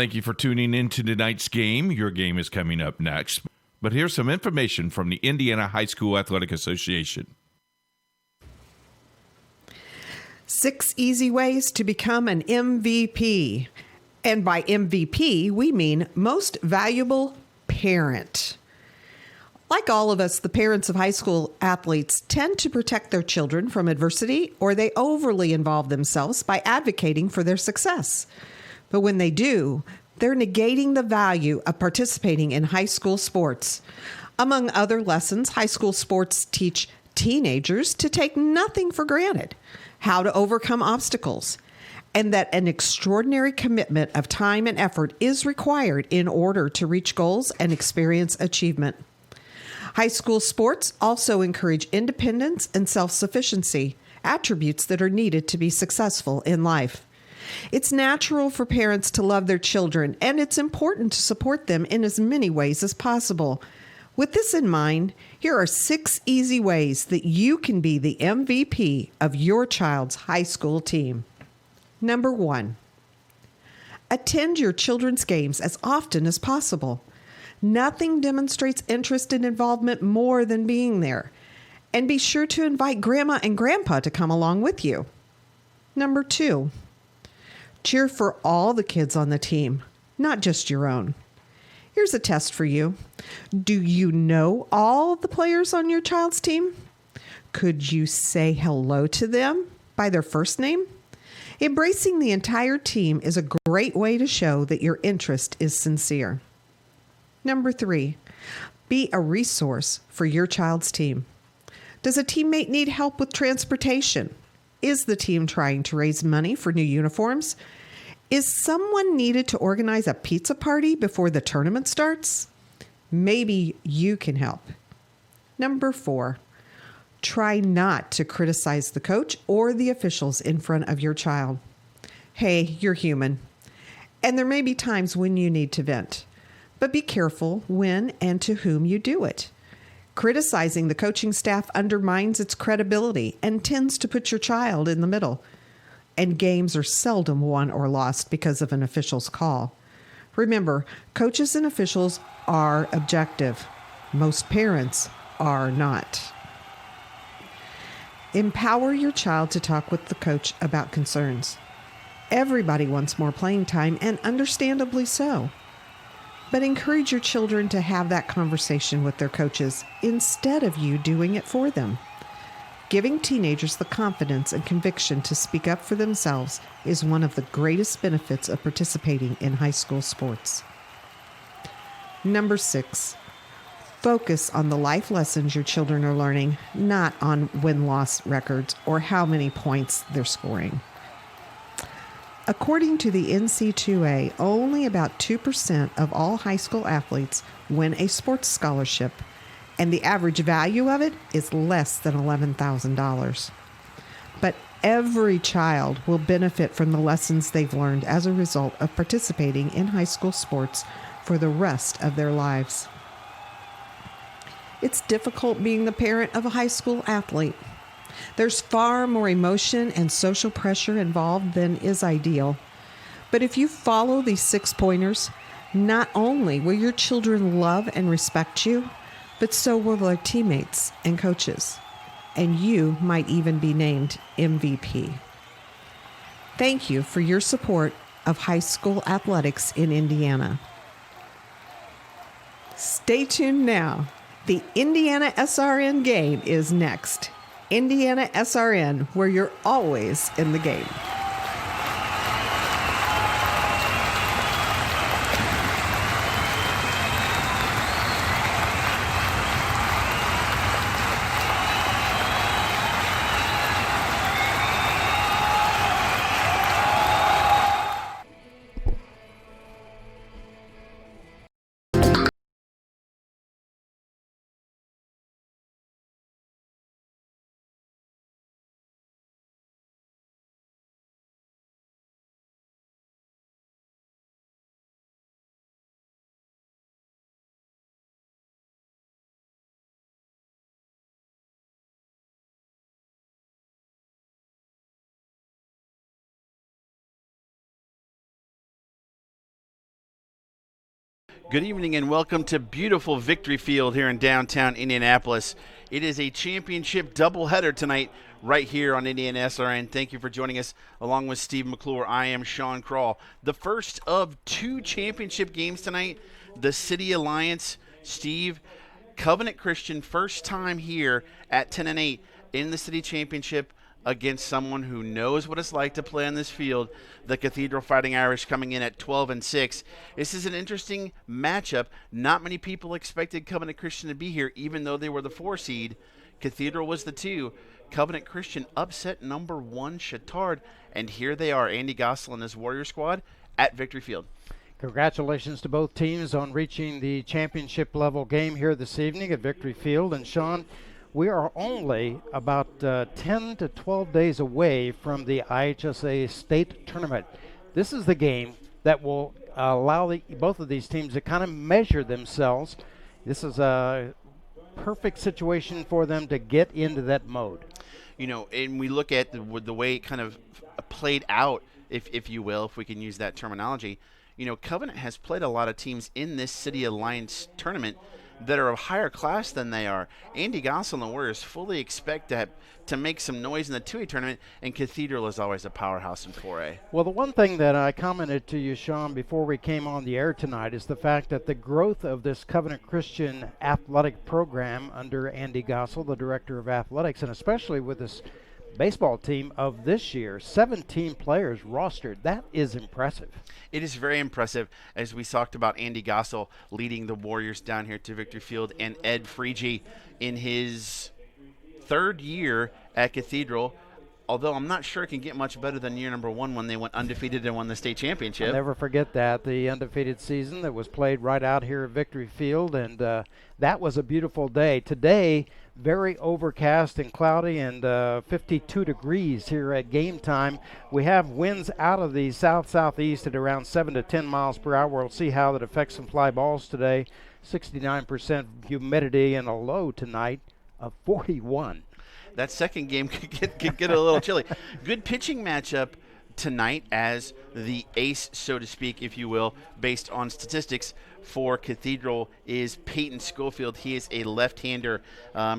Thank you for tuning in to tonight's game. Your game is coming up next. But here's some information from the Indiana High School Athletic Association. 6 easy ways to become an MVP. And by MVP, we mean most valuable parent. Like all of us, the parents of high school athletes tend to protect their children from adversity, or they overly involve themselves by advocating for their success. But when they do, they're negating the value of participating in high school sports. Among other lessons, high school sports teach teenagers to take nothing for granted, how to overcome obstacles, and that an extraordinary commitment of time and effort is required in order to reach goals and experience achievement. High school sports also encourage independence and self-sufficiency, attributes that are needed to be successful in life. It's natural for parents to love their children, and it's important to support them in as many ways as possible. With this in mind, here are 6 easy ways that you can be the MVP of your child's high school team. Number 1, attend your children's games as often as possible. Nothing demonstrates interest and involvement more than being there. And be sure to invite Grandma and Grandpa to come along with you. Number 2, cheer for all the kids on the team, not just your own. Here's a test for you. Do you know all the players on your child's team? Could you say hello to them by their first name? Embracing the entire team is a great way to show that your interest is sincere. Number 3, be a resource for your child's team. Does a teammate need help with transportation? Is the team trying to raise money for new uniforms? Is someone needed to organize a pizza party before the tournament starts? Maybe you can help. Number 4, try not to criticize the coach or the officials in front of your child. Hey, you're human, and there may be times when you need to vent, but be careful when and to whom you do it. Criticizing the coaching staff undermines its credibility and tends to put your child in the middle. And games are seldom won or lost because of an official's call. Remember, coaches and officials are objective. Most parents are not. Empower your child to talk with the coach about concerns. Everybody wants more playing time, and understandably so. But encourage your children to have that conversation with their coaches instead of you doing it for them. Giving teenagers the confidence and conviction to speak up for themselves is one of the greatest benefits of participating in high school sports. Number 6, focus on the life lessons your children are learning, not on win-loss records or how many points they're scoring. According to the NC2A, only about 2% of all high school athletes win a sports scholarship, and the average value of it is less than $11,000. But every child will benefit from the lessons they've learned as a result of participating in high school sports for the rest of their lives. It's difficult being the parent of a high school athlete. There's far more emotion and social pressure involved than is ideal. But if you follow these 6 pointers, not only will your children love and respect you, but so will their teammates and coaches. And you might even be named MVP. Thank you for your support of high school athletics in Indiana. Stay tuned now. The Indiana SRN game is next. Indiana SRN, where you're always in the game. Good evening and welcome to beautiful Victory Field here in downtown Indianapolis. It is a championship doubleheader tonight right here on Indiana SRN. Thank you for joining us. Along with Steve McClure, I am Sean Krall. The first of two championship games tonight, the City Alliance. Steve, Covenant Christian, first time here at 10-8 in the City Championship against someone who knows what it's like to play on this field, the Cathedral Fighting Irish, coming in at 12-6. This is an interesting matchup. Not many people expected Covenant Christian to be here, even though they were the 4 seed. Cathedral was the 2. Covenant Christian upset number 1 Chittard, and here they are, Andy Gossel and his Warrior squad at Victory Field. Congratulations to both teams on reaching the championship level game here this evening at Victory Field. And Sean, we are only about 10 to 12 days away from the IHSA state tournament. This is the game that will allow both of these teams to kind of measure themselves. This is a perfect situation for them to get into that mode. You know, and we look at the way it kind of played out, if you will, if we can use that terminology. You know, Covenant has played a lot of teams in this City Alliance tournament that are of higher class than they are. Andy Gossel and the Warriors fully expect to make some noise in the 2A tournament, and Cathedral is always a powerhouse in 4A. Well, the one thing that I commented to you, Sean, before we came on the air tonight is the fact that the growth of this Covenant Christian athletic program under Andy Gossel, the Director of Athletics, and especially with this baseball team of this year, 17 players rostered. That is impressive. It is very impressive, as we talked about Andy Gossel leading the Warriors down here to Victory Field, and Ed Freege in his 3rd year at Cathedral, although I'm not sure it can get much better than year number 1 when they went undefeated and won the state championship. I'll never forget that, the undefeated season that was played right out here at Victory Field, and that was a beautiful day. Today, very overcast and cloudy, and 52 degrees here at game time. We have winds out of the south-southeast at around 7 to 10 miles per hour. We'll see how that affects some fly balls today. 69% humidity and a low tonight of 41. That second game could get a little chilly. Good pitching matchup tonight as the ace, so to speak, if you will, based on statistics for Cathedral, is Peyton Schofield. He is a left-hander.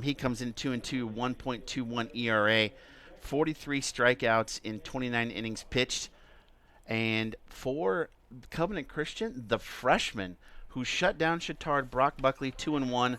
He comes in 2-2, 1.21 ERA, 43 strikeouts in 29 innings pitched. And for Covenant Christian, the freshman who shut down Chittard, Brock Buckley, 2-1,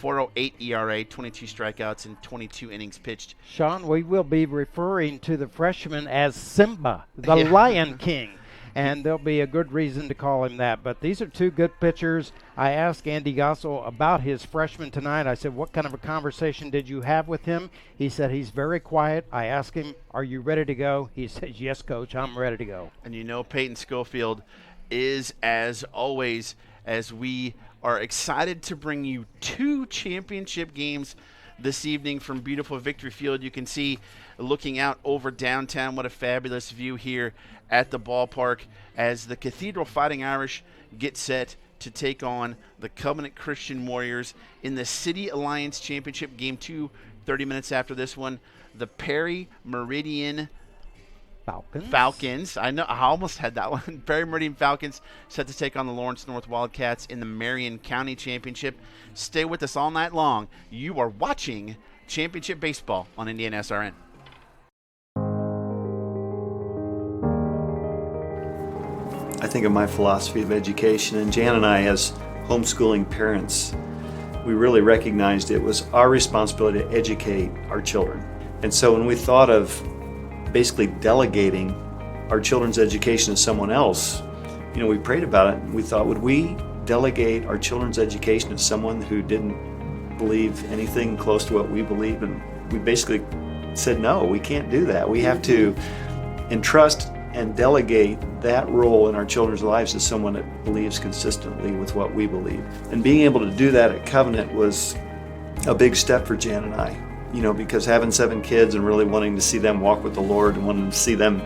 4.08 ERA, 22 strikeouts in 22 innings pitched. Sean, we will be referring to the freshman as Simba, the Lion King, and there'll be a good reason to call him that. But these are two good pitchers. I asked Andy Gossel about his freshman tonight. I said, what kind of a conversation did you have with him? He said he's very quiet. I asked him, are you ready to go? He says, yes, Coach, I'm ready to go. And you know Peyton Schofield is, as always, as we are excited to bring you 2 championship games this evening from beautiful Victory Field. You can see, looking out over downtown, what a fabulous view here at the ballpark as the Cathedral Fighting Irish get set to take on the Covenant Christian Warriors in the City Alliance Championship Game 2. 30 minutes after this one, the Perry Meridian Falcons. I know, I almost had that one. Perry Meridian Falcons set to take on the Lawrence North Wildcats in the Marion County Championship. Stay with us all night long. You are watching Championship Baseball on Indiana SRN. I think of my philosophy of education, and Jan and I, as homeschooling parents, we really recognized it was our responsibility to educate our children. And so when we thought of basically delegating our children's education to someone else, you know, we prayed about it and we thought, would we delegate our children's education to someone who didn't believe anything close to what we believe? And we basically said, no, we can't do that. We have to entrust and delegate that role in our children's lives to someone that believes consistently with what we believe. And being able to do that at Covenant was a big step for Jan and I. You know, because having 7 kids and really wanting to see them walk with the Lord and wanting to see them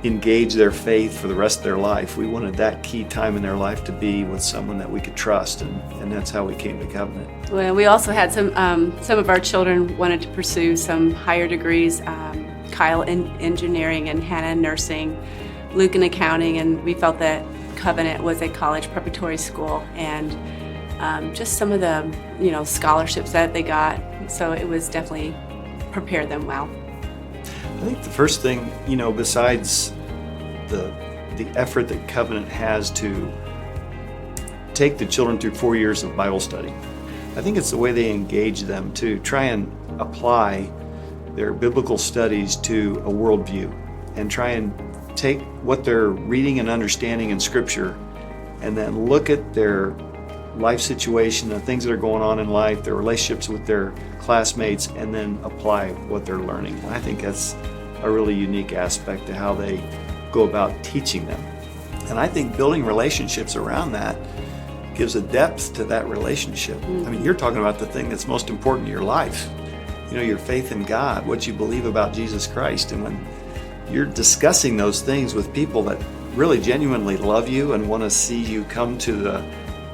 engage their faith for the rest of their life, we wanted that key time in their life to be with someone that we could trust, and that's how we came to Covenant. Well, we also had some of our children wanted to pursue some higher degrees, Kyle in engineering and Hannah in nursing, Luke in accounting, and we felt that Covenant was a college preparatory school, and just some of the, scholarships that they got. So it was definitely prepared them well. I think the first thing, besides the effort that Covenant has to take the children through 4 years of Bible study, I think it's the way they engage them to try and apply their biblical studies to a worldview and try and take what they're reading and understanding in Scripture and then look at their life situation, the things that are going on in life, their relationships with their classmates, and then apply what they're learning. And I think that's a really unique aspect to how they go about teaching them. And I think building relationships around that gives a depth to that relationship. I mean, you're talking about the thing that's most important in your life. Your faith in God, what you believe about Jesus Christ. And when you're discussing those things with people that really genuinely love you and want to see you come to the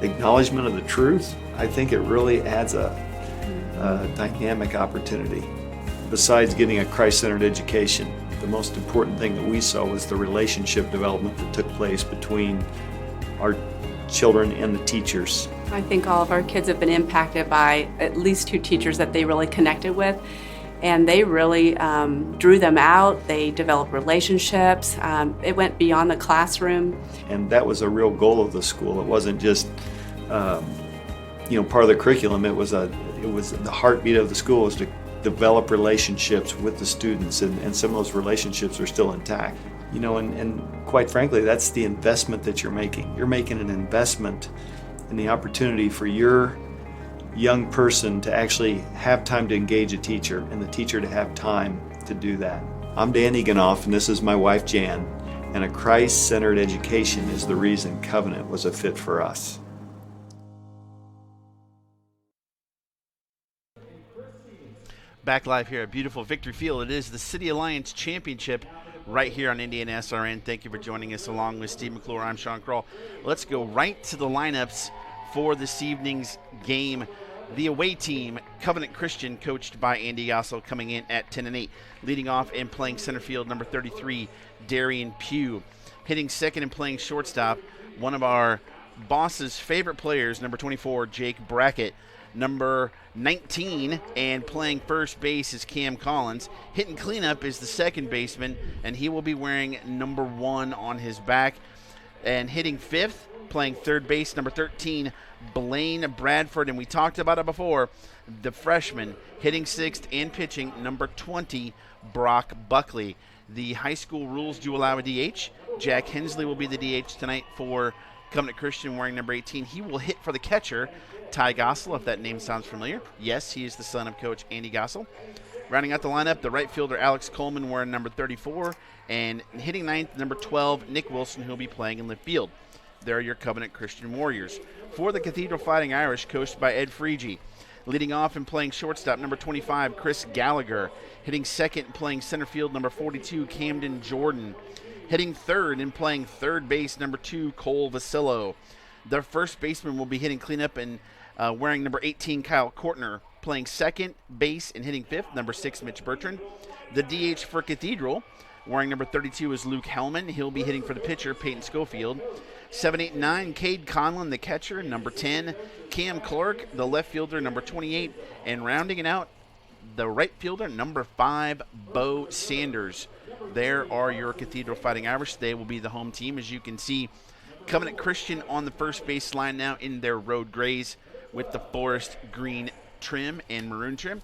acknowledgement of the truth, I think it really adds a dynamic opportunity. Besides getting a Christ-centered education, the most important thing that we saw was the relationship development that took place between our children and the teachers. I think all of our kids have been impacted by at least 2 teachers that they really connected with, and they really drew them out. They developed relationships. It went beyond the classroom. And that was a real goal of the school. It wasn't just part of the curriculum. It was the heartbeat of the school was to develop relationships with the students, and some of those relationships are still intact. And quite frankly, that's the investment that you're making. You're making an investment in the opportunity for your young person to actually have time to engage a teacher and the teacher to have time to do that. I'm Dan Eganoff, and this is my wife Jan, and a Christ-centered education is the reason Covenant was a fit for us. Back live here at beautiful Victory Field. It is the City Alliance Championship right here on Indiana SRN. Thank you for joining us along with Steve McClure. I'm Sean Kroll. Let's go right to the lineups for this evening's game. The away team, Covenant Christian, coached by Andy Gossel, coming in at 10-8. Leading off and playing center field, number 33, Darian Pugh. Hitting second and playing shortstop, one of our boss's favorite players, number 24, Jake Brackett. Number 19 and playing first base is Cam Collins. Hitting cleanup is the second baseman, and he will be wearing number 1 on his back. And hitting fifth, playing third base, number 13, Blaine Bradford. And we talked about it before, the freshman. Hitting sixth and pitching, number 20, Brock Buckley. The high school rules do allow a DH. Jack Hensley will be the DH tonight for Covenant Christian, wearing number 18. He will hit for the catcher, Ty Gossel, if that name sounds familiar. Yes, he is the son of Coach Andy Gossel. Rounding out the lineup, the right fielder Alex Coleman wearing number 34, and hitting ninth, number 12, Nick Wilson, who will be playing in left field. There are your Covenant Christian Warriors. For the Cathedral Fighting Irish, coached by Ed Freege. Leading off and playing shortstop, number 25, Chris Gallagher. Hitting second and playing center field, number 42, Camden Jordan. Hitting third and playing third base, number 2, Cole Vasillo. The first baseman will be hitting cleanup and wearing number 18, Kyle Kortner. Playing second base and hitting fifth, number 6, Mitch Bertrand. The DH for Cathedral, wearing number 32, is Luke Hellman. He'll be hitting for the pitcher, Peyton Schofield. 7, 8, 9, Cade Conlon, the catcher, number 10. Cam Clark, the left fielder, number 28. And rounding it out, the right fielder, number 5, Bo Sanders. There are your Cathedral Fighting Irish. They will be the home team. As you can see, Covenant Christian on the first base line now in their road grays with the forest green trim and maroon trim.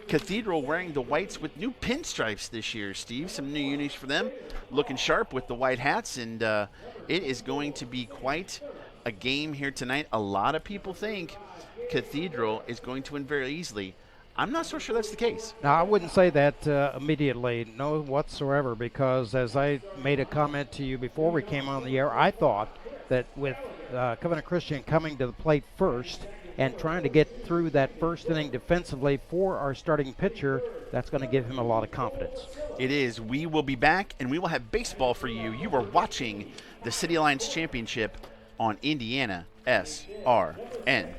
Cathedral wearing the whites with new pinstripes this year, Steve. Some new unis for them. Looking sharp with the white hats, and it is going to be quite a game here tonight. A lot of people think Cathedral is going to win very easily. I'm not so sure that's the case. Now, I wouldn't say that immediately, no whatsoever, because as I made a comment to you before we came on the air, I thought that with Covenant Christian coming to the plate first and trying to get through that first inning defensively for our starting pitcher, that's going to give him a lot of confidence. It is. We will be back, and we will have baseball for you. You are watching the City Alliance Championship on Indiana SRN.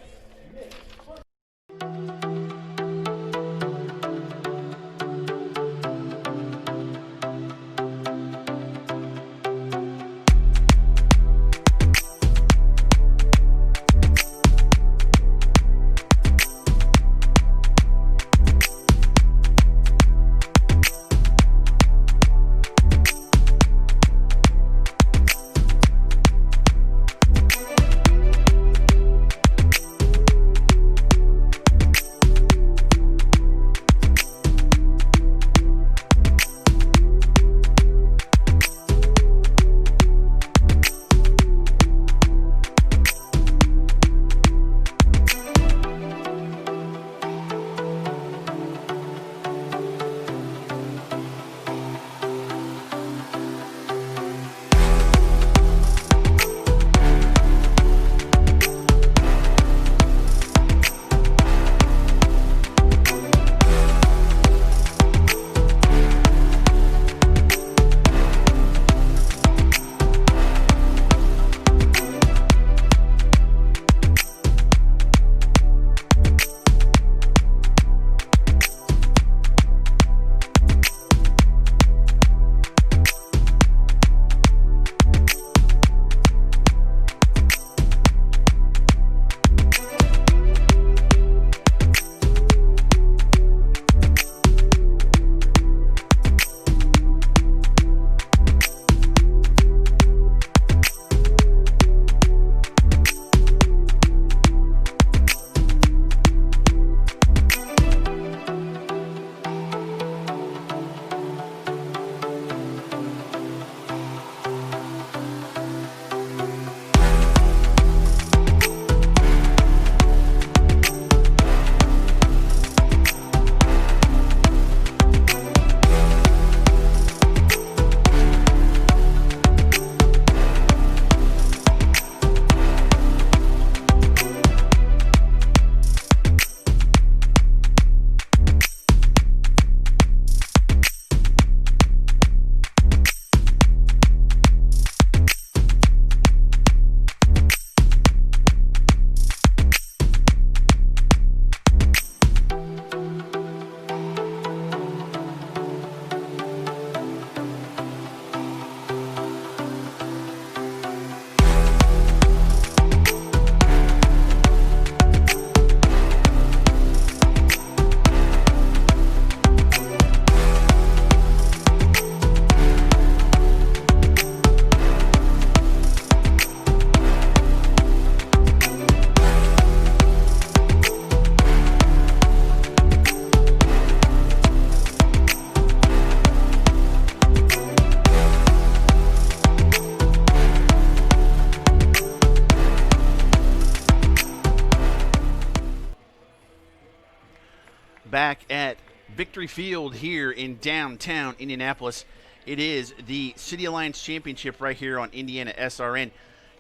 back at Victory Field here in downtown Indianapolis. It is the City Alliance Championship right here on Indiana SRN.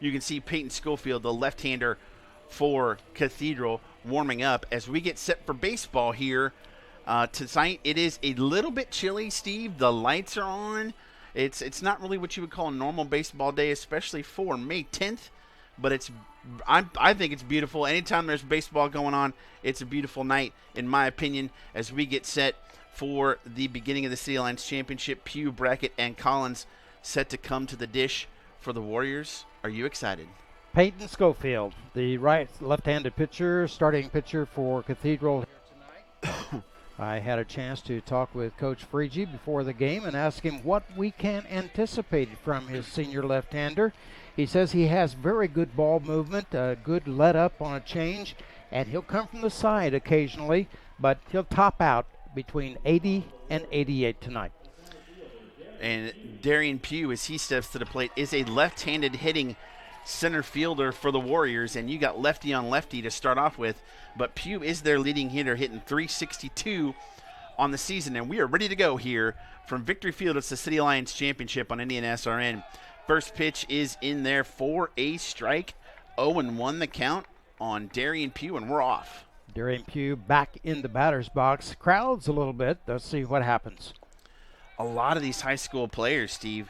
You can see Peyton Schofield, the left-hander for Cathedral, warming up as we get set for baseball here tonight. It is a little bit chilly, Steve. The lights are on. It's not really what you would call a normal baseball day, especially for May 10th, but I think it's beautiful. Anytime there's baseball going on, it's a beautiful night, in my opinion, as we get set for the beginning of the City Alliance Championship. Pugh, Brackett, and Collins set to come to the dish for the Warriors. Are you excited? Peyton Schofield, the left-handed pitcher, starting pitcher for Cathedral here tonight. I had a chance to talk with Coach Frege before the game and ask him what we can anticipate from his senior left-hander. He says he has very good ball movement, a good let-up on a change, and he'll come from the side occasionally, but he'll top out between 80 and 88 tonight. And Darian Pugh, as he steps to the plate, is a left-handed hitting center fielder for the Warriors, and you got lefty on lefty to start off with, but Pugh is their leading hitter, hitting .362 on the season, and we are ready to go here from Victory Field. It's the City Alliance Championship on Indiana SRN. First pitch is in there for a strike. 0-1 the count on Darian Pugh, and we're off. Darian Pugh back in the batter's box, crowds a little bit. Let's see what happens. A lot of these high school players, Steve,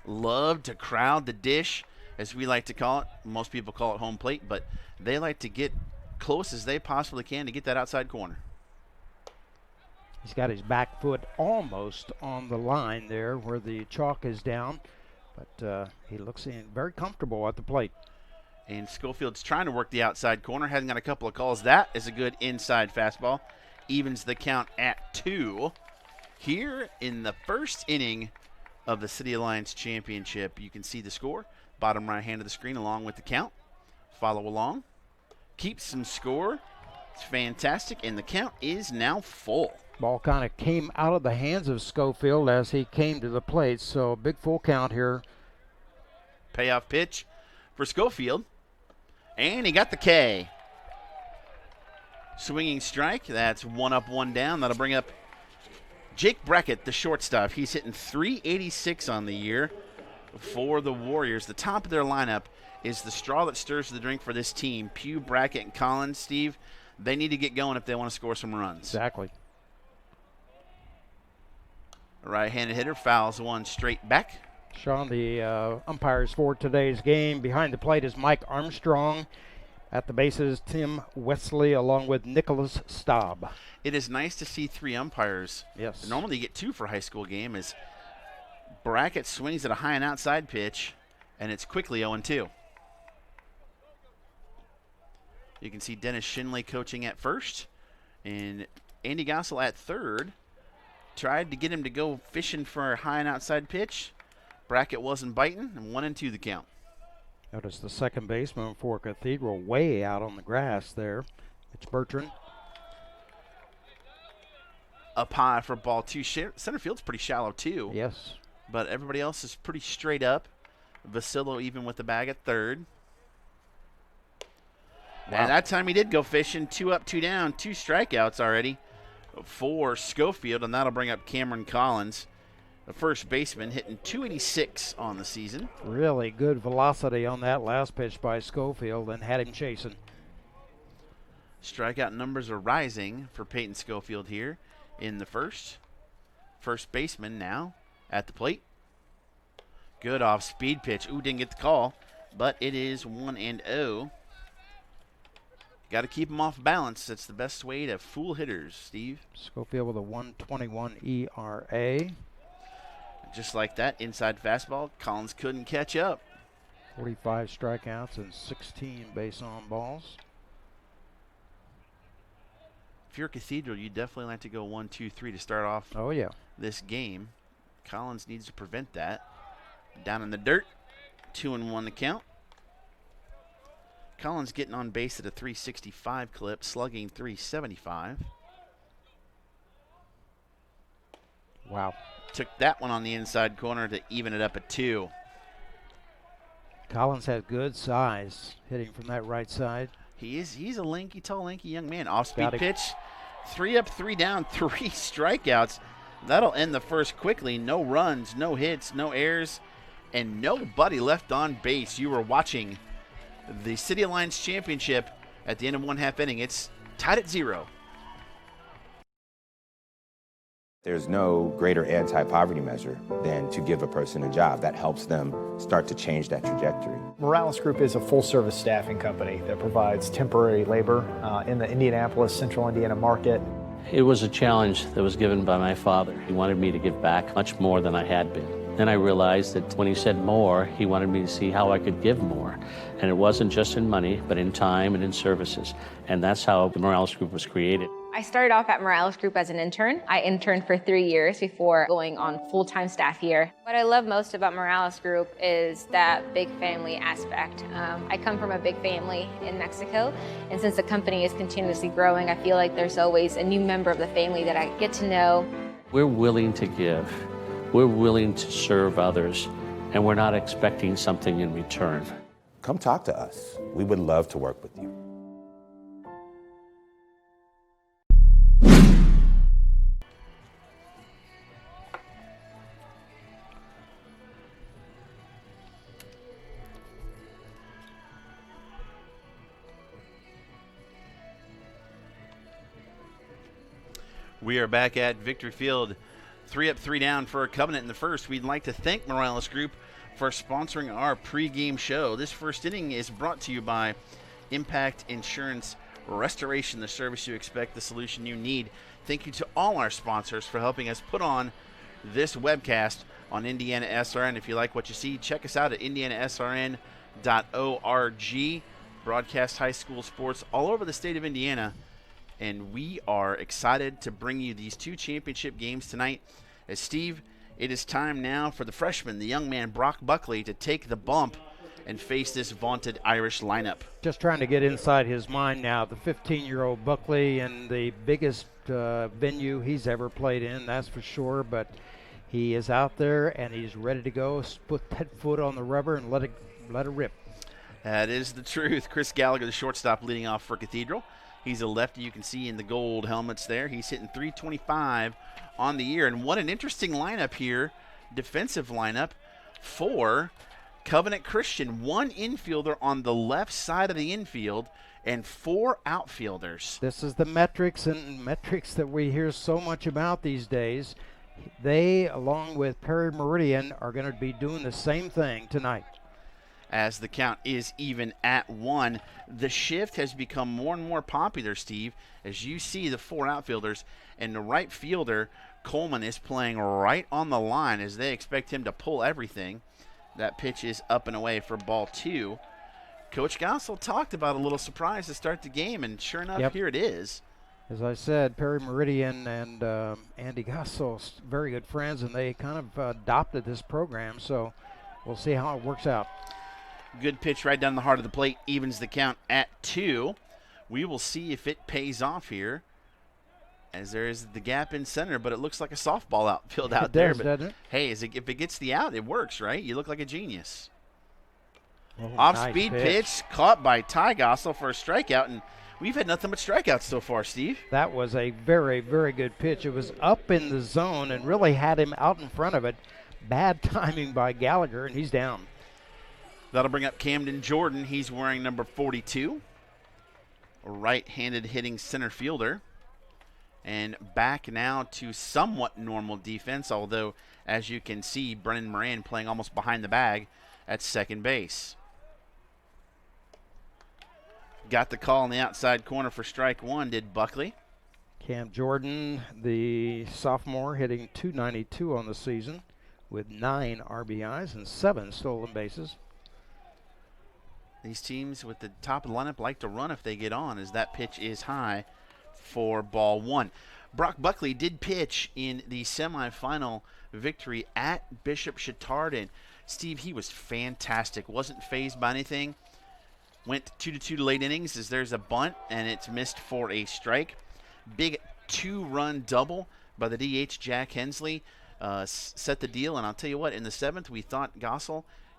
love to crowd the dish, as we like to call it. Most people call it home plate, but they like to get close as they possibly can to get that outside corner. He's got his back foot almost on the line there where the chalk is down, but he looks very comfortable at the plate. And Schofield's trying to work the outside corner, hasn't got a couple of calls. That is a good inside fastball. Evens the count at 2 here in the first inning of the City Alliance Championship. You can see the score, bottom right hand of the screen, along with the count. Follow along. Keep some score. It's fantastic, and the count is now full. Ball kind of came out of the hands of Schofield as he came to the plate, so big full count here. Payoff pitch for Schofield, and he got the K. Swinging strike. That's 1 up, 1 down. That'll bring up Jake Brackett, the shortstop. He's hitting .386 on the year for the Warriors. The top of their lineup is the straw that stirs the drink for this team. Pugh, Brackett, and Collins. Steve, they need to get going if they want to score some runs. Exactly. A right-handed hitter fouls one straight back. Sean, the umpires for today's game. Behind the plate is Mike Armstrong. At the bases, Tim Wesley along with Nicholas Staub. It is nice to see 3 umpires. Yes. Normally you get 2 for a high school game. As Brackett swings at a high and outside pitch, and it's quickly 0-2. You can see Dennis Shinley coaching at first, and Andy Gossel at third. Tried to get him to go fishing for a high and outside pitch. Brackett wasn't biting, and 1-2 the count. Notice the second baseman for Cathedral way out on the grass there. It's Bertrand. Up high for ball 2. Center field's pretty shallow too. Yes. But everybody else is pretty straight up. Vasillo even with the bag at third. Wow. And that time he did go fishing. 2 up, 2 down. 2 strikeouts already for Schofield, and that'll bring up Cameron Collins, the first baseman, hitting .286 on the season. Really good velocity on that last pitch by Schofield and had him chasing. Strikeout numbers are rising for Peyton Schofield here in the first. First baseman now at the plate. Good off-speed pitch. Ooh, didn't get the call, but it is 1-0. Got to keep them off balance. That's the best way to fool hitters, Steve. Schofield with a 1.21 ERA. Just like that, inside fastball. Collins couldn't catch up. 45 strikeouts and 16 base on balls. If you're Cathedral, you definitely like to go 1-2-3 to start off Oh, yeah. this game. Collins needs to prevent that. Down in the dirt. 2-1 the count. Collins getting on base at a .365 clip, slugging .375. Wow. Took that one on the inside corner to even it up at 2. Collins has good size hitting from that right side. He's a lanky, tall, lanky young man. Off-speed Got it. pitch 3 up, 3 down, 3 strikeouts. That'll end the first quickly. No runs, no hits, no errors, and nobody left on base. You were watching the City Alliance Championship at the end of 1/2 inning. It's tied at 0. There's no greater anti-poverty measure than to give a person a job. That helps them start to change that trajectory. Morales Group is a full-service staffing company that provides temporary labor in the Indianapolis, Central Indiana market. It was a challenge that was given by my father. He wanted me to give back much more than I had been. Then I realized that when he said more, he wanted me to see how I could give more. And it wasn't just in money, but in time and in services. And that's how the Morales Group was created. I started off at Morales Group as an intern. I interned for 3 years before going on full-time staff here. What I love most about Morales Group is that big family aspect. I come from a big family in Mexico, and since the company is continuously growing, I feel like there's always a new member of the family that I get to know. We're willing to give. We're willing to serve others, and we're not expecting something in return. Come talk to us. We would love to work with you. We are back at Victory Field. 3 up, 3 down for a Covenant in the first. We'd like to thank Morales Group for sponsoring our pregame show. This first inning is brought to you by Impact Insurance Restoration, the service you expect, the solution you need. Thank you to all our sponsors for helping us put on this webcast on Indiana SRN. If you like what you see, check us out at indianasrn.org. Broadcast high school sports all over the state of Indiana. And we are excited to bring you these 2 championship games tonight. As Steve, it is time now for the freshman, the young man Brock Buckley, to take the bump and face this vaunted Irish lineup. Just trying to get inside his mind now. The 15-year-old Buckley in the biggest venue he's ever played in, that's for sure. But he is out there and he's ready to go. Put that foot on the rubber and let it rip. That is the truth. Chris Gallagher, the shortstop, leading off for Cathedral. He's a lefty, you can see in the gold helmets there. He's hitting .325 on the year. And what an interesting lineup here, defensive lineup for Covenant Christian. 1 infielder on the left side of the infield and 4 outfielders. This is the metrics that we hear so much about these days. They, along with Perry Meridian, are going to be doing the same thing tonight. As the count is even at 1. The shift has become more and more popular, Steve, as you see the 4 outfielders, and the right fielder, Coleman, is playing right on the line as they expect him to pull everything. That pitch is up and away for ball 2. Coach Gossel talked about a little surprise to start the game, and sure enough, Here it is. As I said, Perry Meridian and Andy Gossel, very good friends, and they kind of adopted this program, so we'll see how it works out. Good pitch right down the heart of the plate, evens the count at 2. We will see if it pays off here, as there is the gap in center, but it looks like a softball outfield out there. Does, doesn't it? Hey, if it gets the out, it works, right? You look like a genius. Oh, Off-speed nice pitch caught by Ty Gossel for a strikeout, and we've had nothing but strikeouts so far, Steve. That was a very, very good pitch. It was up in the zone and really had him out in front of it. Bad timing by Gallagher, and he's down. That'll bring up Camden Jordan. He's wearing number 42. A right-handed hitting center fielder. And back now to somewhat normal defense, although, as you can see, Brennan Moran playing almost behind the bag at second base. Got the call in the outside corner for strike 1, did Buckley. Cam Jordan, the sophomore, hitting .292 on the season with 9 RBIs and 7 stolen bases. These teams with the top of the lineup like to run if they get on, as that pitch is high for ball 1. Brock Buckley did pitch in the semifinal victory at Bishop Chittard, and Steve, he was fantastic. Wasn't fazed by anything. Went 2-2 to late innings as there's a bunt, and it's missed for a strike. Big 2-run double by the DH, Jack Hensley, set the deal. And I'll tell you what, in the 7th, we thought Coach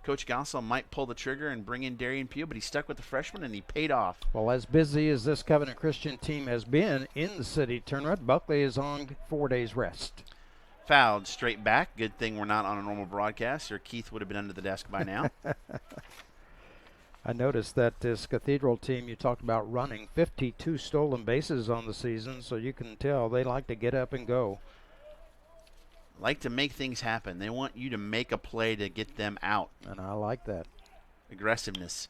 Coach Gossel might pull the trigger and bring in Darian Pugh, but he stuck with the freshman, and he paid off. Well, as busy as this Covenant Christian team has been in the city tournament, Buckley is on 4 days rest. Fouled straight back. Good thing we're not on a normal broadcast, or Keith would have been under the desk by now. I noticed that this Cathedral team you talked about running 52 stolen bases on the season, so you can tell they like to get up and go. Like to make things happen. They want you to make a play to get them out. And I like that. Aggressiveness.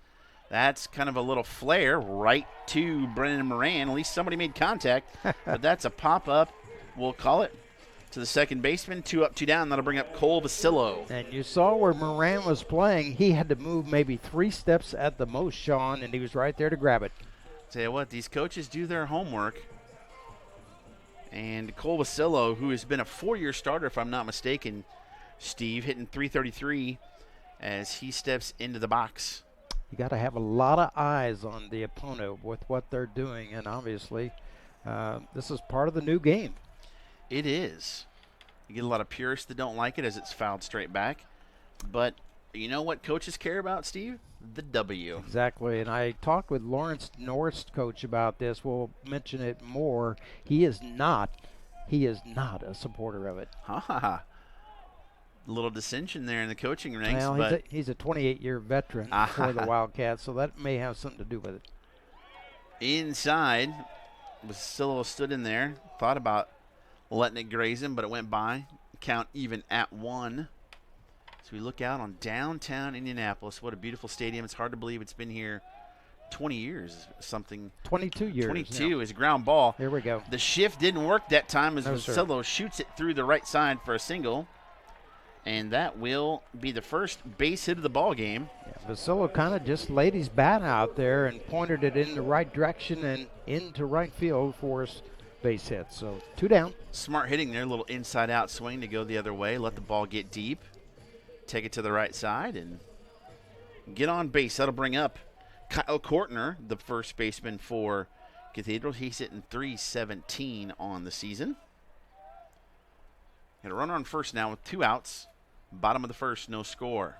That's kind of a little flare right to Brennan Moran. At least somebody made contact, but that's a pop-up, we'll call it, to the second baseman. 2 up, 2 down. That'll bring up Cole Basillo. And you saw where Moran was playing. He had to move maybe 3 steps at the most, Sean, and he was right there to grab it. Tell you what, these coaches do their homework. And Cole Basillo, who has been a 4-year starter, if I'm not mistaken, Steve, hitting .333 as he steps into the box. You got to have a lot of eyes on the opponent with what they're doing, and obviously this is part of the new game. It is. You get a lot of purists that don't like it as it's fouled straight back. But you know what coaches care about, Steve? The W. Exactly, and I talked with Lawrence Norris, coach, about this. We'll mention it more. He is not a supporter of it. Ha ha ha. A little dissension there in the coaching ranks. Well, but he's a 28-year veteran for the Wildcats, so that may have something to do with it. Inside, Basillo stood in there, thought about letting it graze him, but it went by. Count even at 1. So we look out on downtown Indianapolis. What a beautiful stadium. It's hard to believe it's been here 20 years. 22 years. 22 is ground ball. Here we go. The shift didn't work that time as No, Basillo shoots it through the right side for a single. And that will be the first base hit of the ball game. Yeah, Basillo kind of just laid his bat out there and pointed it in the right direction and into right field for his base hit. So 2 down. Smart hitting there. A little inside-out swing to go the other way. Let the ball get deep. Take it to the right side and get on base. That'll bring up Kyle Kortner, the first baseman for Cathedral. He's hitting .317 on the season. Got a runner on first now with 2 outs. Bottom of the first, no score.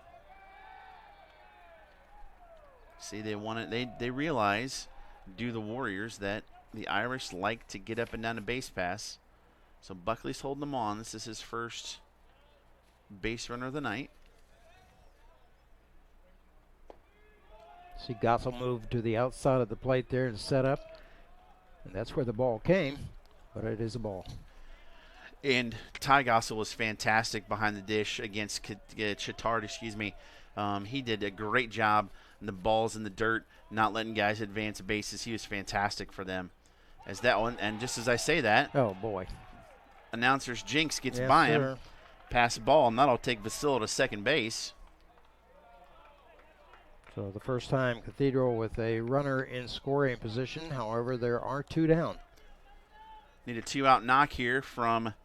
See, they want it. They realize, do the Warriors, that the Irish like to get up and down the base pass. So Buckley's holding them on. This is his first base runner of the night. See Gossel move to the outside of the plate there and set up. And that's where the ball came, but it is a ball. And Ty Gossel was fantastic behind the dish against Chittard, He did a great job. And the ball's in the dirt, not letting guys advance bases. He was fantastic for them. As that one, and just as I say that, oh boy, announcer's jinx gets by him. Pass the ball, and that'll take Basillo to second base. So the first time Cathedral with a runner in scoring position. However, there are 2 down. Need a 2-out knock here from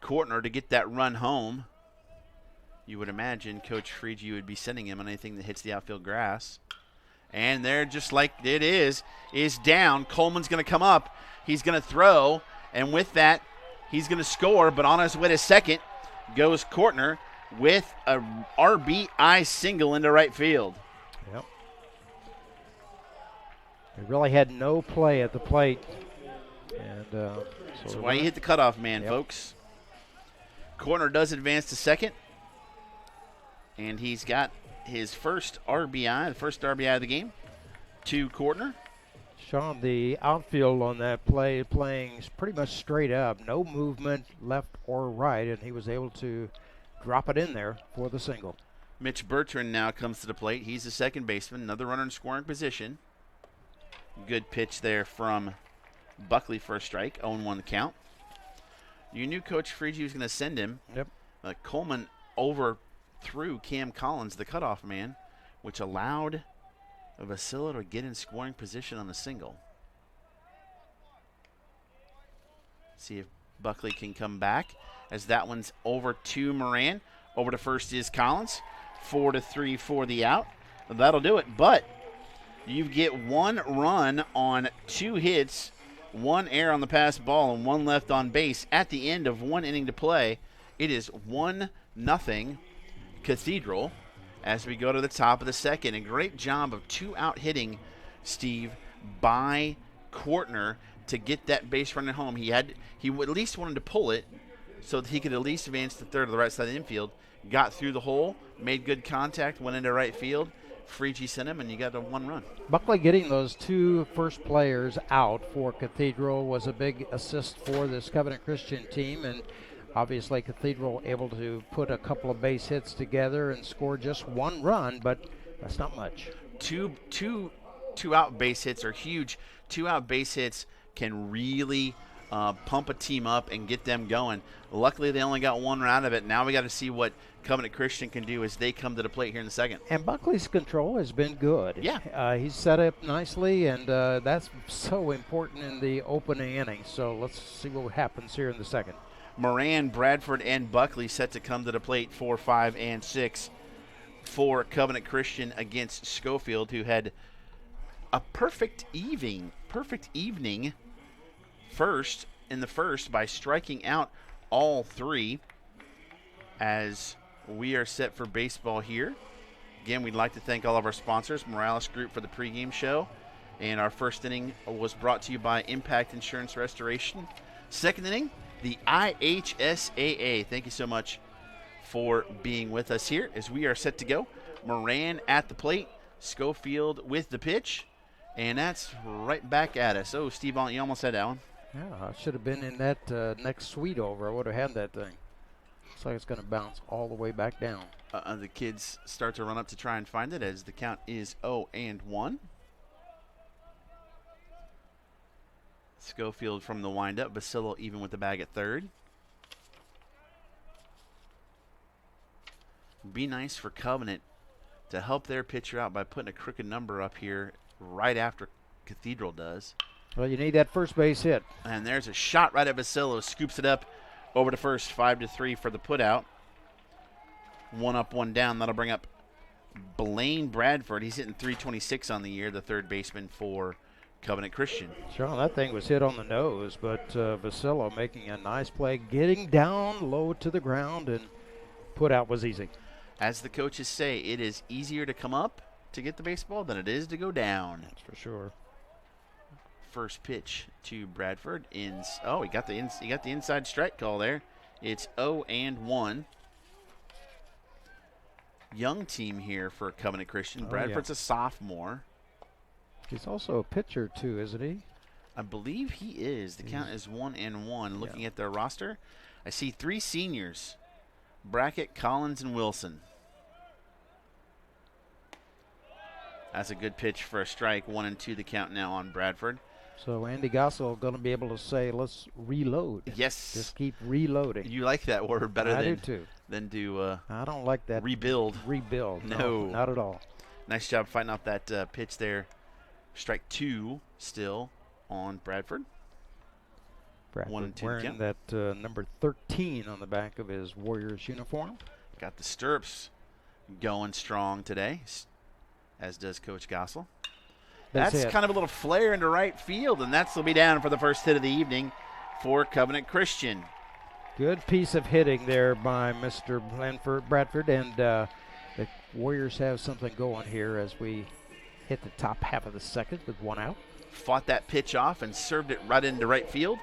Kortner to get that run home. You would imagine Coach Friedge would be sending him on anything that hits the outfield grass. And they're just like it is down. Coleman's going to come up. He's going to throw. And with that, he's going to score. But on his way to second goes Kortner with a RBI single into right field. Yep. He really had no play at the plate. And that's why you hit the cutoff man, folks. Kortner does advance to second. And he's got his first RBI, the first RBI of the game, to Kortner. Sean, the outfield on that play playing pretty much straight up. No movement left or right, and he was able to drop it in there for the single. Mitch Bertrand now comes to the plate. He's the second baseman, another runner in scoring position. Good pitch there from Buckley for a strike, 0-1 the count. You knew Coach Friedge was going to send him. Yep. Coleman overthrew Cam Collins, the cutoff man, which allowed Basillo to get in scoring position on a single. See if Buckley can come back as that one's over to Moran. Over to first is Collins. 4-3 for the out. That'll do it. But you get 1 run on 2 hits, 1 error on the pass ball, and 1 left on base at the end of 1 inning to play. It is 1-0 Cathedral as we go to the top of the second. A great job of 2-out hitting, Steve, by Chr to get that base running home. He at least wanted to pull it so that he could at least advance to third to the right side of the infield. Got through the hole, made good contact, went into right field. Freegee sent him, and you got a 1 run. Buckley getting those 2 first players out for Cathedral was a big assist for this Covenant Christian team, and obviously Cathedral able to put a couple of base hits together and score just 1 run, but that's not much. Two out base hits are huge. 2 out base hits can really pump a team up and get them going. Luckily, they only got 1 run out of it. Now we got to see what Covenant Christian can do as they come to the plate here in the second. And Buckley's control has been good. Yeah. He's set up nicely, and that's so important in the opening inning. So let's see what happens here in the second. Moran, Bradford, and Buckley set to come to the plate 4, 5, and 6 for Covenant Christian against Schofield, who had a perfect evening in the first by striking out all 3 as we are set for baseball here. Again, we'd like to thank all of our sponsors, Morales Group for the pregame show, and our first inning was brought to you by Impact Insurance Restoration. Second inning, the IHSAA. Thank you so much for being with us here as we are set to go. Moran at the plate, Schofield with the pitch, and that's right back at us. Oh, Steve, you almost had that one. Yeah, I should have been in that next suite over. I would have had that thing. Looks like it's going to bounce all the way back down. The kids start to run up to try and find it as the count is 0-1. Schofield from the windup. Basillo even with the bag at third. Be nice for Covenant to help their pitcher out by putting a crooked number up here right after Cathedral does. Well, you need that first base hit. And there's a shot right at Basillo. Scoops it up over to first. 5-3 for the putout. 1 up, 1 down. That'll bring up Blaine Bradford. He's hitting .326 on the year, the third baseman for Covenant Christian. Sean, that thing was hit on the nose, but Basillo making a nice play, getting down low to the ground, and put out was easy. As the coaches say, it is easier to come up to get the baseball than it is to go down. That's for sure. First pitch to Bradford. He got the inside strike call there. It's 0-1. Young team here for Covenant Christian. Bradford's a sophomore. He's also a pitcher too, isn't he? I believe he is. The count is 1-1. Looking at their roster, I see 3 seniors: Brackett, Collins, and Wilson. That's a good pitch for a strike. 1-2 the count now on Bradford. So Andy Gossel going to be able to say, let's reload. Yes. Just keep reloading. You like that word better I do too. Than do I don't like that. Rebuild. Rebuild. No. Not at all. Nice job fighting off that pitch there. Strike 2 still on Bradford. Bradford wearing that number 13 on the back of his Warriors uniform. Got the stirrups going strong today, as does Coach Gossel. That's kind of a little flare into right field, and that'll be down for the first hit of the evening for Covenant Christian. Good piece of hitting there by Mr. Bradford, and the Warriors have something going here as we hit the top half of the second with 1 out. Fought that pitch off and served it right into right field.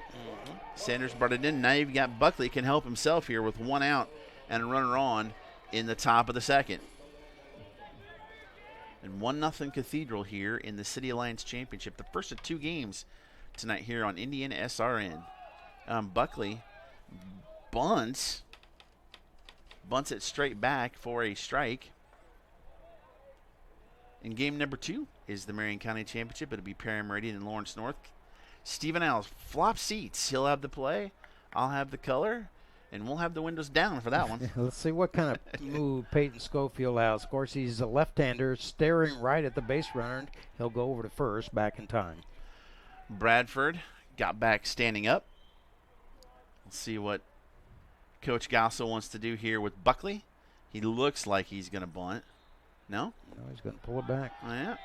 Sanders brought it in. Now you've got Buckley can help himself here with 1 out and a runner on in the top of the second. And 1-0 Cathedral here in the City Alliance Championship. The first of 2 games tonight here on Indiana SRN. Buckley bunts it straight back for a strike. And game number 2 is the Marion County Championship. It'll be Perry Meridian and Lawrence North. Stephen Alves flop seats. He'll have the play. I'll have the color. And we'll have the windows down for that one. Let's see what kind of move Peyton Schofield has. Of course, he's a left-hander staring right at the base runner. He'll go over to first back in time. Bradford got back standing up. Let's see what Coach Gossel wants to do here with Buckley. He looks like he's going to bunt. No? No, he's going to pull it back. Yeah.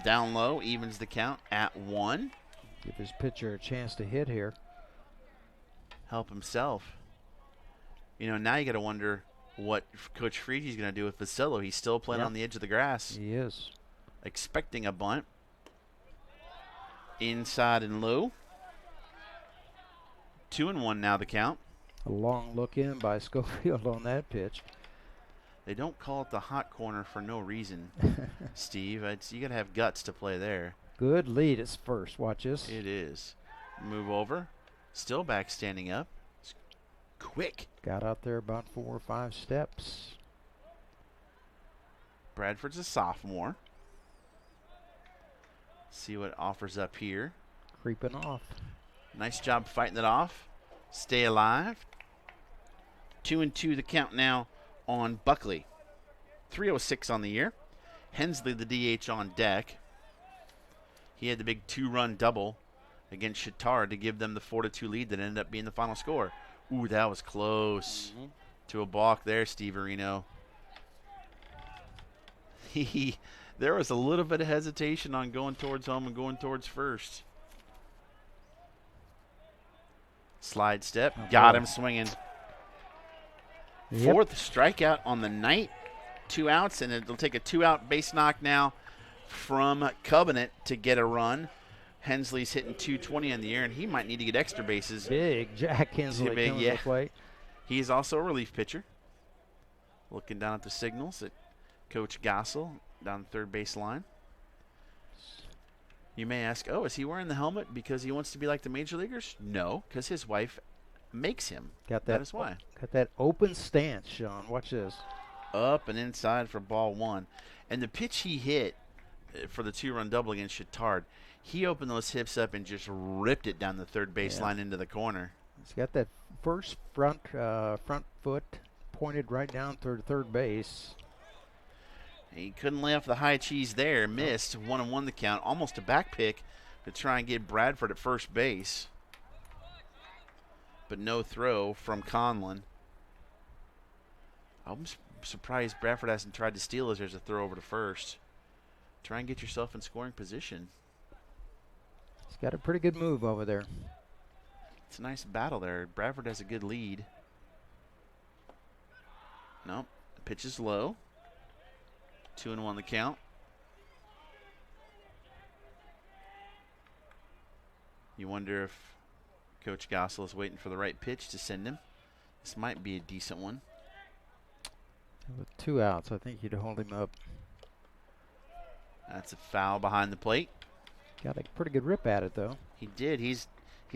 Down low, evens the count at 1. Give his pitcher a chance to hit here. Help himself. You know, now you got to wonder, what Coach Freedy's going to do with Vasillo. He's still playing on the edge of the grass. He is. Expecting a bunt. Inside and low. 2-1 now the count. A long look in by Schofield on that pitch. They don't call it the hot corner for no reason, Steve. You got to have guts to play there. Good lead. It's first. Watch this. It is. Move over. Still back standing up. It's quick. Got out there about 4 or 5 steps. Bradford's a sophomore. See what offers up here. Creeping off. Nice job fighting it off. Stay alive. 2-2 the count now on Buckley. 306 on the year. Hensley, the DH, on deck. He had the big 2-run double against Chittard to give them the 4-2 lead that ended up being the final score. Ooh, that was close to a balk there, Steve Areno. There was a little bit of hesitation on going towards home and going towards first. Slide step. Got him swinging. Yep. 4th strikeout on the night. 2 outs, and it'll take a 2-out base knock now from Covenant to get a run. Hensley's hitting 220 on the year, and he might need to get extra bases. Big Jack Hensley coming to the plate. He is also a relief pitcher. Looking down at the signals at Coach Gossel down the third base line. You may ask, oh, is he wearing the helmet because he wants to be like the major leaguers? No, because his wife makes him. That is why. Got that open stance, Sean. Watch this. Up and inside for ball 1. And the pitch he hit for the 2-run double against Chittard, he opened those hips up and just ripped it down the third base line into the corner. He's got that first front foot pointed right down toward third base. He couldn't lay off the high cheese there. Missed. 1-1 the count. Almost a back pick to try and get Bradford at first base. But no throw from Conlon. I'm surprised Bradford hasn't tried to steal as there's a throw over to first. Try and get yourself in scoring position. He's got a pretty good move over there. It's a nice battle there. Bradford has a good lead. Nope. The pitch is low. 2-1 the count. You wonder if Coach Gossel is waiting for the right pitch to send him. This might be a decent one. With 2 outs, I think you'd hold him up. That's a foul behind the plate. Got a pretty good rip at it, though. He did. He's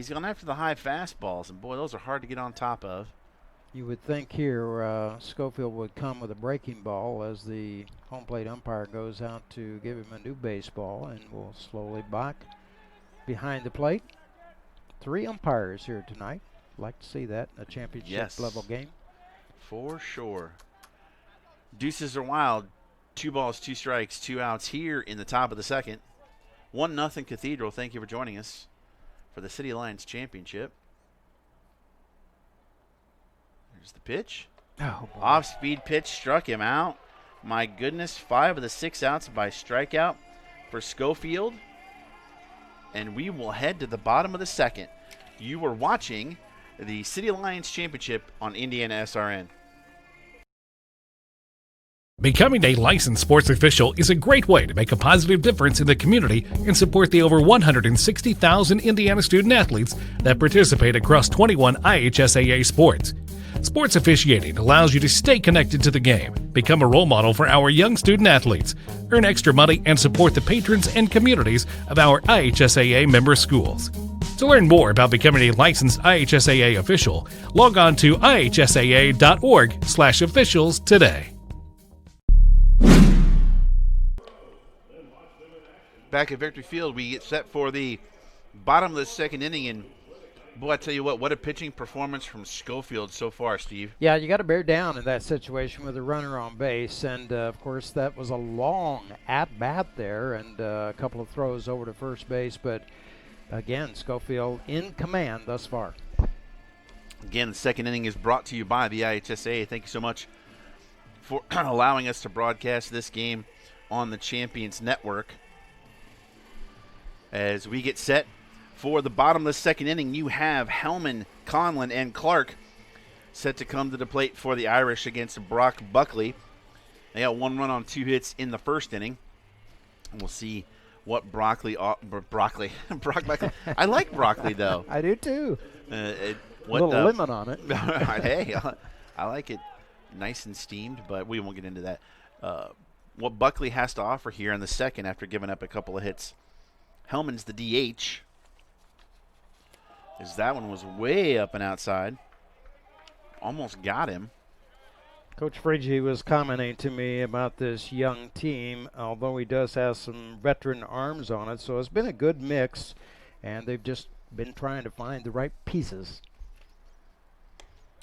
gone after the high fastballs, and boy, those are hard to get on top of. You would think here Schofield would come with a breaking ball as the home plate umpire goes out to give him a new baseball, and will slowly back behind the plate. 3 umpires here tonight. Like to see that in a championship level game. For sure. Deuces are wild. 2 balls, 2 strikes, 2 outs here in the top of the second. 1-0 Cathedral. Thank you for joining us for the City Alliance Championship. There's the pitch. Oh, off-speed pitch struck him out. My goodness, 5 of the 6 outs by strikeout for Schofield. And we will head to the bottom of the second. You were watching the City Alliance Championship on Indiana SRN. Becoming a licensed sports official is a great way to make a positive difference in the community and support the over 160,000 Indiana student athletes that participate across 21 IHSAA sports. Sports officiating allows you to stay connected to the game, become a role model for our young student athletes, earn extra money, and support the patrons and communities of our IHSAA member schools. To learn more about becoming a licensed IHSAA official, log on to ihsaa.org/officials today. Back at Victory Field, we get set for the bottom of the second inning, and boy, I tell you what a pitching performance from Schofield so far, Steve. Yeah, you got to bear down in that situation with a runner on base, and of course that was a long at-bat there and a couple of throws over to first base, but again, Schofield in command thus far. Again, the second inning is brought to you by the IHSA. Thank you so much for allowing us to broadcast this game on the Champions Network. As we get set for the bottom of the second inning, you have Hellman, Conlon, and Clark set to come to the plate for the Irish against Brock Buckley. They got 1 run on 2 hits in the first inning. We'll see what broccoli. Brock Buckley. I like broccoli, though. I do, too. A little lemon on it. Hey, I like it nice and steamed, but we won't get into that. What Buckley has to offer here in the second after giving up a couple of hits. Hellman's the DH. As that one was way up and outside. Almost got him. Coach Frigge was commenting to me about this young team, although he does have some veteran arms on it, so it's been a good mix, and they've just been trying to find the right pieces.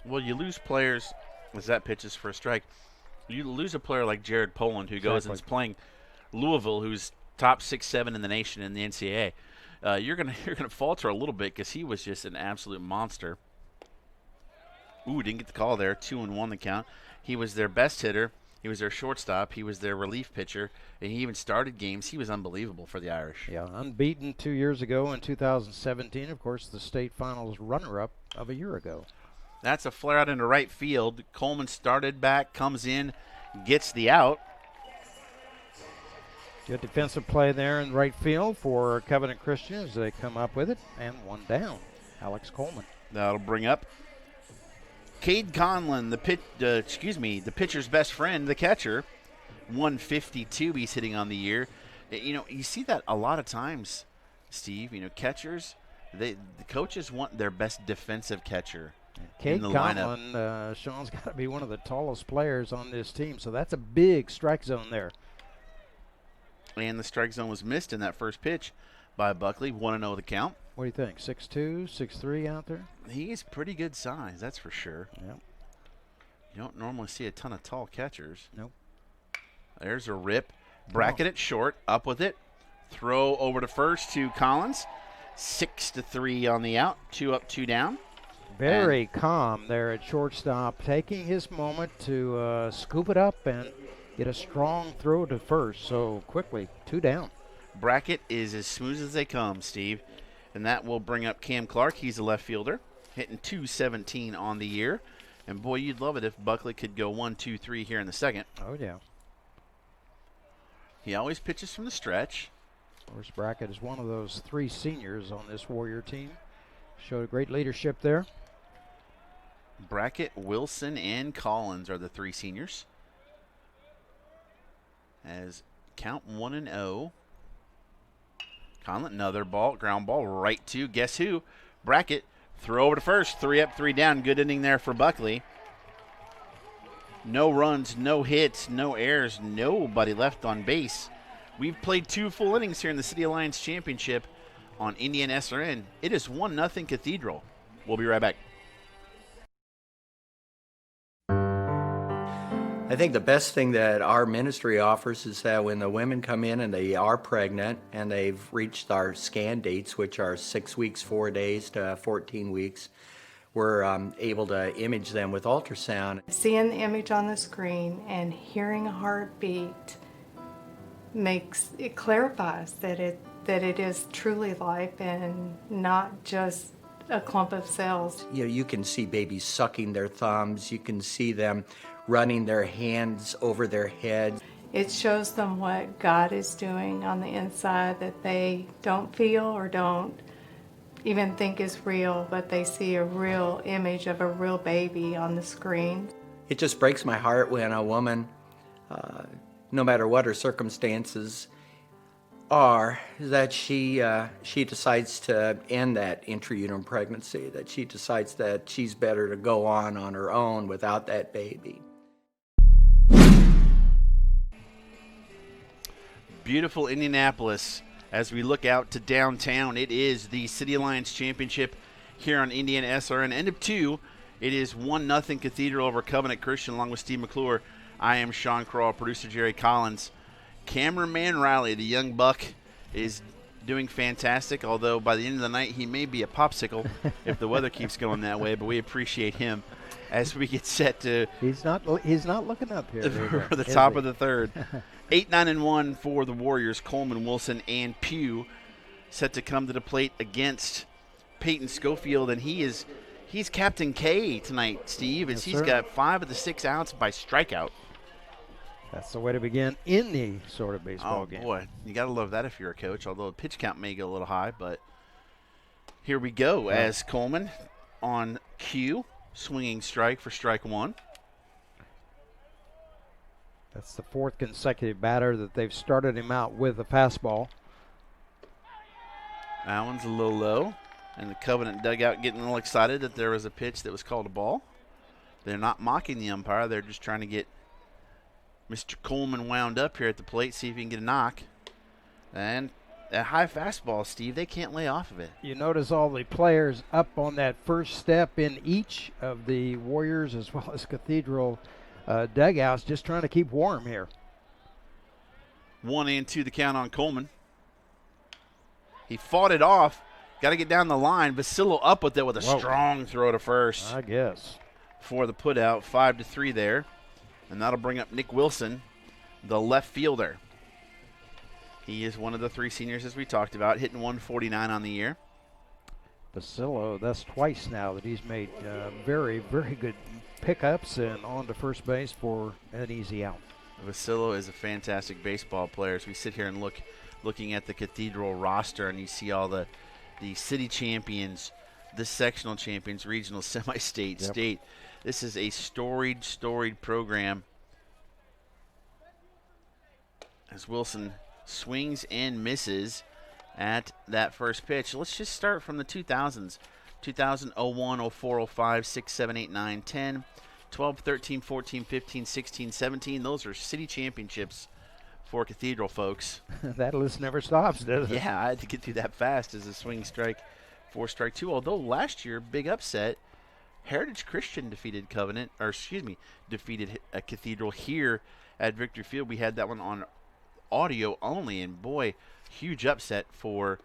Well, you lose players as that pitches for a strike. You lose a player like Jared Poland, who goes and is playing Louisville, who's top 6-7 in the nation in the NCAA. You're gonna falter a little bit because he was just an absolute monster. Ooh, didn't get the call there. 2-1 the count. He was their best hitter. He was their shortstop. He was their relief pitcher, and he even started games. He was unbelievable for the Irish. Yeah, unbeaten 2 years ago in 2017. Of course, the state finals runner-up of a year ago. That's a flare out into right field. Coleman started back, comes in, gets the out. Good defensive play there in right field for Covenant Christian as they come up with it, and 1 down. Alex Coleman. That'll bring up Cade Conlon, the pitcher's best friend, the catcher. 152 he's hitting on the year. You know, you see that a lot of times, Steve. You know, catchers, the coaches want their best defensive catcher. Cade in the lineup. Conlon, Sean's got to be one of the tallest players on this team, so that's a big strike zone there. And the strike zone was missed in that first pitch by Buckley. 1-0 the count. What do you think? 6'2", 6'3" out there? He's pretty good size, that's for sure. Yep. You don't normally see a ton of tall catchers. Nope. There's a rip. Bracket it short. Up with it. Throw over to first to Collins. 6-3 on the out. 2 up, 2 down. Very calm there at shortstop, taking his moment to scoop it up and get a strong throw to first. So quickly, 2 down. Bracket is as smooth as they come, Steve. And that will bring up Cam Clark. He's a left fielder, hitting .217 on the year. And, boy, you'd love it if Buckley could go 1-2-3 here in the second. Oh, yeah. He always pitches from the stretch. Of course, Brackett is one of those 3 seniors on this Warrior team. Showed great leadership there. Brackett, Wilson, and Collins are the 3 seniors. As count 1-0. Conlon, another ball, ground ball right to guess who? Brackett, throw over to first, 3 up, 3 down. Good inning there for Buckley. No runs, no hits, no errors, nobody left on base. We've played 2 full innings here in the City Alliance Championship on Indian SRN. It is 1-0 Cathedral. We'll be right back. I think the best thing that our ministry offers is that when the women come in and they are pregnant and they've reached our scan dates, which are 6 weeks, 4 days to 14 weeks, we're able to image them with ultrasound. Seeing the image on the screen and hearing a heartbeat clarifies that it is truly life and not just a clump of cells. You know, you can see babies sucking their thumbs. You can see them running their hands over their head. It shows them what God is doing on the inside that they don't feel or don't even think is real, but they see a real image of a real baby on the screen. It just breaks my heart when a woman, no matter what her circumstances are, that she decides to end that intrauterine pregnancy, that she decides that she's better to go on her own without that baby. Beautiful Indianapolis. As we look out to downtown, it is the City Alliance Championship here on Indiana SRN. End of 2. It is 1-0 Cathedral over Covenant Christian, along with Steve McClure. I am Sean Kroll, producer Jerry Collins. Cameraman Riley, the young buck, is doing fantastic, although by the end of the night he may be a popsicle if the weather keeps going that way, but we appreciate him as we get set to... He's not looking up here. for the top of the third. 8-9-1 for the Warriors. Coleman, Wilson, and Pugh set to come to the plate against Peyton Schofield, and he He's Captain K tonight, Steve, as he's got 5 of the 6 outs by strikeout. That's the way to begin any sort of baseball game. Oh, boy. You got to love that if you're a coach, although the pitch count may go a little high. But here we go as Coleman on cue, swinging strike for strike 1. That's the 4th consecutive batter that they've started him out with a fastball. That one's a little low. And the Covenant dugout getting a little excited that there was a pitch that was called a ball. They're not mocking the umpire. They're just trying to get Mr. Coleman wound up here at the plate, see if he can get a knock. And that high fastball, Steve, they can't lay off of it. You notice all the players up on that first step in each of the Warriors as well as Cathedral dugouts just trying to keep warm here. 1-2 the count on Coleman. He fought it off. Got to get down the line. Basillo up with it with a strong throw to first. I guess. For the put out, 5-3 there. And that'll bring up Nick Wilson, the left fielder. He is one of the 3 seniors, as we talked about, hitting 149 on the year. Basillo, that's twice now that he's made very, very good pickups and on to first base for an easy out. Basillo is a fantastic baseball player. As we sit here and looking at the Cathedral roster, and you see all the city champions, the sectional champions, regional, semi-state, state. This is a storied program. As Wilson swings and misses at that first pitch. Let's just start from the 2000s. 2000, 01, 04, 05, 6, 7, 8, 9, 10, 12, 13, 14, 15, 16, 17. Those are city championships for Cathedral, folks. That list never stops, does it? Yeah, I had to get through that fast as a swing strike for strike 2. Although last year, big upset, Heritage Christian defeated defeated a Cathedral here at Victory Field. We had that one on audio only, and boy, huge upset for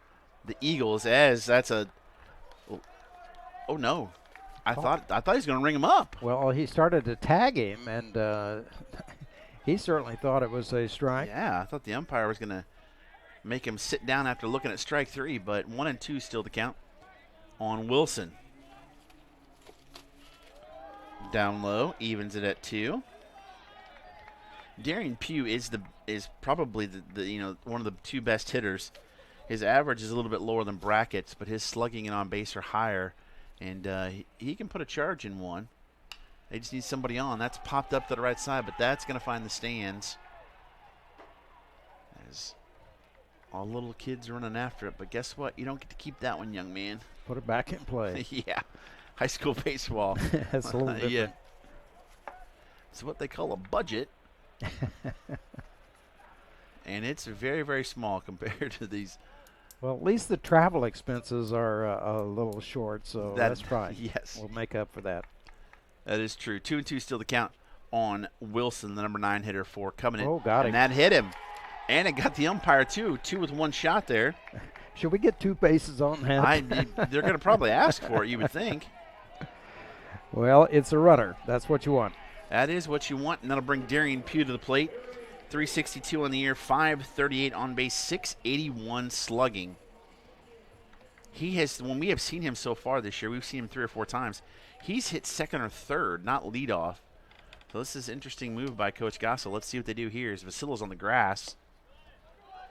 the Eagles. As that's a no, I thought he was going to ring him up. Well, he started to tag him, and he certainly thought it was a strike. Yeah, I thought the umpire was going to make him sit down after looking at strike 3, but 1-2 still to count on Wilson. Down low, evens it at 2. Darian Pugh is probably the one of the 2 best hitters. His average is a little bit lower than Brackett's, but his slugging and on base are higher, and he can put a charge in one. They just need somebody on. That's popped up to the right side, but that's going to find the stands. As all little kids running after it, but guess what? You don't get to keep that one, young man. Put it back in play. Yeah, high school baseball. That's a little different. Yeah. It's what they call a budget. And it's very, very small compared to these. Well, at least the travel expenses are a little short, so that's fine. Yes. We'll make up for that. That is true. 2-2 still to count on Wilson, the number 9 hitter for Covenant. Oh, got it. And that hit him. And it got the umpire, too. 2 with 1 shot there. Should we get 2 bases on that? They're going to probably ask for it, you would think. Well, it's a runner. That's what you want. That is what you want, and that'll bring Darian Pugh to the plate. 362 on the year, 538 on base, 681 slugging. When we have seen him so far this year, we've seen him 3 or 4 times. He's hit second or third, not leadoff. So this is an interesting move by Coach Gossel. Let's see what they do here. As Vasillo's on the grass,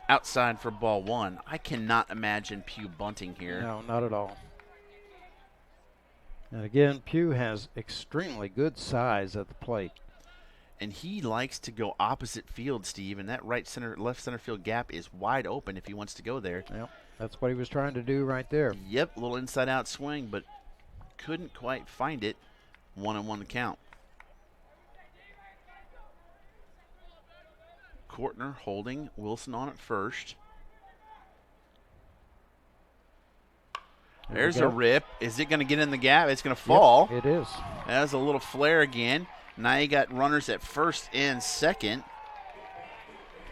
outside for ball 1. I cannot imagine Pugh bunting here. No, not at all. And again, Pugh has extremely good size at the plate. And he likes to go opposite field, Steve, and that left center field gap is wide open if he wants to go there. Yep, that's what he was trying to do right there. Yep, a little inside-out swing, but couldn't quite find it. 1-1 the count. Courtner holding Wilson on at first. There's a rip. Is it going to get in the gap? It's going to fall. Yep, it is. That's a little flare again. Now you got runners at first and second.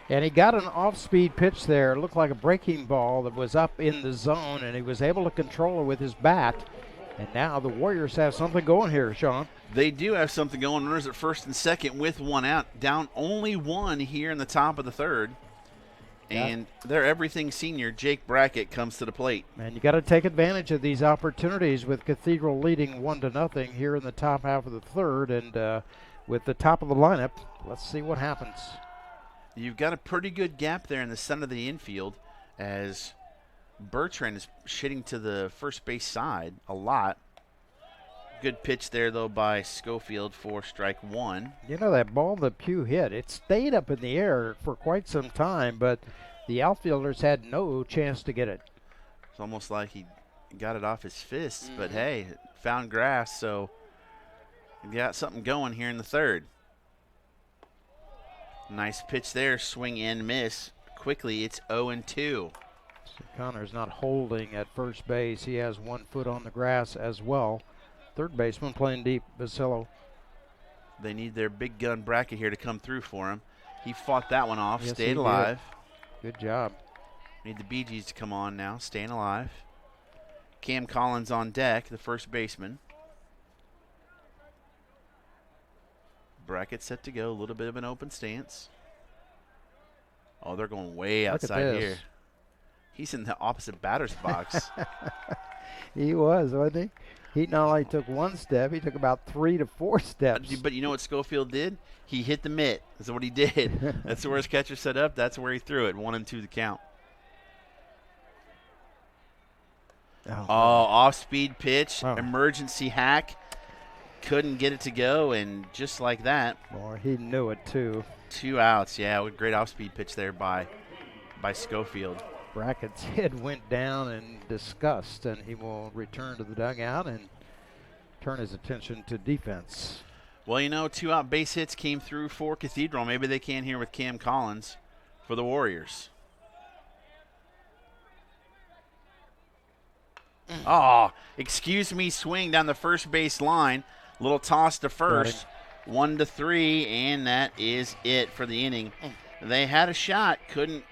And he got an off-speed pitch there. It looked like a breaking ball that was up in the zone, and he was able to control it with his bat. And now the Warriors have something going here, Sean. They do have something going. Runners at first and second with 1 out. Down only 1 here in the top of the 3rd. And their everything senior, Jake Brackett, comes to the plate. Man, you got to take advantage of these opportunities with Cathedral leading 1-0 here in the top half of the third. And with the top of the lineup, let's see what happens. You've got a pretty good gap there in the center of the infield as Bertrand is shitting to the first base side a lot. Good pitch there, though, by Schofield for strike one. You know, that ball that Pugh hit, it stayed up in the air for quite some time, but the outfielders had no chance to get it. It's almost like he got it off his fists, but hey, it found grass, so he got something going here in the third. Nice pitch there, swing and miss. Quickly, it's 0-2. So Connor's not holding at first base. He has 1 foot on the grass as well. Third baseman playing deep, Basillo. They need their big gun Brackett here to come through for him. He fought that one off, Yes, stayed he alive. did. Good job. Need the Bee Gees to come on now, staying alive. Cam Collins on deck, the first baseman. Brackett set to go, a little bit of an open stance. Oh, they're going way outside here. He's in the opposite batter's box. He was, wasn't he? He not only took 1 step, he took about 3 to 4 steps. But you know what Schofield did? He hit the mitt. That's what he did. That's where his catcher set up. That's where he threw it. 1-2 the count. Oh, off-speed pitch, emergency hack. Couldn't get it to go, and just like that. Boy, he knew it, too. 2 outs, yeah. Great off-speed pitch there by Schofield. Brackett's head went down in disgust, and he will return to the dugout and turn his attention to defense. Well, you know, 2 out base hits came through for Cathedral. Maybe they can here with Cam Collins for the Warriors. Oh, excuse me, swing down the first base line. Little toss to first. 1-3, and that is it for the inning. They had a shot, couldn't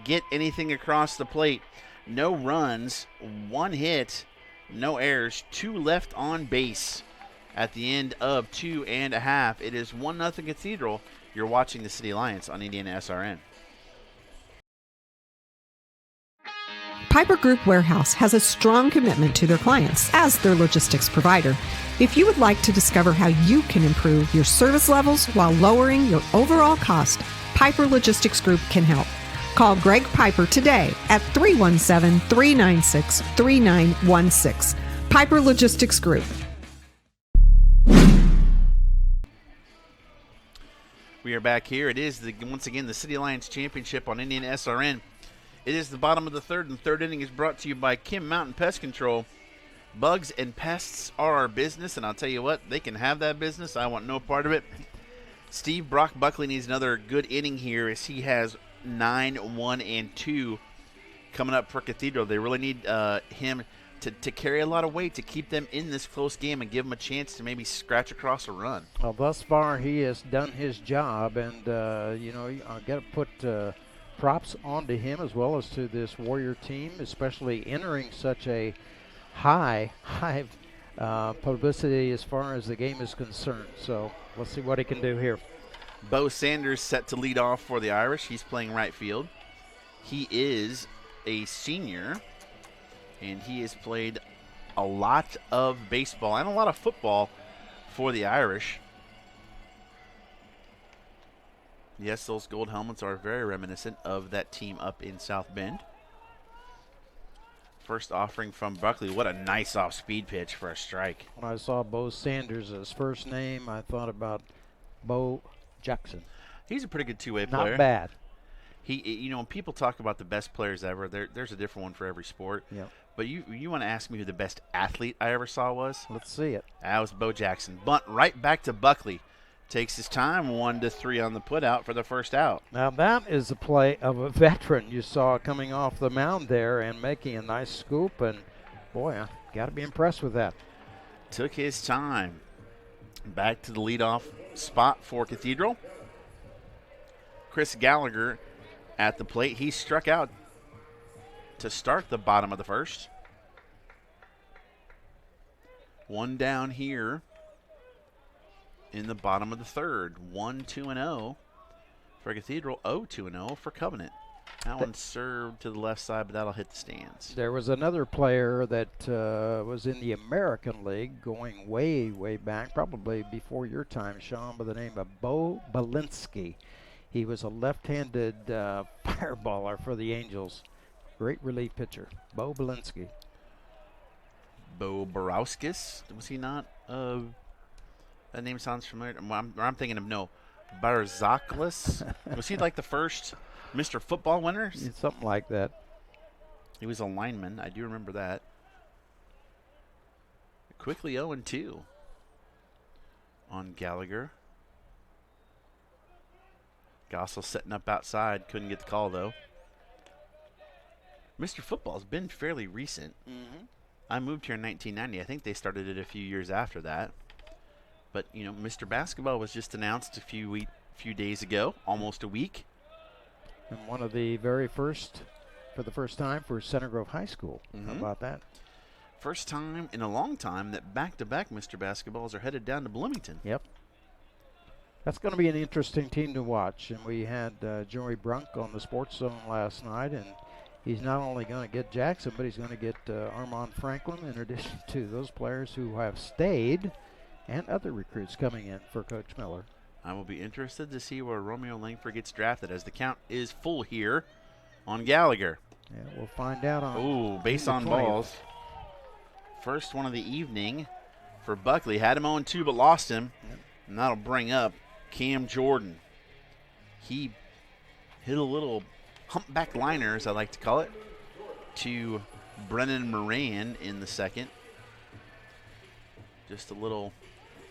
get anything across the plate. No runs, 1 hit, no errors, 2 left on base at the end of 2.5. It is 1-0 Cathedral. You're watching the City Alliance on Indiana SRN. Piper Group Warehouse has a strong commitment to their clients as their logistics provider. If you would like to discover how you can improve your service levels while lowering your overall cost, Piper Logistics Group can help. Call Greg Piper today at 317-396-3916. Piper Logistics Group. We are back here. It is, once again, the City Alliance Championship on Indiana SRN. It is the bottom of the third, and the third inning is brought to you by Kim Mountain Pest Control. Bugs and pests are our business, and I'll tell you what, they can have that business. I want no part of it. Steve Brock Buckley needs another good inning here as he has 9, 1, and 2 coming up for Cathedral. They really need him to carry a lot of weight to keep them in this close game and give them a chance to maybe scratch across a run. Well, thus far he has done his job, and you know, I've got to put props onto him as well as to this Warrior team, especially entering such a high publicity as far as the game is concerned. So let's see what he can do here. Bo Sanders set to lead off for the Irish. He's playing right field. He is a senior, and he has played a lot of baseball and a lot of football for the Irish. Yes, those gold helmets are very reminiscent of that team up in South Bend. First offering from Buckley. What a nice off-speed pitch for a strike. When I saw Bo Sanders as first name, I thought about Bo Jackson. He's a pretty good two-way player. Not bad. You know, when people talk about the best players ever, there's a different one for every sport. Yep. But you want to ask me who the best athlete I ever saw was? Let's see it. That was Bo Jackson. Bunt right back to Buckley. Takes his time, 1-3 on the putout for the first out. Now that is a play of a veteran you saw coming off the mound there and making a nice scoop, and boy, I got to be impressed with that. Took his time. Back to the leadoff spot for Cathedral. Chris Gallagher at the plate. He struck out to start the bottom of the first. One down here in the bottom of the third. 1-2-0 for Cathedral, 0-2-0 for Covenant. That one served to the left side, but that'll hit the stands. There was another player that was in the American League going way, way back, probably before your time, Sean, by the name of Bo Belinsky. He was a left-handed fireballer for the Angels. Great relief pitcher, Bo Belinsky. Bo Borowskis, was he not? That name sounds familiar. I'm thinking of Barzaklis. Was he like the first Mr. Football winner? Something like that. He was a lineman. I do remember that. Quickly 0-2 on Gallagher. Gossel setting up outside. Couldn't get the call, though. Mr. Football's been fairly recent. I moved here in 1990. I think they started it a few years after that. But, you know, Mr. Basketball was just announced a few days ago, almost a week. And one of the very first, for the first time, for Center Grove High School. How about that? First time in a long time that back-to-back Mr. Basketballs are headed down to Bloomington. Yep. That's going to be an interesting team to watch. And we had Joey Brunk on the Sports Zone last night, and he's not only going to get Jackson, but he's going to get Armand Franklin in addition to those players who have stayed and other recruits coming in for Coach Miller. I will be interested to see where Romeo Langford gets drafted, as the count is full here on Gallagher. Yeah, we'll find out on. Ooh, base on 20th. balls. First one of the evening for Buckley. Had him 0-2, but lost him. Yep. And that'll bring up Cam Jordan. He hit a little humpback liner, as I like to call it, to Brennan Moran in the second. Just a little,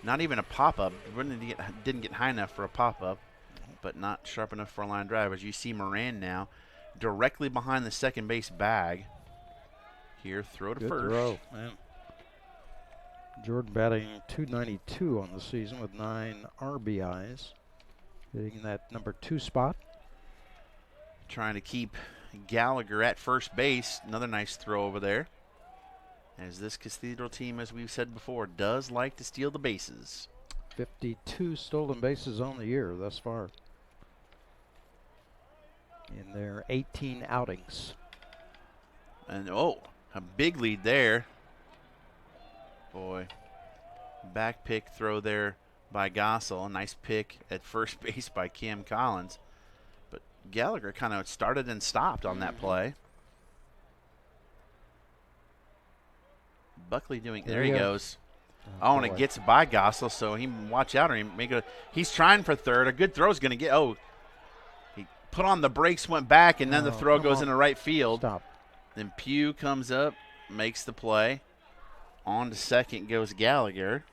not even a pop-up. Brennan didn't get high enough for a pop-up, but not sharp enough for a line drive. As you see Moran now directly behind the second base bag. Here, throw to Good first. Throw, man. Jordan batting .292 on the season with 9 RBIs. Hitting that number 2 spot. Trying to keep Gallagher at first base. Another nice throw over there. As this Cathedral team, as we've said before, does like to steal the bases. 52 stolen bases on the year thus far in their 18 outings. And, a big lead there. Boy, back pick throw there by Gossel. A nice pick at first base by Cam Collins. But Gallagher kind of started and stopped on that play. Buckley doing, there he goes. And it gets by Gossel, so he watch out or he make it. He's trying for third. A good throw is going to get, he put on the brakes, went back, and then the throw goes into right field. Stop. Then Pugh comes up, makes the play. On to second goes Gallagher.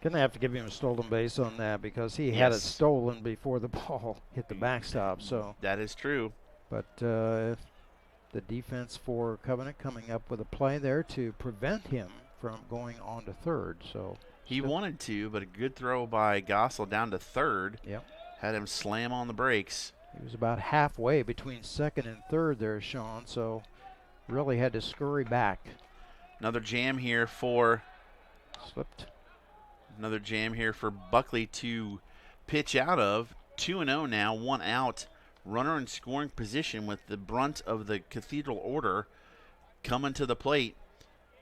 Gonna have to give him a stolen base on that because he had it stolen before the ball hit the backstop. So that is true. But the defense for Covenant coming up with a play there to prevent him from going on to third. So he wanted to, but a good throw by Gossel down to third. Yep. Had him slam on the brakes. He was about halfway between second and third there, Sean. So really had to scurry back. Another jam here for slipped. Another jam here for Buckley to pitch out of. 2-0 now, 1 out. Runner in scoring position with the brunt of the Cathedral order coming to the plate.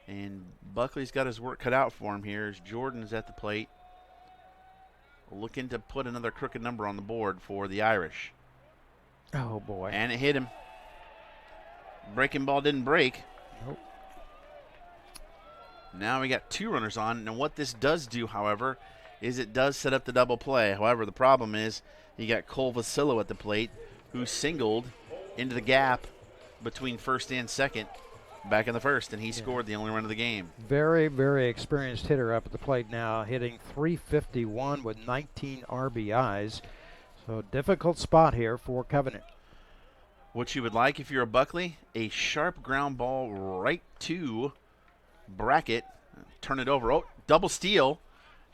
And Buckley's got his work cut out for him here as Jordan's at the plate. Looking to put another crooked number on the board for the Irish. Oh, boy. And it hit him. Breaking ball didn't break. Nope. Now we got 2 runners on. And what this does do, however, is it does set up the double play. However, the problem is you got Cole Vasillo at the plate, who singled into the gap between first and second back in the first, and he scored the only run of the game. Very, very experienced hitter up at the plate now, hitting .351 with 19 RBIs. So difficult spot here for Covenant. What you would like if you're a Buckley, a sharp ground ball right to Brackett. Turn it over. Oh, double steal.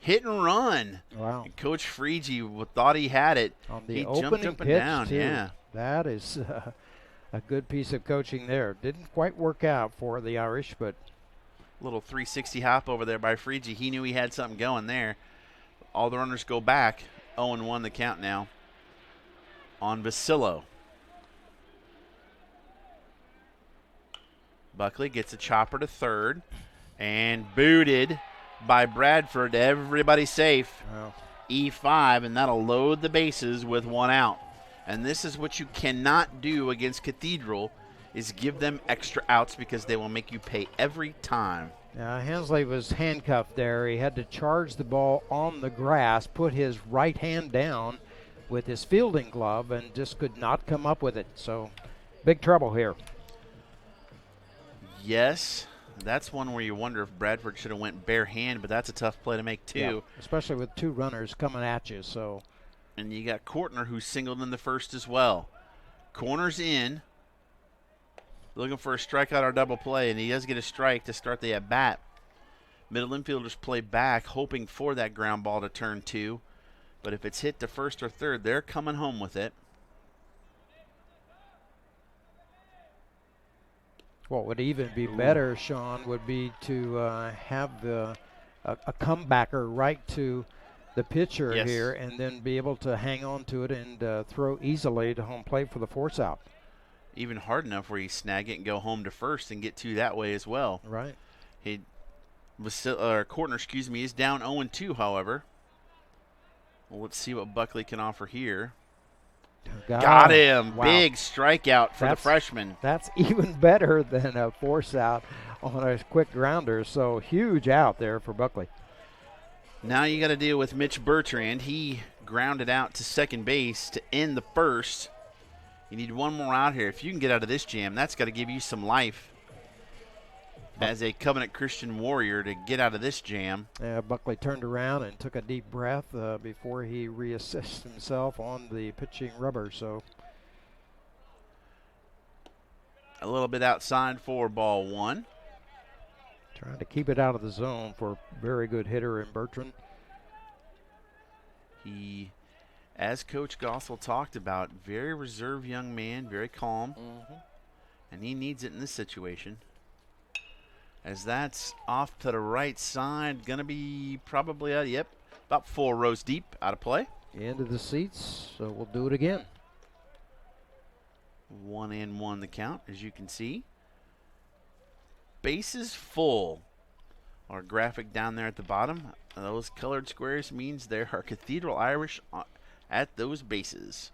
Hit and run. Wow. And Coach Friege thought he had it. On the he opening jumped up and pitch down. too. Yeah. That is a good piece of coaching there. Didn't quite work out for the Irish, but little 360 hop over there by Friege. He knew he had something going there. All the runners go back. 0-1 the count now. on Vasillo. Buckley gets a chopper to third and booted by Bradford. Everybody safe. Wow. E5, and that'll load the bases with one out. And this is what you cannot do against Cathedral, is give them extra outs because they will make you pay every time. Hensley was handcuffed there. He had to charge the ball on the grass, put his right hand down with his fielding glove, and just could not come up with it. So big trouble here. Yes, that's one where you wonder if Bradford should have went bare hand, but that's a tough play to make too. Yeah, especially with two runners coming at you. So, and you got Kortner, who singled in the first as well. Corner's in, looking for a strikeout or double play, and he does get a strike to start the at-bat. Middle infielders play back, hoping for that ground ball to turn two, but if it's hit to first or third, they're coming home with it. What would even be better, Sean, would be to have a comebacker right to the pitcher here, and then be able to hang on to it and throw easily to home plate for the force out. Even hard enough where you snag it and go home to first and get two that way as well. Right. Kortner, is down 0-2, however. Well, let's see what Buckley can offer here. Got him. Wow. Big strikeout for the freshman. That's even better than a force out on a quick grounder. So huge out there for Buckley. Now you got to deal with Mitch Bertrand. He grounded out to second base to end the first. You need one more out here. If you can get out of this jam, that's got to give you some life as a Covenant Christian Warrior to get out of this jam. Buckley turned around and took a deep breath before he reassessed himself on the pitching rubber. So a little bit outside for ball one. Trying to keep it out of the zone for a very good hitter in Bertrand. He, as Coach Gossel talked about, very reserved young man, very calm. And he needs it in this situation. As that's off to the right side, going to be probably, about 4 rows deep, out of play. Into the seats, so we'll do it again. 1-1 the count, as you can see. Bases full. Our graphic down there at the bottom, those colored squares means there are Cathedral Irish at those bases.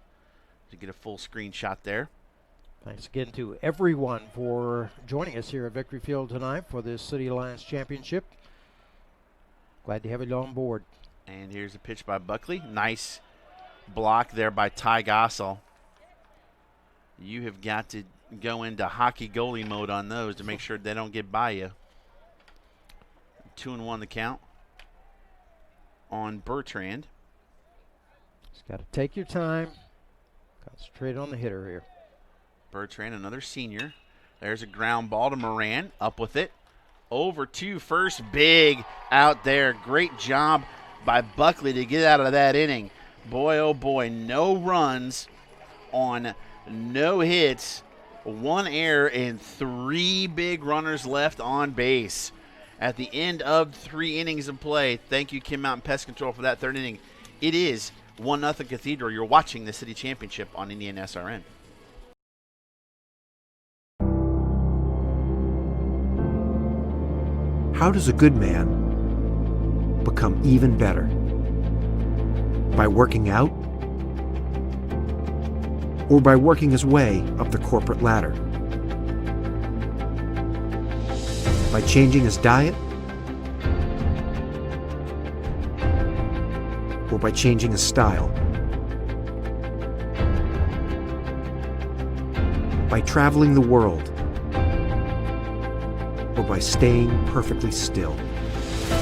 To get a full screen shot there. Thanks again to everyone for joining us here at Victory Field tonight for this City Alliance Championship. Glad to have you on board. And here's a pitch by Buckley. Nice block there by Ty Gossel. You have got to go into hockey goalie mode on those to make sure they don't get by you. 2-1 the count on Bertrand. Just got to take your time. Concentrate on the hitter here. Bertrand, another senior. There's a ground ball to Moran. Up with it. Over to first. Big out there. Great job by Buckley to get out of that inning. Boy, oh boy, no runs on no hits. 1 error and 3 big runners left on base. At the end of 3 innings of play, thank you, Kim Mountain Pest Control, for that 3rd inning. It is 1-0 Cathedral. You're watching the City Championship on Indiana SRN. How does a good man become even better? By working out? Or by working his way up the corporate ladder? By changing his diet? Or by changing his style? By traveling the world? Or by staying perfectly still?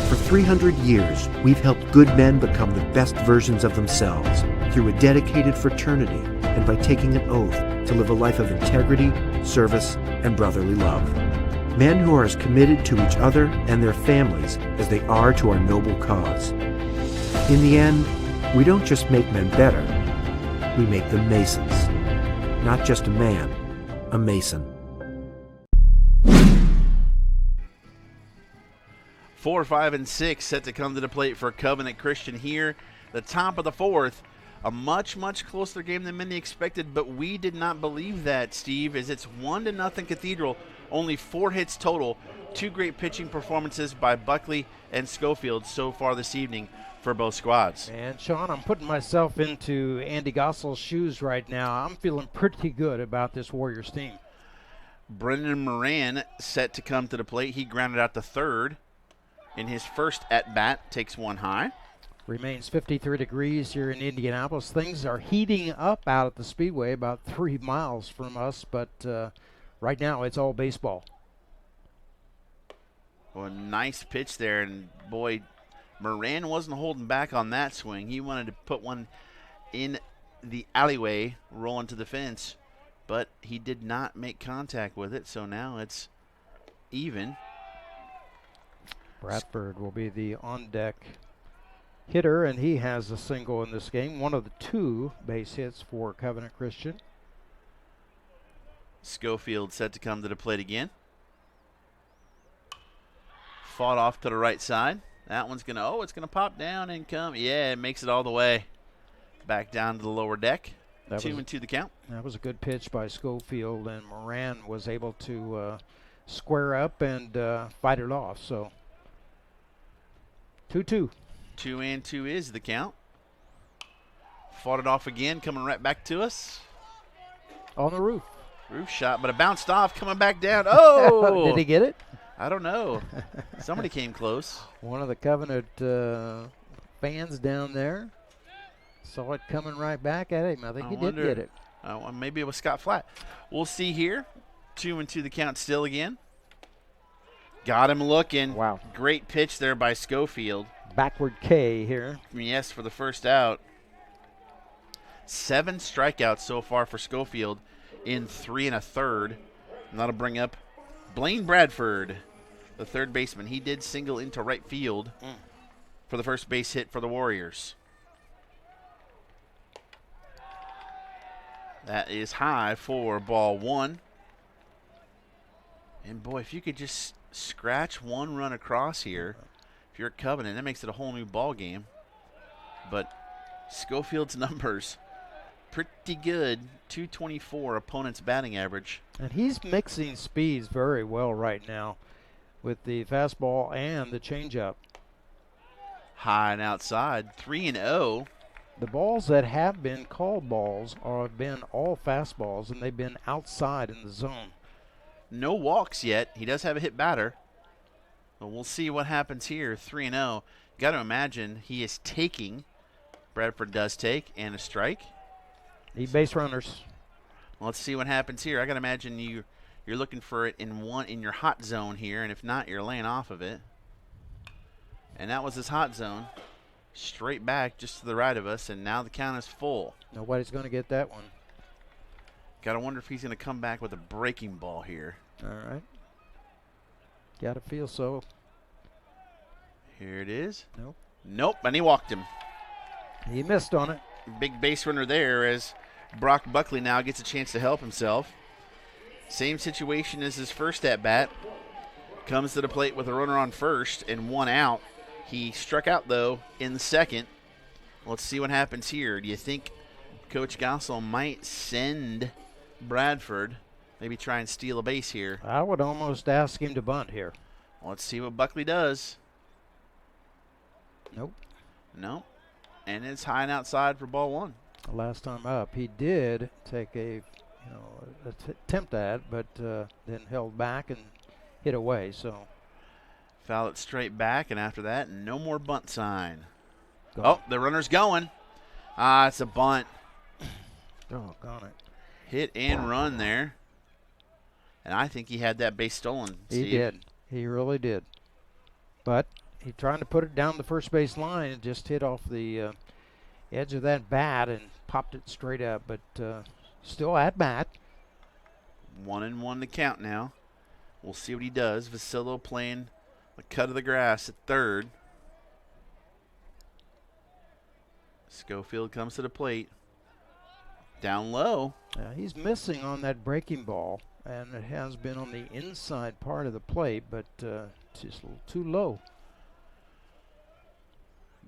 For 300 years, we've helped good men become the best versions of themselves through a dedicated fraternity and by taking an oath to live a life of integrity, service, and brotherly love. Men who are as committed to each other and their families as they are to our noble cause. In the end, we don't just make men better, we make them Masons. Not just a man, a Mason. 4, 5, and 6 set to come to the plate for Covenant Christian here. The top of the 4th. A much, much closer game than many expected, but we did not believe that, Steve, as it's 1-0 Cathedral, only 4 hits total. 2 great pitching performances by Buckley and Schofield so far this evening for both squads. And, Sean, I'm putting myself into Andy Gossel's shoes right now. I'm feeling pretty good about this Warriors team. Brendan Moran set to come to the plate. He grounded out to third in his first at-bat, takes one high. Remains 53 degrees here in Indianapolis. Things are heating up out at the Speedway, about 3 miles from us, but right now it's all baseball. Well, a nice pitch there, and boy, Moran wasn't holding back on that swing. He wanted to put one in the alleyway, rolling to the fence, but he did not make contact with it, so now it's even. Bradford will be the on-deck hitter, and he has a single in this game, one of the 2 base hits for Covenant Christian. Schofield set to come to the plate again. Fought off to the right side. That one's going to, it's going to pop down and come. Yeah, it makes it all the way back down to the lower deck. 2-2 the count. That was a good pitch by Schofield, and Moran was able to square up and fight it off. So 2-2. 2-2 is the count. Fought it off again, coming right back to us. On the roof. Roof shot, but it bounced off, coming back down. Oh! Did he get it? I don't know. Somebody came close. One of the Covenant fans down there saw it coming right back at him. I think he did get it. Maybe it was Scott Flatt. We'll see here. 2-2 the count still again. Got him looking. Wow. Great pitch there by Schofield. Backward K here. Yes, for the first out. 7 strikeouts so far for Schofield in 3 1/3. And that'll bring up Blaine Bradford, the third baseman. He did single into right field for the first base hit for the Warriors. That is high for ball 1. And boy, if you could just scratch 1 run across here, if you're a Covenant, that makes it a whole new ball game. But Schofield's numbers, pretty good. 224 opponent's batting average. And he's mixing speeds very well right now with the fastball and the changeup. High and outside, 3-0. The balls that have been called balls have been all fastballs, and they've been outside in the zone. No walks yet. He does have a hit batter. But we'll see what happens here. 3-0. Got to imagine he is taking. Bradford does take, and a strike. Need base runners. Let's see what happens here. I got to imagine you're looking for it in your hot zone here, and if not, you're laying off of it. And that was his hot zone. Straight back just to the right of us, and now the count is full. Nobody's going to get that one. Got to wonder if he's going to come back with a breaking ball here. All right. Got to feel so. Here it is. Nope. Nope, and he walked him. He missed on it. Big base runner there as Brock Buckley now gets a chance to help himself. Same situation as his first at-bat. Comes to the plate with a runner on first and 1 out. He struck out, though, in the second. Let's see what happens here. Do you think Coach Gossel might send Bradford, maybe try and steal a base here? I would almost ask him to bunt here. Let's see what Buckley does. Nope. Nope. And it's high and outside for ball 1. Last time up, he did take a attempt at it, but then held back and hit away. So foul it straight back, and after that, no more bunt sign. Gone. Oh, the runner's going. It's a bunt. Oh, got it. Hit and run there. And I think he had that base stolen, Steve. He did. He really did. But he trying to put it down the first base line and just hit off the edge of that bat and popped it straight up. But still at bat. 1-1 to count now. We'll see what he does. Vasillo playing the cut of the grass at third. Schofield comes to the plate. Down low. He's missing on that breaking ball, and it has been on the inside part of the plate, but just a little too low.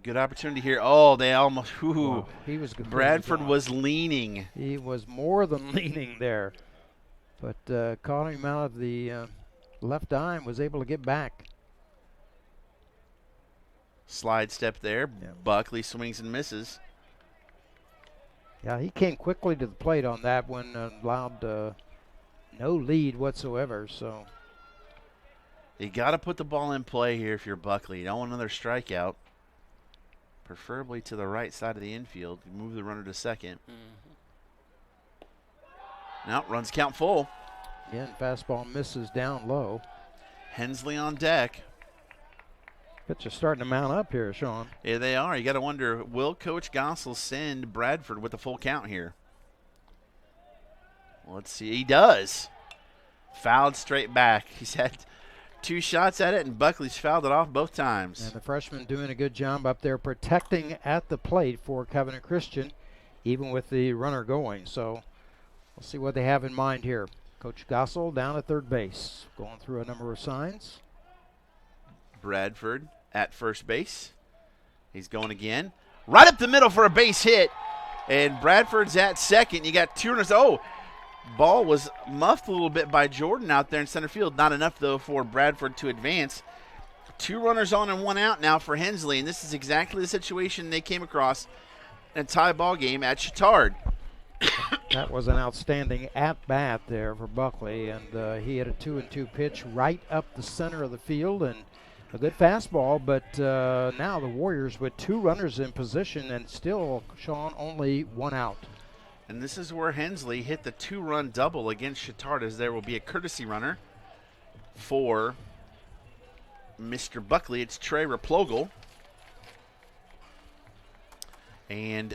Good opportunity here. Oh, they almost. Wow, he was Bradford was leaning. He was more than leaning there, but caught him out of the left eye and was able to get back. Slide step there. Yeah. Buckley swings and misses. Yeah, he came quickly to the plate on that one, allowed no lead whatsoever. So you got to put the ball in play here if you're Buckley. You don't want another strikeout. Preferably to the right side of the infield. Move the runner to second. Now runs count full. Again, fastball misses down low. Hensley on deck. Pitchers starting to mount up here, Sean. Yeah, they are. You got to wonder, will Coach Gossel send Bradford with a full count here? Well, let's see. He does. Fouled straight back. He's had 2 shots at it, and Buckley's fouled it off both times. And the freshman doing a good job up there protecting at the plate for Covenant Christian, even with the runner going. So we'll see what they have in mind here. Coach Gossel down at third base, going through a number of signs. Bradford at first base. He's going again. Right up the middle for a base hit. And Bradford's at second. You got 2 runners. Oh, ball was muffed a little bit by Jordan out there in center field. Not enough, though, for Bradford to advance. 2 runners on and 1 out now for Hensley, and this is exactly the situation they came across in a tie ball game at Chittard. That was an outstanding at-bat there for Buckley, and he had a 2-2 pitch right up the center of the field, and a good fastball, but now the Warriors with 2 runners in position and still, Sean, only 1 out. And this is where Hensley hit the 2-run double against Chittard, as there will be a courtesy runner for Mr. Buckley. It's Trey Replogle. And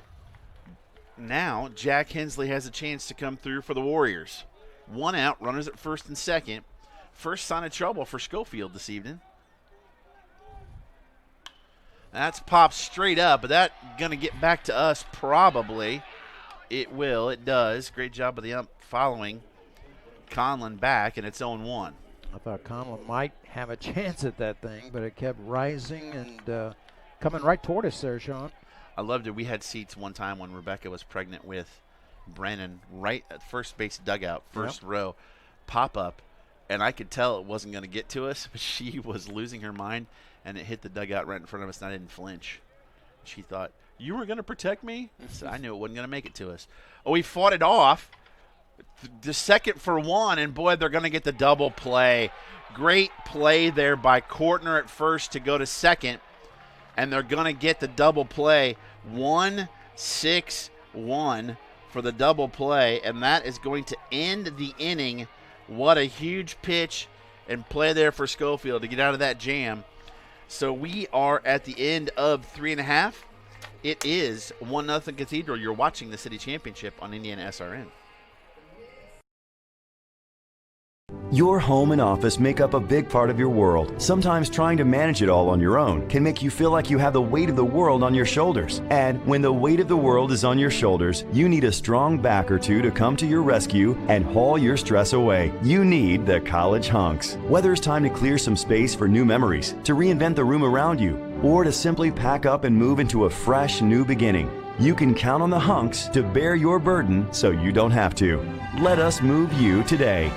now Jack Hensley has a chance to come through for the Warriors. 1 out, runners at first and second. First sign of trouble for Schofield this evening. That's popped straight up, but that's going to get back to us probably. It will. It does. Great job of the ump following Conlon back, and it's 0-1. I thought Conlon might have a chance at that thing, but it kept rising and coming right toward us there, Sean. I loved it. We had seats one time when Rebecca was pregnant with Brennan right at first base dugout, first row, pop up, and I could tell it wasn't going to get to us, but she was losing her mind, and it hit the dugout right in front of us, and I didn't flinch. She thought, "You were going to protect me?" So I knew it wasn't going to make it to us. Oh, we fought it off. The second for 1, and boy, they're going to get the double play. Great play there by Kortner at first to go to second, and they're going to get the double play. 1-6-1 for the double play, and that is going to end the inning. What a huge pitch and play there for Schofield to get out of that jam. So we are at the end of 3.5. It is 1-0 Cathedral. You're watching the City Championship on Indiana SRN. Your home and office make up a big part of your world. Sometimes trying to manage it all on your own can make you feel like you have the weight of the world on your shoulders. And when the weight of the world is on your shoulders, you need a strong back or two to come to your rescue and haul your stress away. You need the College Hunks. Whether it's time to clear some space for new memories, to reinvent the room around you, or to simply pack up and move into a fresh new beginning, you can count on the Hunks to bear your burden so you don't have to. Let us move you today.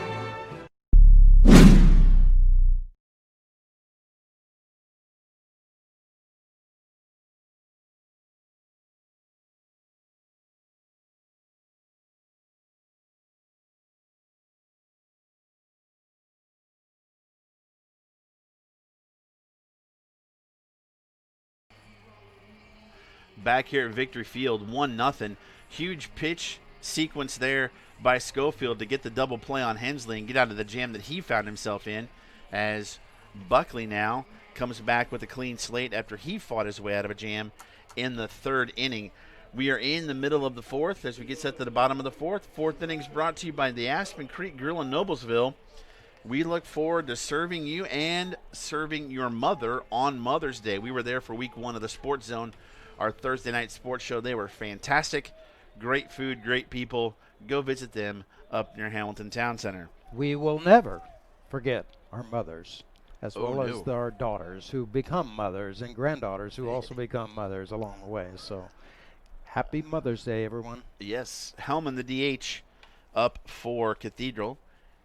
Back here at Victory Field, 1-0. Huge pitch sequence there by Schofield to get the double play on Hensley and get out of the jam that he found himself in, as Buckley now comes back with a clean slate after he fought his way out of a jam in the 3rd inning. We are in the middle of the 4th as we get set to the bottom of the 4th. 4th inning is brought to you by the Aspen Creek Grill in Noblesville. We look forward to serving you and serving your mother on Mother's Day. We were there for week 1 of the Sports Zone, our Thursday night sports show. They were fantastic. Great food, great people. Go visit them up near Hamilton Town Center. We will never forget our mothers. as well as our daughters who become mothers and granddaughters who also become mothers along the way. So happy Mother's Day, everyone. Yes, Hellman, the DH, up for Cathedral.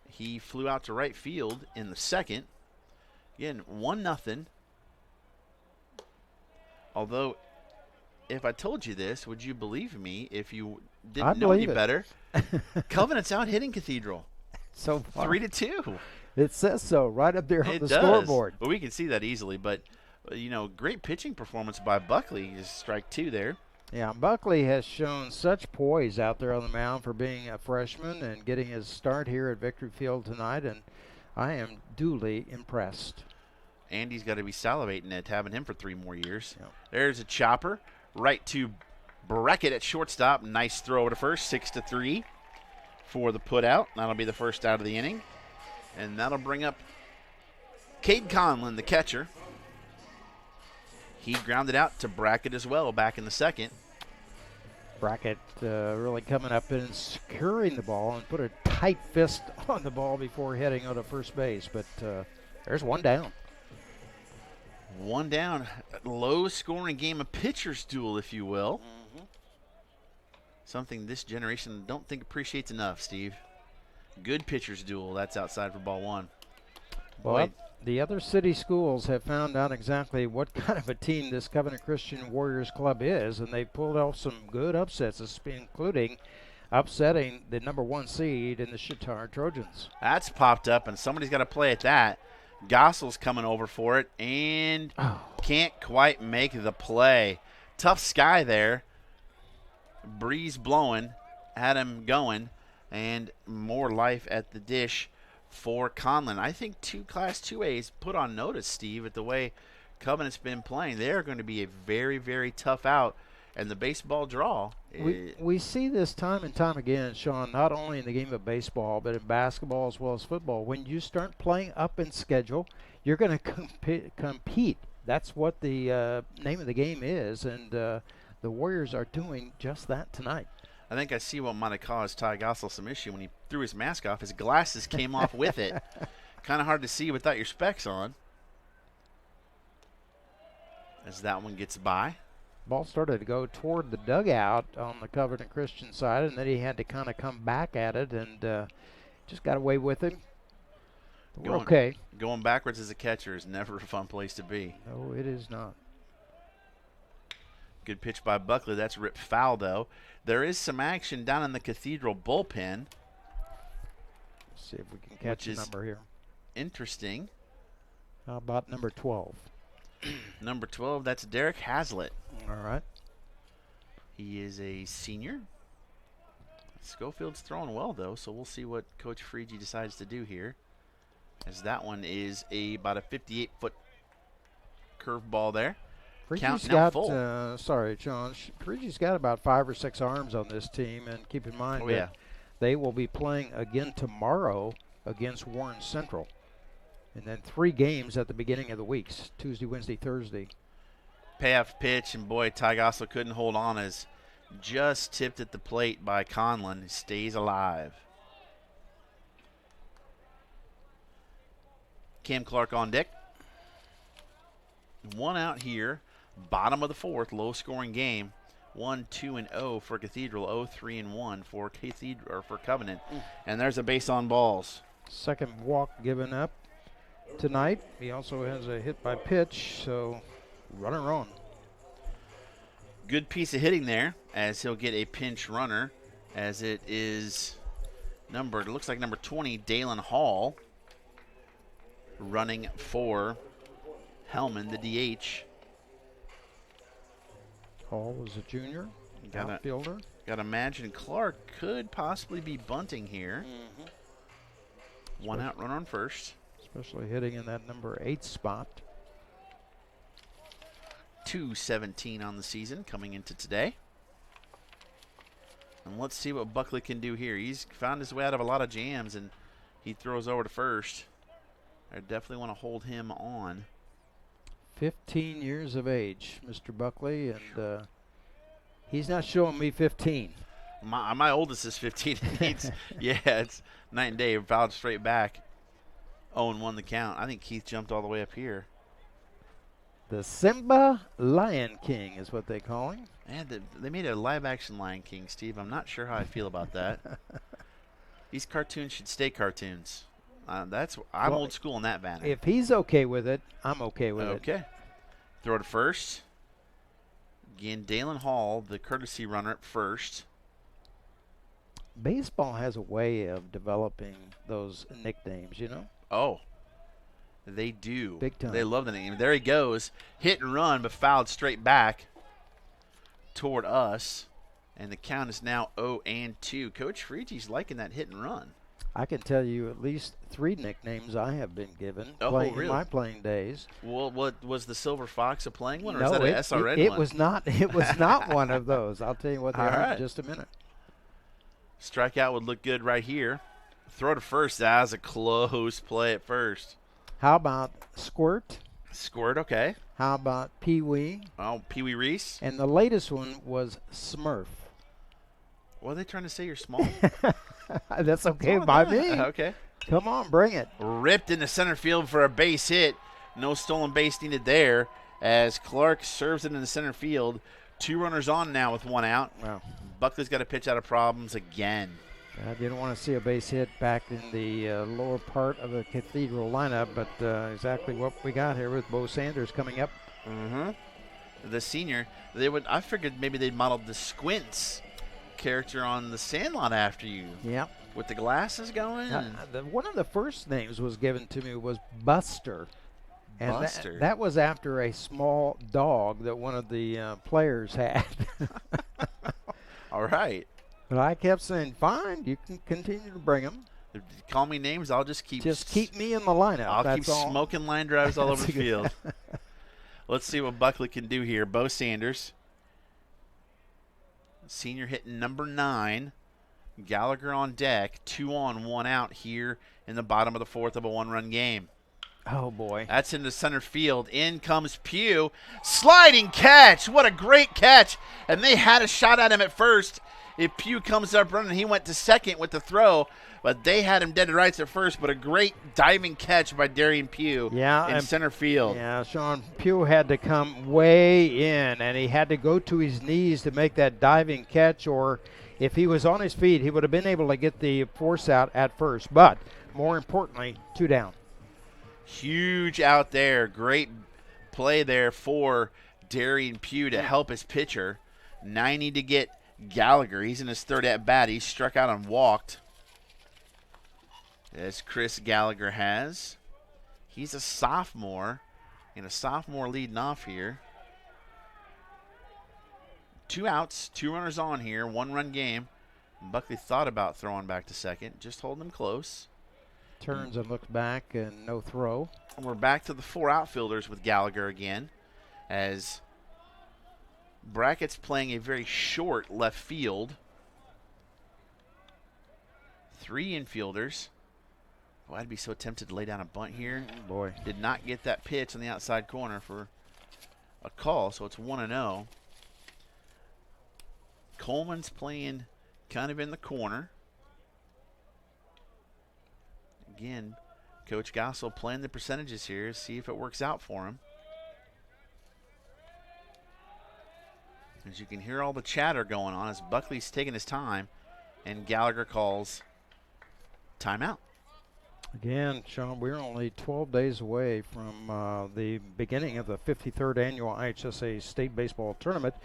He flew out to right field in the second. Again, 1-0. Although, if I told you this, would you believe me if you didn't know any better? Covenant's out hitting Cathedral. So far. 3-2. It says so right up there on the scoreboard. Well, we can see that easily, but, great pitching performance by Buckley. Just strike 2 there. Yeah, Buckley has shown such poise out there on the mound for being a freshman and getting his start here at Victory Field tonight, and I am duly impressed. Andy's got to be salivating at having him for 3 more years. Yep. There's a chopper right to Brackett at shortstop. Nice throw over to first, 6-3 for the putout. That'll be the first out of the inning, and that'll bring up Cade Conlon, the catcher. He grounded out to Brackett as well back in the second. Brackett really coming up and securing the ball and put a tight fist on the ball before heading out of first base. But there's one down. One down. Low-scoring game, a pitcher's duel, if you will. Mm-hmm. Something this generation don't think appreciates enough, Steve. Good pitcher's duel. That's outside for ball 1. Well, the other city schools have found out exactly what kind of a team this Covenant Christian Warriors Club is, and they pulled off some good upsets, including upsetting the number 1 seed in the Shatar Trojans. That's popped up, and somebody's got to play at that. Gossel's coming over for it and can't quite make the play. Tough sky there. Breeze blowing, had him going, and more life at the dish for Conlon. I think 2 Class 2As put on notice, Steve, at the way Covenant's been playing. They're going to be a very, very tough out, and the baseball draw. We see this time and time again, Sean, not only in the game of baseball, but in basketball as well as football. When you start playing up in schedule, you're going to compete. That's what the name of the game is, and the Warriors are doing just that tonight. I think I see what might have caused Ty Gossel some issue when he threw his mask off. His glasses came off with it. Kind of hard to see without your specs on. As that one gets by. Ball started to go toward the dugout on the Covenant Christian side, and then he had to kind of come back at it and just got away with it. We're okay. Going backwards as a catcher is never a fun place to be. No, it is not. Good pitch by Buckley. That's ripped foul, though. There is some action down in the Cathedral bullpen. Let's see if we can catch a number here. Interesting. How about number 12? Number 12, that's Derek Hazlitt. All right. He is a senior. Schofield's throwing well, though, so we'll see what Coach Friege decides to do here. As that one is about a 58-foot curveball there. Friege's got, sorry, John. Friege's got about 5 or 6 arms on this team, and keep in mind that they will be playing again tomorrow against Warren Central. And then 3 games at the beginning of the weeks, Tuesday, Wednesday, Thursday. Payoff pitch, and boy, Ty Gossel couldn't hold on as just tipped at the plate by Conlon. He stays alive. Cam Clark on deck. 1 out here. Bottom of the 4th, low-scoring game. 1-2-0 for Cathedral. 0-3-1 for Cathedral or for Covenant. And there's a base on balls. Second walk given up tonight. He also has a hit by pitch, so runner on. Good piece of hitting there, as he'll get a pinch runner, as it is numbered. It looks like number 20, Dalen Hall, running for Hellman, the DH. Hall was a junior, outfielder. Got to imagine Clark could possibly be bunting here. 1 out, run on first. Especially hitting in that number 8 spot. 2-17 on the season coming into today. And let's see what Buckley can do here. He's found his way out of a lot of jams, and he throws over to first. I definitely want to hold him on. 15 years of age, Mr. Buckley, and he's not showing me 15. My oldest is 15. It's night and day. Fouled straight back. 0-1 the count. I think Keith jumped all the way up here. The Simba Lion King is what they call him. Man, they made a live-action Lion King, Steve. I'm not sure how I feel about that. These cartoons should stay cartoons. I'm old school in that banner. If he's okay with it, I'm okay with it. Okay. Throw to first. Again, Dalen Hall, the courtesy runner at first. Baseball has a way of developing those nicknames, you know? Oh, they do. Big time. They love the name. There he goes. Hit and run, but fouled straight back toward us. And the count is now 0-2. Coach Frigi's liking that hit and run. I can tell you at least 3 nicknames I have been given really? in my playing days. Well, what was the Silver Fox a playing one, or No, is that an SRN one? It was not. It was not one of those. I'll tell you what they are in just a minute. Strikeout would look good right here. Throw to first. That was a close play at first. How about Squirt? Squirt, okay. How about Pee Wee? Oh, Pee Wee Reese. And the latest one was Smurf. What are they trying to say? You're small? That's okay by me. Okay. Come on, bring it. Ripped into center field for a base hit. No stolen base needed there as Clark serves it into center field. 2 runners on now with 1 out. Wow. Buckley's got to pitch out of problems again. I didn't want to see a base hit back in the lower part of the Cathedral lineup, but exactly what we got here with Bo Sanders coming up. Mm-hmm. The senior, I figured maybe they'd modeled the Squints character on the Sandlot after you. Yep. With the glasses going. One of the first names was given to me was Buster. And Buster. That was after a small dog that one of the players had. All right. But I kept saying, fine, you can continue to bring them. If you call me names, I'll just keep me in the lineup. I'll That's keep all. smoking line drives all over the field. Let's see what Buckley can do here. Bo Sanders, senior hitting number 9. Gallagher on deck. 2 on, 1 out here in the bottom of the 4th of a 1-run game. Oh, boy. That's into center field. In comes Pugh. Sliding catch. What a great catch. And they had a shot at him at first. If Pugh comes up running, he went to second with the throw. But they had him dead to rights at first. But a great diving catch by Darian Pugh in center field. Yeah, Sean, Pugh had to come way in, and he had to go to his knees to make that diving catch, or if he was on his feet, he would have been able to get the force out at first. But more importantly, 2 down. Huge out there. Great play there for Darian Pugh to help his pitcher. 90 to get Gallagher. He's in his 3rd at-bat. He struck out and walked, as Chris Gallagher has. He's a sophomore, and a sophomore leading off here. 2 outs, 2 runners on here, 1-run game. Buckley thought about throwing back to second, just holding him close. Turns and looks back and no throw. And we're back to the 4 outfielders with Gallagher again, as Brackett's playing a very short left field. 3 infielders. Oh, I'd be so tempted to lay down a bunt here. Boy. Did not get that pitch on the outside corner for a call, so it's 1-0. Coleman's playing kind of in the corner. Again, Coach Gossel playing the percentages here, see if it works out for him. As you can hear all the chatter going on as Buckley's taking his time, and Gallagher calls timeout. Again, Sean, we're only 12 days away from the beginning of the 53rd annual IHSA State Baseball Tournament.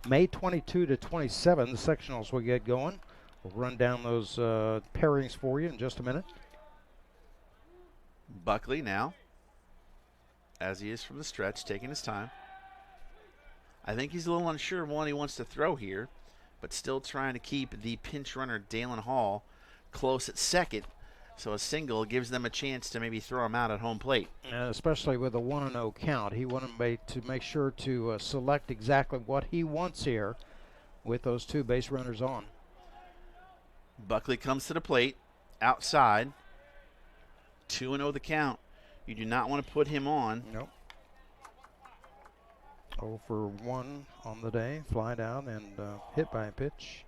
May 22 to 27, the sectionals will get going. We'll run down those pairings for you in just a minute. Buckley now, as he is from the stretch, taking his time. I think he's a little unsure of what he wants to throw here, but still trying to keep the pinch runner Dalen Hall close at second. So a single gives them a chance to maybe throw him out at home plate. Especially with a 1-0 count. He wanted to make sure to select exactly what he wants here with those 2 base runners on. Buckley comes to the plate, outside. 2-0 the count. You do not want to put him on. Nope. 0 for 1 on the day, flied out and hit by a pitch.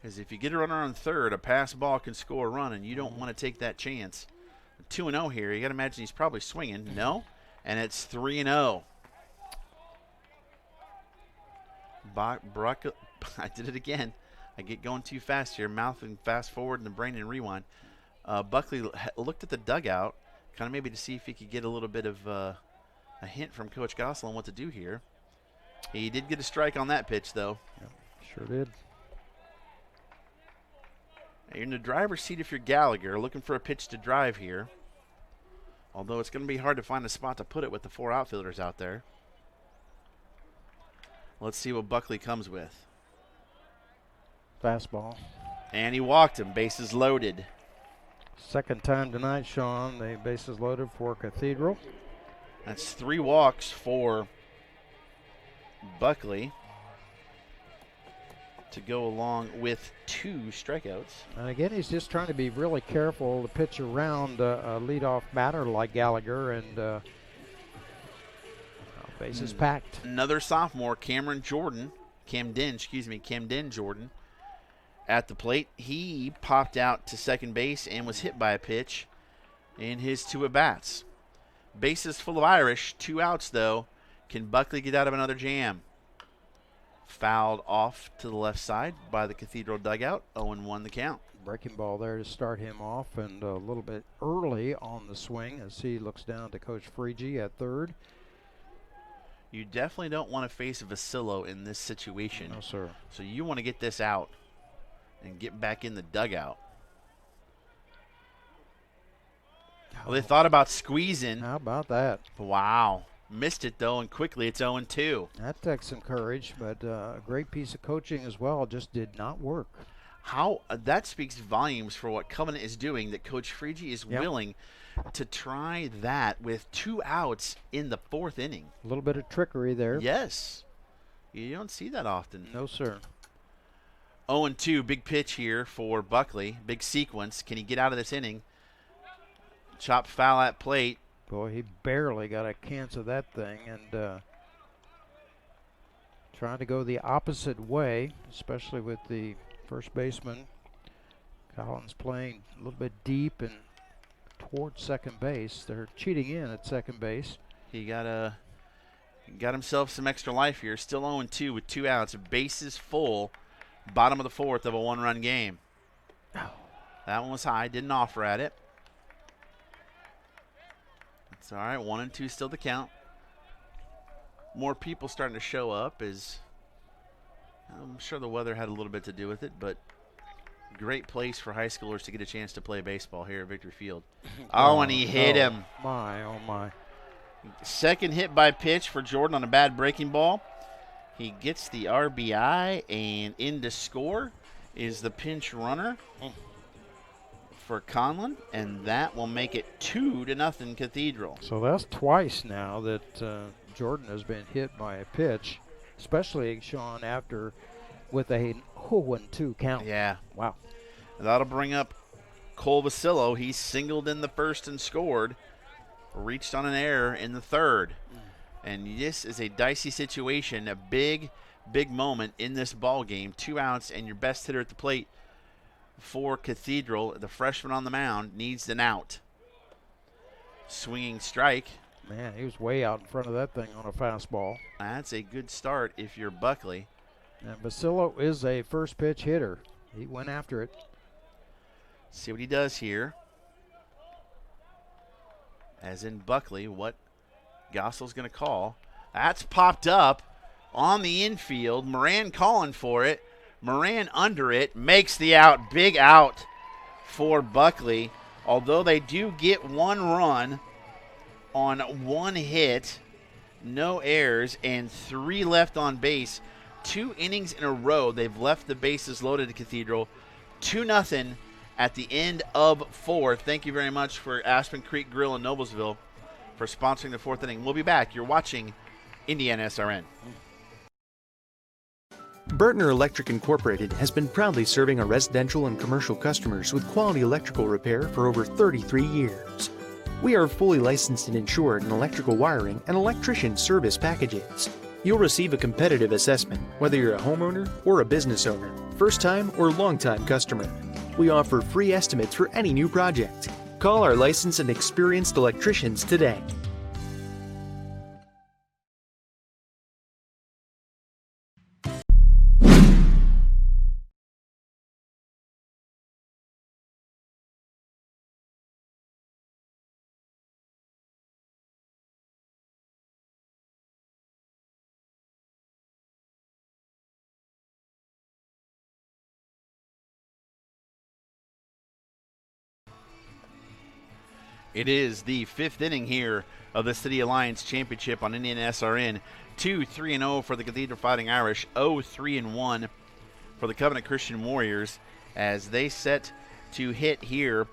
Because if you get a runner on third, a pass ball can score a run, and you don't want to take that chance. 2-0 here. You got to imagine he's probably swinging. No, and it's 3-0. I did it again. I get going too fast here, mouthing fast forward in the brain and rewind. Buckley looked at the dugout, kind of maybe to see if he could get a little bit of a hint from Coach Gossel on what to do here. He did get a strike on that pitch, though. Yep, sure did. You're in the driver's seat if you're Gallagher, looking for a pitch to drive here. Although it's going to be hard to find a spot to put it with the 4 outfielders out there. Let's see what Buckley comes with. Fastball. And he walked him. Bases loaded. Second time tonight, Sean. The bases loaded for Cathedral. That's 3 walks for Buckley to go along with 2 strikeouts. And again, he's just trying to be really careful to pitch around a leadoff batter like Gallagher, and bases packed. Another sophomore, Camden Jordan, at the plate. He popped out to second base and was hit by a pitch in his 2 at-bats. Bases full of Irish, 2 outs though. Can Buckley get out of another jam? Fouled off to the left side by the Cathedral dugout. 0-1 the count. Breaking ball there to start him off, and a little bit early on the swing as he looks down to Coach Frigie at third. You definitely don't want to face Vasillo in this situation. No, sir. So you want to get this out and get back in the dugout. Well, they thought about squeezing. How about that? Wow. Missed it, though, and quickly it's 0-2. That takes some courage, but a great piece of coaching as well. Just did not work. That speaks volumes for what Covenant is doing, that Coach Frigie is willing to try that with 2 outs in the 4th inning. A little bit of trickery there. Yes. You don't see that often. No, sir. 0-2, big pitch here for Buckley. Big sequence. Can he get out of this inning? Chopped foul at plate. Boy, he barely got a chance of that thing, and trying to go the opposite way, especially with the first baseman. Collins playing a little bit deep and towards second base. They're cheating in at second base. He got himself some extra life here. Still 0-2 with 2 outs. Bases full. Bottom of the 4th of a 1-run game. That one was high. Didn't offer at it. It's all right. 1-2 still the count. More people starting to show up. I'm sure the weather had a little bit to do with it, but great place for high schoolers to get a chance to play baseball here at Victory Field. Oh, and he hit him. Oh my. Second hit by pitch for Jordan on a bad breaking ball. He gets the RBI, and in to score is the pinch runner for Conlon, and that will make it 2-0 Cathedral. So that's twice now that Jordan has been hit by a pitch, especially, Sean, with a 0-2 count. Yeah. Wow. That'll bring up Cole Vasillo. He singled in the 1st and scored. Reached on an error in the 3rd. And this is a dicey situation, a big, big moment in this ball game. 2 outs and your best hitter at the plate for Cathedral. The freshman on the mound needs an out. Swinging strike. Man, he was way out in front of that thing on a fastball. That's a good start if you're Buckley. And Vasillo is a first pitch hitter. He went after it. See what he does here. As in Buckley, what Gossel's going to call. That's popped up on the infield. Moran calling for it. Moran under it. Makes the out. Big out for Buckley. Although they do get 1 run on 1 hit. No errors and 3 left on base. 2 innings in a row, they've left the bases loaded at Cathedral. 2-0 at the end of 4. Thank you very much for Aspen Creek Grill in Noblesville for sponsoring the 4th inning. We'll be back. You're watching Indiana SRN. Bertner Electric Incorporated has been proudly serving our residential and commercial customers with quality electrical repair for over 33 years. We are fully licensed and insured in electrical wiring and electrician service packages. You'll receive a competitive assessment, whether you're a homeowner or a business owner, first-time or long-time customer. We offer free estimates for any new project. Call our licensed and experienced electricians today. It is the 5th inning here of the City Alliance Championship on Indiana SRN. 2-3-0 for the Cathedral Fighting Irish, 0-3-1 for the Covenant Christian Warriors as they set to hit here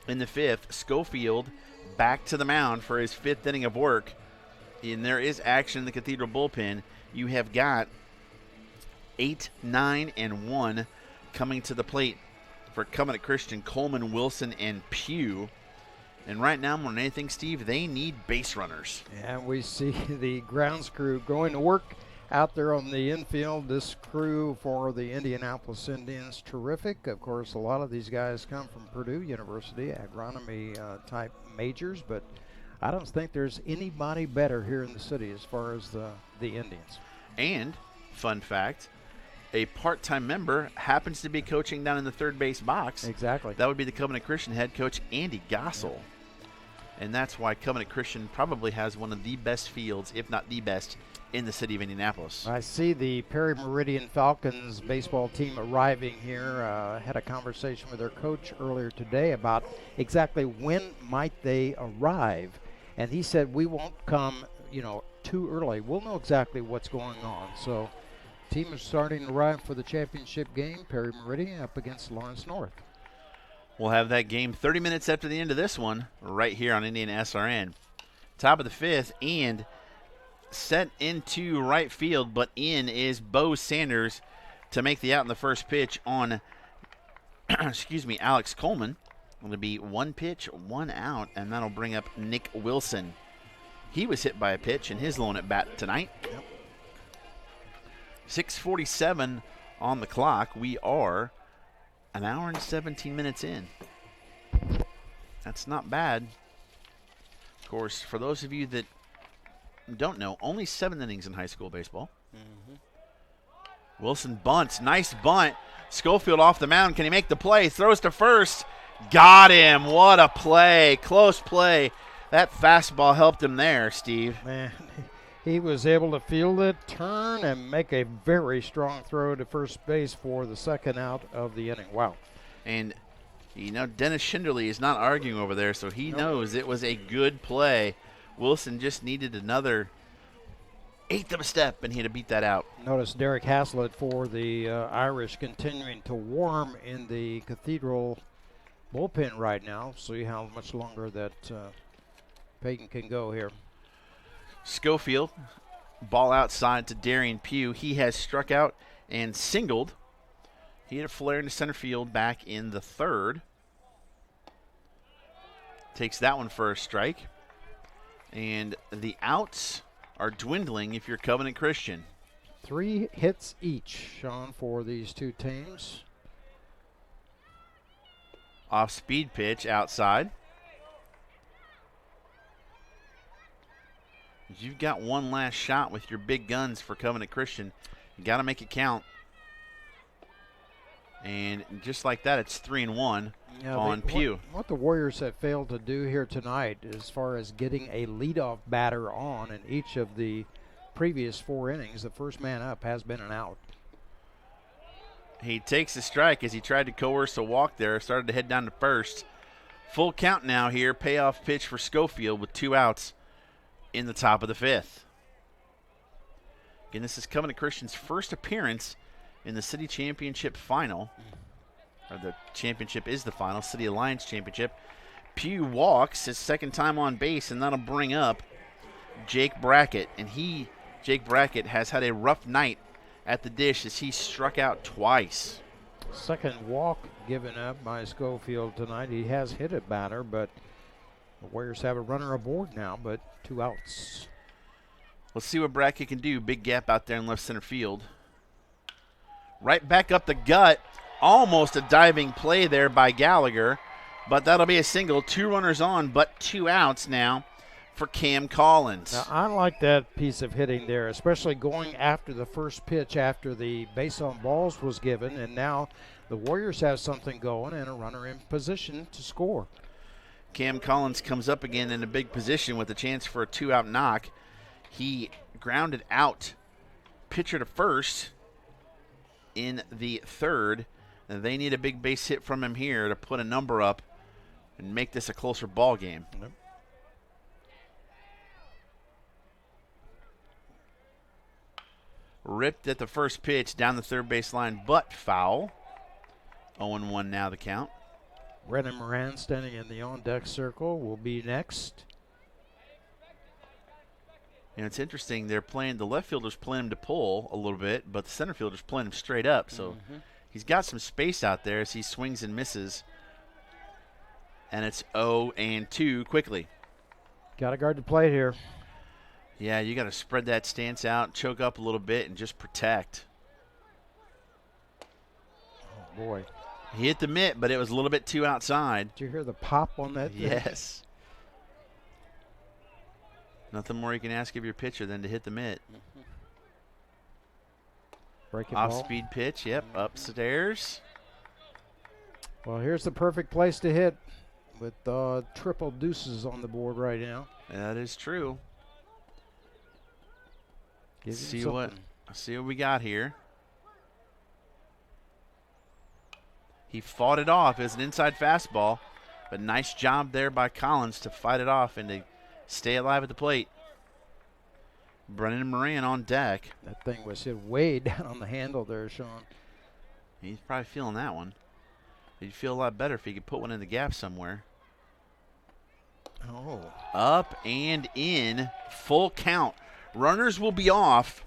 in the 5th. Schofield back to the mound for his 5th inning of work. And there is action in the Cathedral bullpen. You have got 8, 9, and 1 coming to the plate for Covenant Christian, Coleman, Wilson, and Pugh. And right now, more than anything, Steve, they need base runners. And we see the grounds crew going to work out there on the infield. This crew for the Indianapolis Indians, terrific. Of course, a lot of these guys come from Purdue University, agronomy type majors, but I don't think there's anybody better here in the city as far as the Indians. And, fun fact, a part-time member happens to be coaching down in the third base box. Exactly. That would be the Covenant Christian head coach, Andy Gossel. Yeah. And that's why Covenant Christian probably has one of the best fields, if not the best, in the city of Indianapolis. I see the Perry Meridian Falcons baseball team arriving here. Had a conversation with their coach earlier today about exactly when might they arrive. And he said, we won't come, too early. We'll know exactly what's going on. So team is starting to arrive for the championship game. Perry Meridian up against Lawrence North. We'll have that game 30 minutes after the end of this one right here on Indiana SRN. Top of the 5th and set into right field, but in is Bo Sanders to make the out in the first pitch on, Alex Coleman. It'll be 1 pitch, 1 out, and that'll bring up Nick Wilson. He was hit by a pitch in his lone at bat tonight. Yep. 6:47 on the clock. We are an hour and 17 minutes in. That's not bad. Of course, for those of you that don't know, only 7 innings in high school baseball. Wilson bunts. Nice bunt. Schofield off the mound. Can he make the play? Throws to first. Got him. What a play. Close play. That fastball helped him there, Steve. Man, he was able to field it, turn, and make a very strong throw to first base for the second out of the inning. Wow. And, Dennis Schinderly is not arguing over there, so he knows it was a good play. Wilson just needed another 1/8 of a step, and he had to beat that out. Notice Derek Haslett for the Irish continuing to warm in the Cathedral bullpen right now. See how much longer that Peyton can go here. Schofield, ball outside to Darian Pugh. He has struck out and singled. He had a flare into center field back in the 3rd. Takes that one for a strike. And the outs are dwindling if you're Covenant Christian. 3 hits each, Sean, for these two teams. Off-speed pitch outside. You've got one last shot with your big guns for Covenant Christian. You got to make it count. And just like that, it's 3-1 on Pugh. What the Warriors have failed to do here tonight as far as getting a leadoff batter on in each of the previous 4 innings, the first man up has been an out. He takes a strike as he tried to coerce a walk there, started to head down to first. Full count now here, payoff pitch for Schofield with 2 outs in the top of the 5th. Again, this is Covenant Christian's first appearance in the City Championship final. Or the championship is the final, City Alliance Championship. Pugh walks his second time on base, and that'll bring up Jake Brackett. And Jake Brackett, has had a rough night at the dish as he struck out twice. Second walk given up by Schofield tonight. He has hit a batter, but the Warriors have a runner aboard now, but 2 outs. Let's see what Brackett can do. Big gap out there in left center field. Right back up the gut. Almost a diving play there by Gallagher, but that'll be a single. 2 runners on, but 2 outs now for Cam Collins. Now, I like that piece of hitting there, especially going after the first pitch after the base on balls was given, and now the Warriors have something going and a runner in position to score. Cam Collins comes up again in a big position with a chance for a 2-out knock. He grounded out pitcher to first in the third. And they need a big base hit from him here to put a number up and make this a closer ball game. Yep. Ripped at the first pitch down the third base line, but foul. 0-1 now the count. Brennan Moran standing in the on-deck circle will be next. And it's interesting, they're playing, the left fielder's playing him to pull a little bit, but the center fielder's playing him straight up. So he's got some space out there as he swings and misses. And it's 0-2 quickly. Got to guard the plate here. Yeah, you got to spread that stance out, choke up a little bit, and just protect. Oh, boy. He hit the mitt, but it was a little bit too outside. Did you hear the pop on that? Yes. Nothing more you can ask of your pitcher than to hit the mitt. Breaking Off-speed pitch, yep, upstairs. Well, here's the perfect place to hit with triple deuces on the board right now. That is true. Give him See what we got here. He fought it off as an inside fastball, but nice job there by Collins to fight it off and to stay alive at the plate. Brennan Moran on deck. That thing was hit way down on the handle there, Sean. He's probably feeling that one. He'd feel a lot better if he could put one in the gap somewhere. Oh. Up and in, full count. Runners will be off,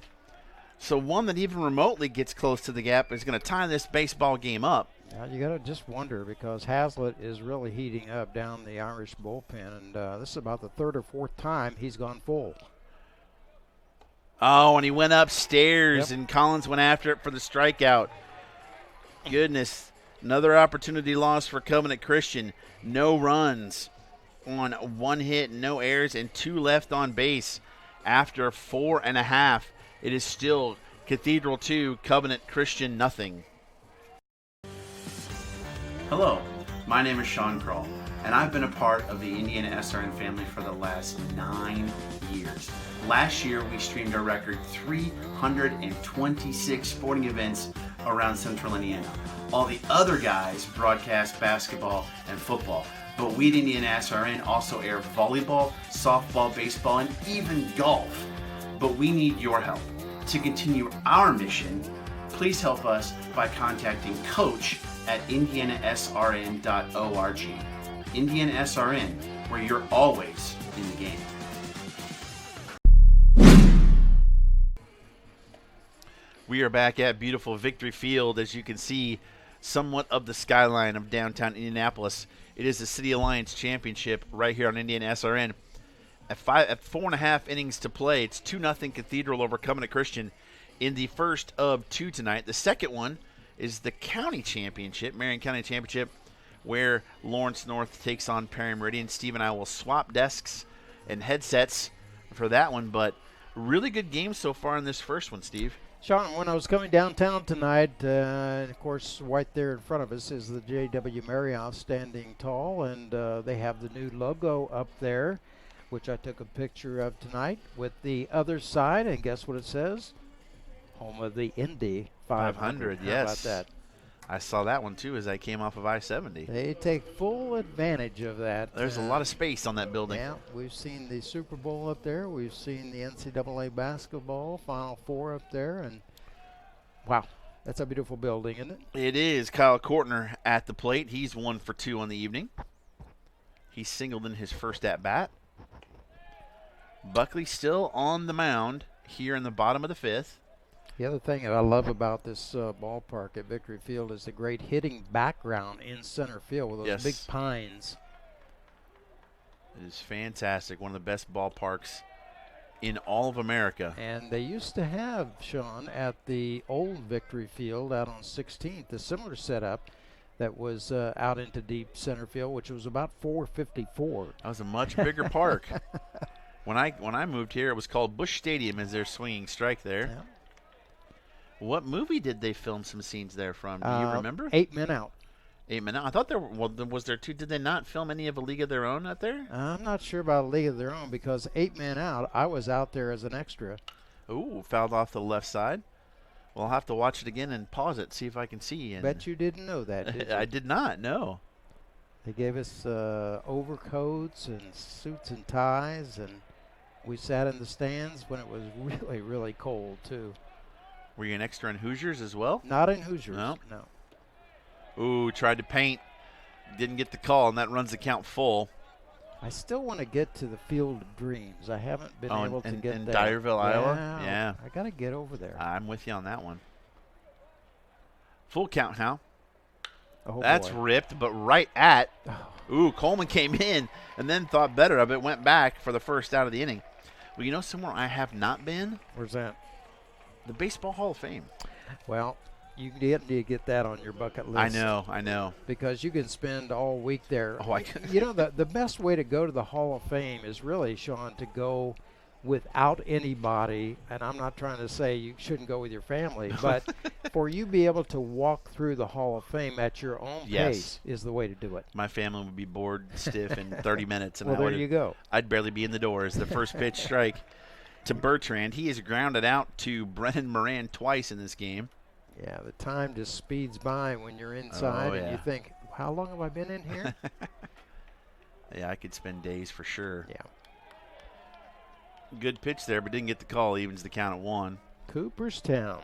so one that even remotely gets close to the gap is going to tie this baseball game up. Now you got to just wonder because Hazlitt is really heating up down the Irish bullpen, and this is about the third or fourth time he's gone full. Oh, and he went upstairs, and Collins went after it for the strikeout. Goodness, another opportunity lost for Covenant Christian. No runs on 1 hit, no errors, and 2 left on base. After 4.5, it is still Cathedral 2, Covenant Christian nothing. Hello, my name is Sean Kroll, and I've been a part of the Indiana SRN family for the last 9 years. Last year, we streamed a record 326 sporting events around Central Indiana. All the other guys broadcast basketball and football, but we at Indiana SRN also air volleyball, softball, baseball, and even golf. But we need your help. To continue our mission, please help us by contacting Coach at indianasrn.org. Indiana SRN, where you're always in the game. We are back at beautiful Victory Field. As you can see, somewhat of the skyline of downtown Indianapolis. It is the City Alliance Championship right here on Indiana SRN. At 4.5 innings to play, it's 2-0 Cathedral over Covenant Christian in the first of 2 tonight. The second one is the county championship, Marion County Championship, where Lawrence North takes on Perry Meridian. Steve and I will swap desks and headsets for that one, but really good game so far in this first one, Steve. Sean, when I was coming downtown tonight, and of course, right there in front of us is the J.W. Marriott standing tall, and they have the new logo up there, which I took a picture of tonight with the other side, and guess what it says? Home of the Indy 500. Yes. How about that? I saw that one, too, as I came off of I-70. They take full advantage of that. There's a lot of space on that building. Yeah, we've seen the Super Bowl up there. We've seen the NCAA basketball Final Four up there. And, wow, that's a beautiful building, isn't it? It is. Kyle Kortner at the plate. He's 1 for 2 on the evening. He singled in his first at-bat. Buckley still on the mound here in the bottom of the 5th. The other thing that I love about this ballpark at Victory Field is the great hitting background in center field with those big pines. It is fantastic. One of the best ballparks in all of America. And they used to have, Sean, at the old Victory Field out on 16th, a similar setup that was out into deep center field, which was about 454. That was a much bigger park. When I moved here, it was called Busch Stadium as their swinging strike there. Yeah. What movie did they film some scenes there from? Do you remember? 8 Men Out. 8 Men Out. I thought there were, well, was there two? Did they not film any of A League of Their Own out there? I'm not sure about A League of Their Own because 8 Men Out, I was out there as an extra. Ooh, fouled off the left side. Well, I'll have to watch it again and pause it, see if I can see. And Bet you didn't know that, did you? I did not, no. They gave us overcoats and suits and ties, and we sat in the stands when it was really, really cold, too. Were you an extra in Hoosiers as well? Not in Hoosiers, no. No. Ooh, tried to paint. Didn't get the call, and that runs the count full. I still want to get to the Field of Dreams. I haven't been able to get in there. Dyerville, Iowa? Yeah. I got to get over there. I'm with you on that one. Full count now. Oh, That's boy. ripped, but right at. Ooh, Coleman came in and then thought better of it, went back for the first out of the inning. Well, you know somewhere I have not been? Where's that? The Baseball Hall of Fame. Well, you need to get that on your bucket list. I know. Because you can spend all week there. Oh, I can. You know, the best way to go to the Hall of Fame is really, Sean, to go without anybody. And I'm not trying to say you shouldn't go with your family, but for you be able to walk through the Hall of Fame at your own pace is the way to do it. My family would be bored stiff in 30 minutes. And well, there you go. I'd barely be in the door as the first pitch strike to Bertrand. He is grounded out to Brennan Moran twice in this game. Yeah, the time just speeds by when you're inside and you think, how long have I been in here? Yeah, I could spend days for sure. Yeah. Good pitch there, but didn't get the call. Evens the count at 1. Cooperstown.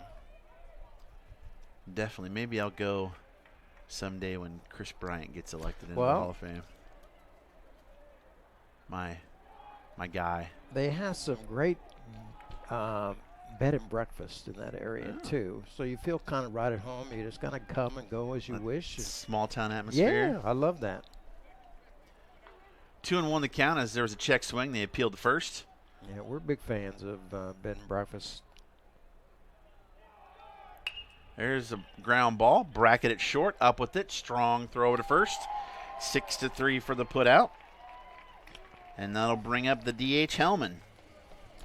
Definitely. Maybe I'll go someday when Chris Bryant gets elected into the Well, Hall of Fame. My guy. They have some great bed and breakfast in that area too, so you feel kind of right at home. You just kind of come and go as you wish. Small town atmosphere. Yeah, I love that. 2-1 the count as there was a check swing. They appealed to first. Yeah, we're big fans of bed and breakfast. There's a ground ball. Bracket it short. Up with it. Strong throw to first. 6-3 for the put out. And that'll bring up the DH Hellman.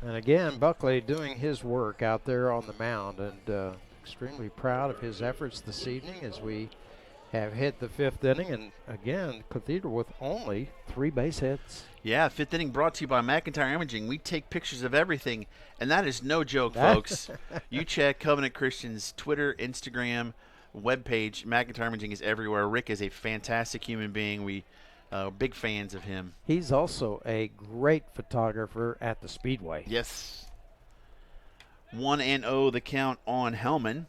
And again, Buckley doing his work out there on the mound, and extremely proud of his efforts this evening as we have hit the 5th inning. And again, Cathedral with only 3 base hits. Yeah, 5th inning brought to you by McIntyre Imaging. We take pictures of everything, and that is no joke, folks. You check Covenant Christian's Twitter, Instagram, webpage. McIntyre Imaging is everywhere. Rick is a fantastic human being. We big fans of him. He's also a great photographer at the Speedway. Yes. 1-0 the count on Hellman.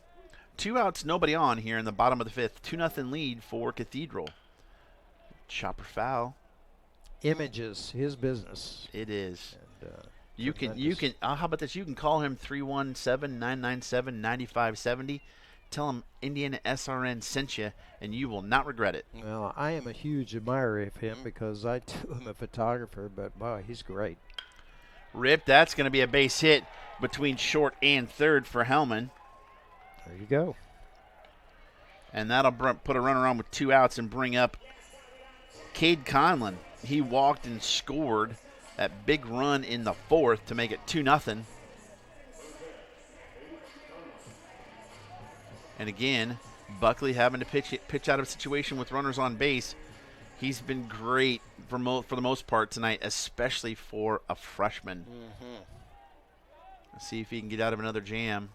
2 outs, nobody on here in the bottom of the 5th. 2-0 lead for Cathedral. Chopper foul. Images, his business. It is. And, you can. How about this? You can call him 317-997-9570. Tell him Indiana SRN sent you, and you will not regret it. Well, I am a huge admirer of him because I too am a photographer, but boy, he's great. Rip, that's going to be a base hit between short and third for Hellman. There you go. And that'll put a runner on with 2 outs and bring up Cade Conlon. He walked and scored that big run in the 4th to make it 2-0. And again, Buckley having to pitch out of a situation with runners on base. He's been great for the most part tonight, especially for a freshman. Mm-hmm. Let's see if he can get out of another jam.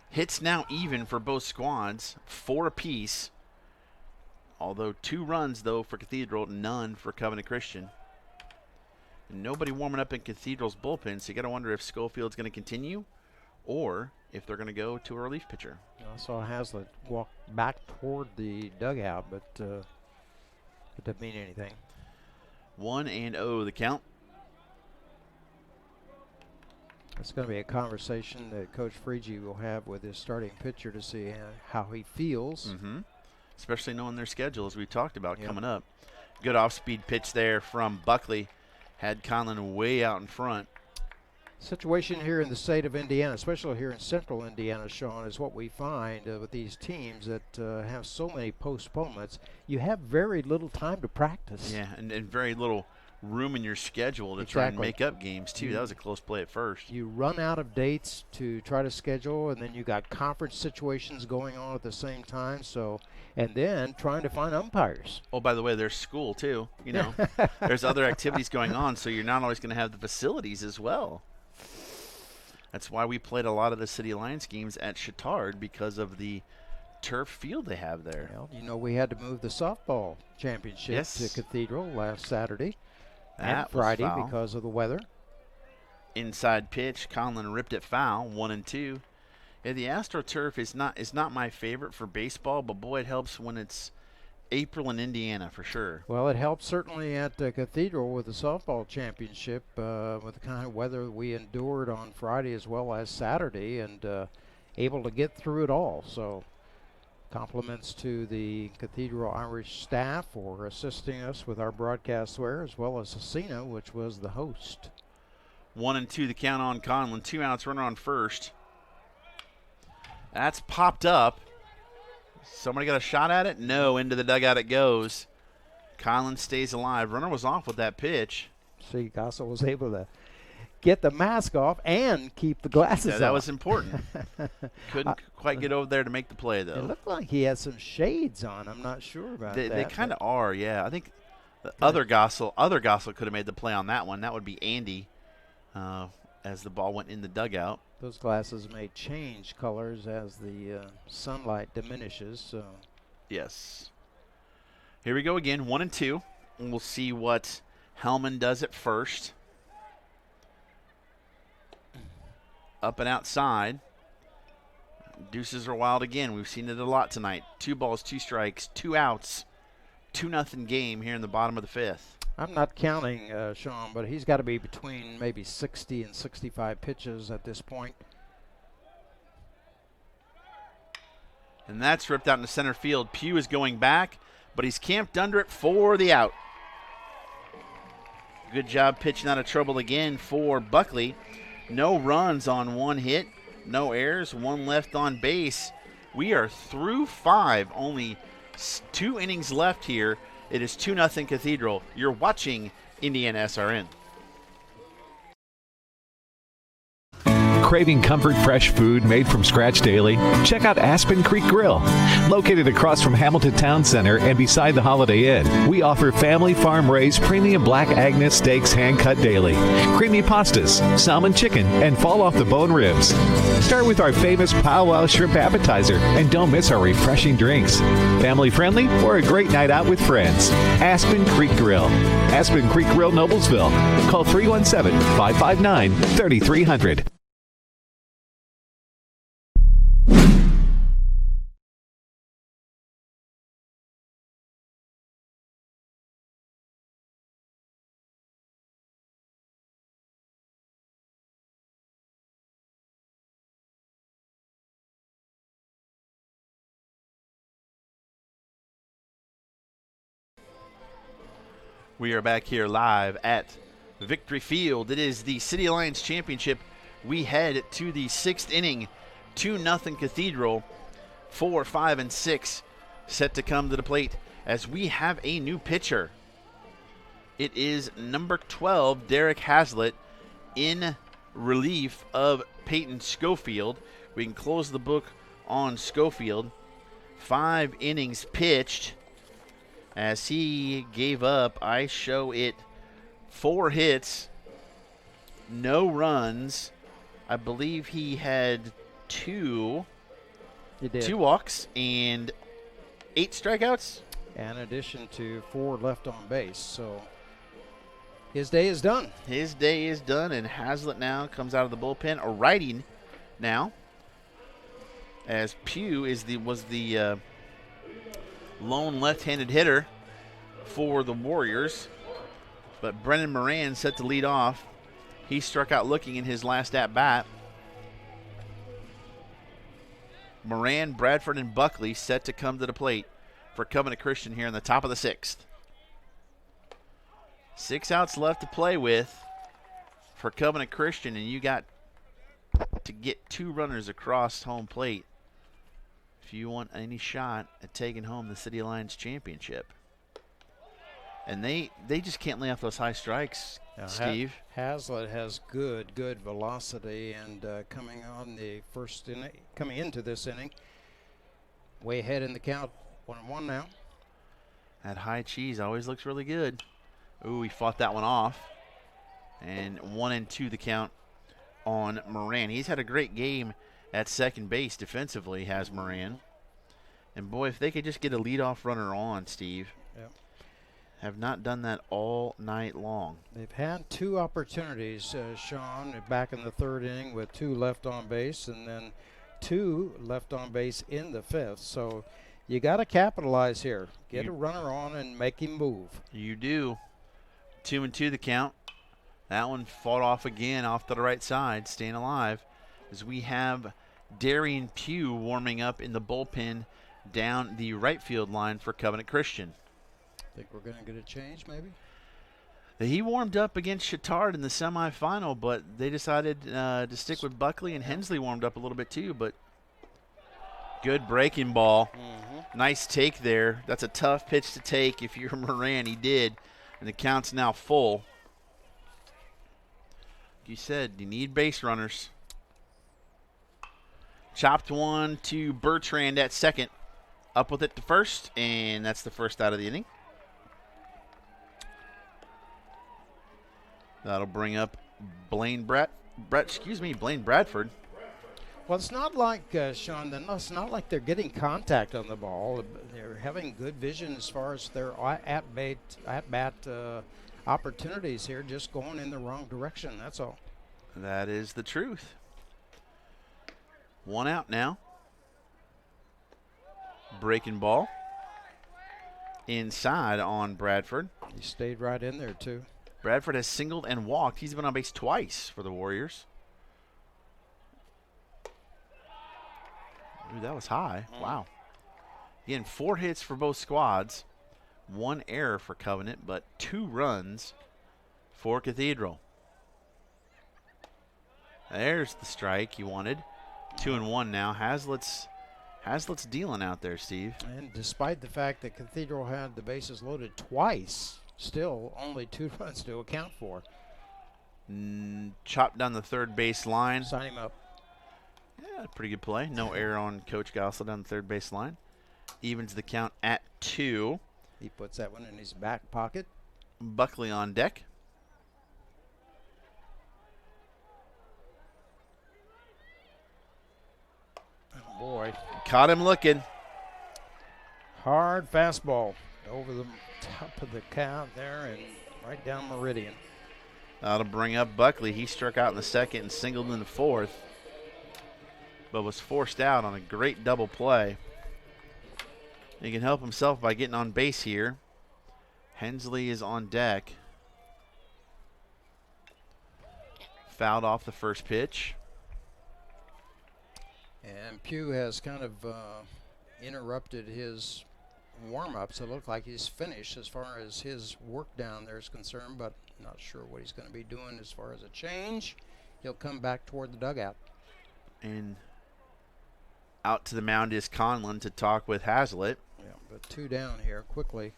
Hits now even for both squads, 4 apiece. Although 2 runs, though, for Cathedral, none for Covenant Christian. And nobody warming up in Cathedral's bullpen, so you got to wonder if Schofield's going to continue or if they're going to go to a relief pitcher. I saw Haslett walk back toward the dugout, but it didn't mean anything. 1-0 the count. It's going to be a conversation that Coach Frigie will have with his starting pitcher to see how he feels. Mm-hmm. Especially knowing their schedule, as we talked about coming up. Good off-speed pitch there from Buckley. had Conlon way out in front. Situation here in the state of Indiana, especially here in central Indiana, Sean, is what we find with these teams that have so many postponements. You have very little time to practice. Yeah, and very little room in your schedule to try and make up games, too. That was a close play at first. You run out of dates to try to schedule, and then you got conference situations going on at the same time. So, and then trying to find umpires. Oh, by the way, there's school, too. You know, there's other activities going on, so you're not always going to have the facilities as well. That's why we played a lot of the City Alliance games at Chittard, because of the turf field they have there. Well, you know, we had to move the softball championship to Cathedral last Saturday and Friday because of the weather. Inside pitch, Conlon ripped it foul, 1-2. Yeah, the AstroTurf is not my favorite for baseball, but boy, it helps when it's April in Indiana for sure. Well, it helped certainly at Cathedral with the softball championship with the kind of weather we endured on Friday as well as Saturday, and able to get through it all. So compliments to the Cathedral Irish staff for assisting us with our broadcast there, as well as Asina, which was the host. 1-2 the count on Conlon. 2 outs, runner on first. That's popped up. Somebody got a shot at it? No, into the dugout it goes. Conlon stays alive. Runner was off with that pitch. See, Gossel was able to get the mask off and keep the glasses on. That was important. Couldn't quite get over there to make the play, though. It looked like he had some shades on. I'm not sure about that. They kind of are, yeah. I think the other Gossel could have made the play on that one. That would be Andy as the ball went in the dugout. Those glasses may change colors as the sunlight diminishes. So. Yes. Here we go again, 1-2. And we'll see what Hellman does at first. Up and outside. Deuces are wild again. We've seen it a lot tonight. 2 balls, 2 strikes, 2 outs. 2-0 game here in the bottom of the 5th. I'm not counting Sean, but he's got to be between maybe 60 and 65 pitches at this point. And that's ripped out into center field. Pugh is going back, but he's camped under it for the out. Good job pitching out of trouble again for Buckley. No runs on 1 hit, no errors, 1 left on base. We are through 5, only 2 innings left here. It is 2-0 Cathedral. You're watching Indiana SRN. Craving comfort fresh food made from scratch daily? Check out Aspen Creek Grill. Located across from Hamilton Town Center and beside the Holiday Inn, we offer family farm-raised premium Black Agnes steaks hand-cut daily, creamy pastas, salmon chicken, and fall-off-the-bone ribs. Start with our famous powwow shrimp appetizer, and don't miss our refreshing drinks. Family-friendly or a great night out with friends. Aspen Creek Grill. Aspen Creek Grill, Noblesville. Call 317-559-3300. We are back here live at Victory Field. It is the City Alliance Championship. We head to the 6th inning. 2-0 Cathedral. 4, 5, and 6 set to come to the plate as we have a new pitcher. It is number 12, Derek Hazlitt, in relief of Peyton Schofield. We can close the book on Schofield. 5 innings pitched. As he gave up, I show it 4 hits, no runs. I believe he had 2 walks and 8 strikeouts. In addition to 4 left on base. So his day is done. His day is done, and Hazlitt now comes out of the bullpen, a righty now. As Pugh was the lone left-handed hitter for the Warriors. But Brennan Moran set to lead off. He struck out looking in his last at-bat. Moran, Bradford, and Buckley set to come to the plate for Covenant Christian here in the top of the 6th. 6 outs left to play with for Covenant Christian, and you got to get 2 runners across home plate if you want any shot at taking home the City Alliance Championship. And they just can't lay off those high strikes, Now, Steve. Hazlitt has good velocity, and coming into this inning, way ahead in the count, 1-1 now. That high cheese always looks really good. Ooh, he fought that one off. And 1-2 the count on Moran. He's had a great game at second base defensively, has Moran. And boy, if they could just get a leadoff runner on, Steve. Yep. Have not done that all night long. They've had 2 opportunities, Sean, back in the 3rd inning with 2 left on base, and then 2 left on base in the 5th. So you got to capitalize here. Get a runner on and make him move. You do. 2-2 the count. That one fought off again off to the right side, staying alive, as we have Darian Pugh warming up in the bullpen down the right field line for Covenant Christian. Think we're going to get a change, maybe? He warmed up against Chittard in the semifinal, but they decided to stick with Buckley, and Hensley warmed up a little bit too, but good breaking ball. Nice take there. That's a tough pitch to take if you're Moran. He did, and the count's now full. You said you need base runners. Chopped one to Bertrand at second. Up with it to first, and that's the first out of the inning. That'll bring up Blaine Bradford. Well, it's not like, Sean, it's not like they're getting contact on the ball. They're having good vision as far as their at-bat opportunities here, just going in the wrong direction, that's all. That is the truth. 1 out now. Breaking ball. Inside on Bradford. He stayed right in there, too. Bradford has singled and walked. He's been on base twice for the Warriors. Ooh, that was high. Wow. Again, 4 hits for both squads. 1 error for Covenant, but 2 runs for Cathedral. There's the strike you wanted. 2-1 now. Hazlitt's dealing out there, Steve. And despite the fact that Cathedral had the bases loaded twice, still only 2 runs to account for. Chopped down the third base line. Sign him up. Yeah, pretty good play. No error on Coach Gossel down the third base line. Evens the count at 2. He puts that one in his back pocket. Buckley on deck. Oh boy. Caught him looking. Hard fastball over the top of the count there and right down Meridian. That'll bring up Buckley. He struck out in the second and singled in the fourth, but was forced out on a great double play. He can help himself by getting on base here. Hensley is on deck. Fouled off the first pitch. And Pugh has kind of interrupted his warm-ups. It looked like he's finished as far as his work down there is concerned, but not sure what he's going to be doing as far as a change. He'll come back toward the dugout. And out to the mound is Conlon to talk with Hazlitt. Yeah, but 2 down here quickly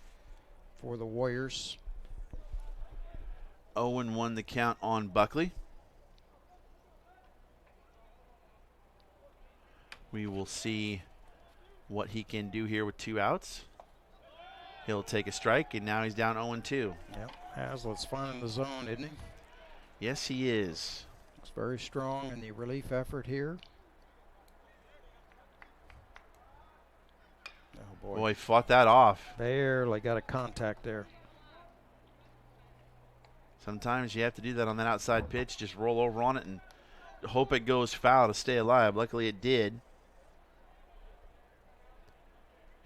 for the Warriors. 0-1 the count on Buckley. We will see what he can do here with 2 outs. He'll take a strike, and now he's down 0-2. Yep, Hazlitt's finding the zone, isn't he? Yes, he is. Looks very strong in the relief effort here. Oh, boy. Boy, fought that off. Barely got a contact there. Sometimes you have to do that on that outside pitch. Just roll over on it and hope it goes foul to stay alive. Luckily, it did.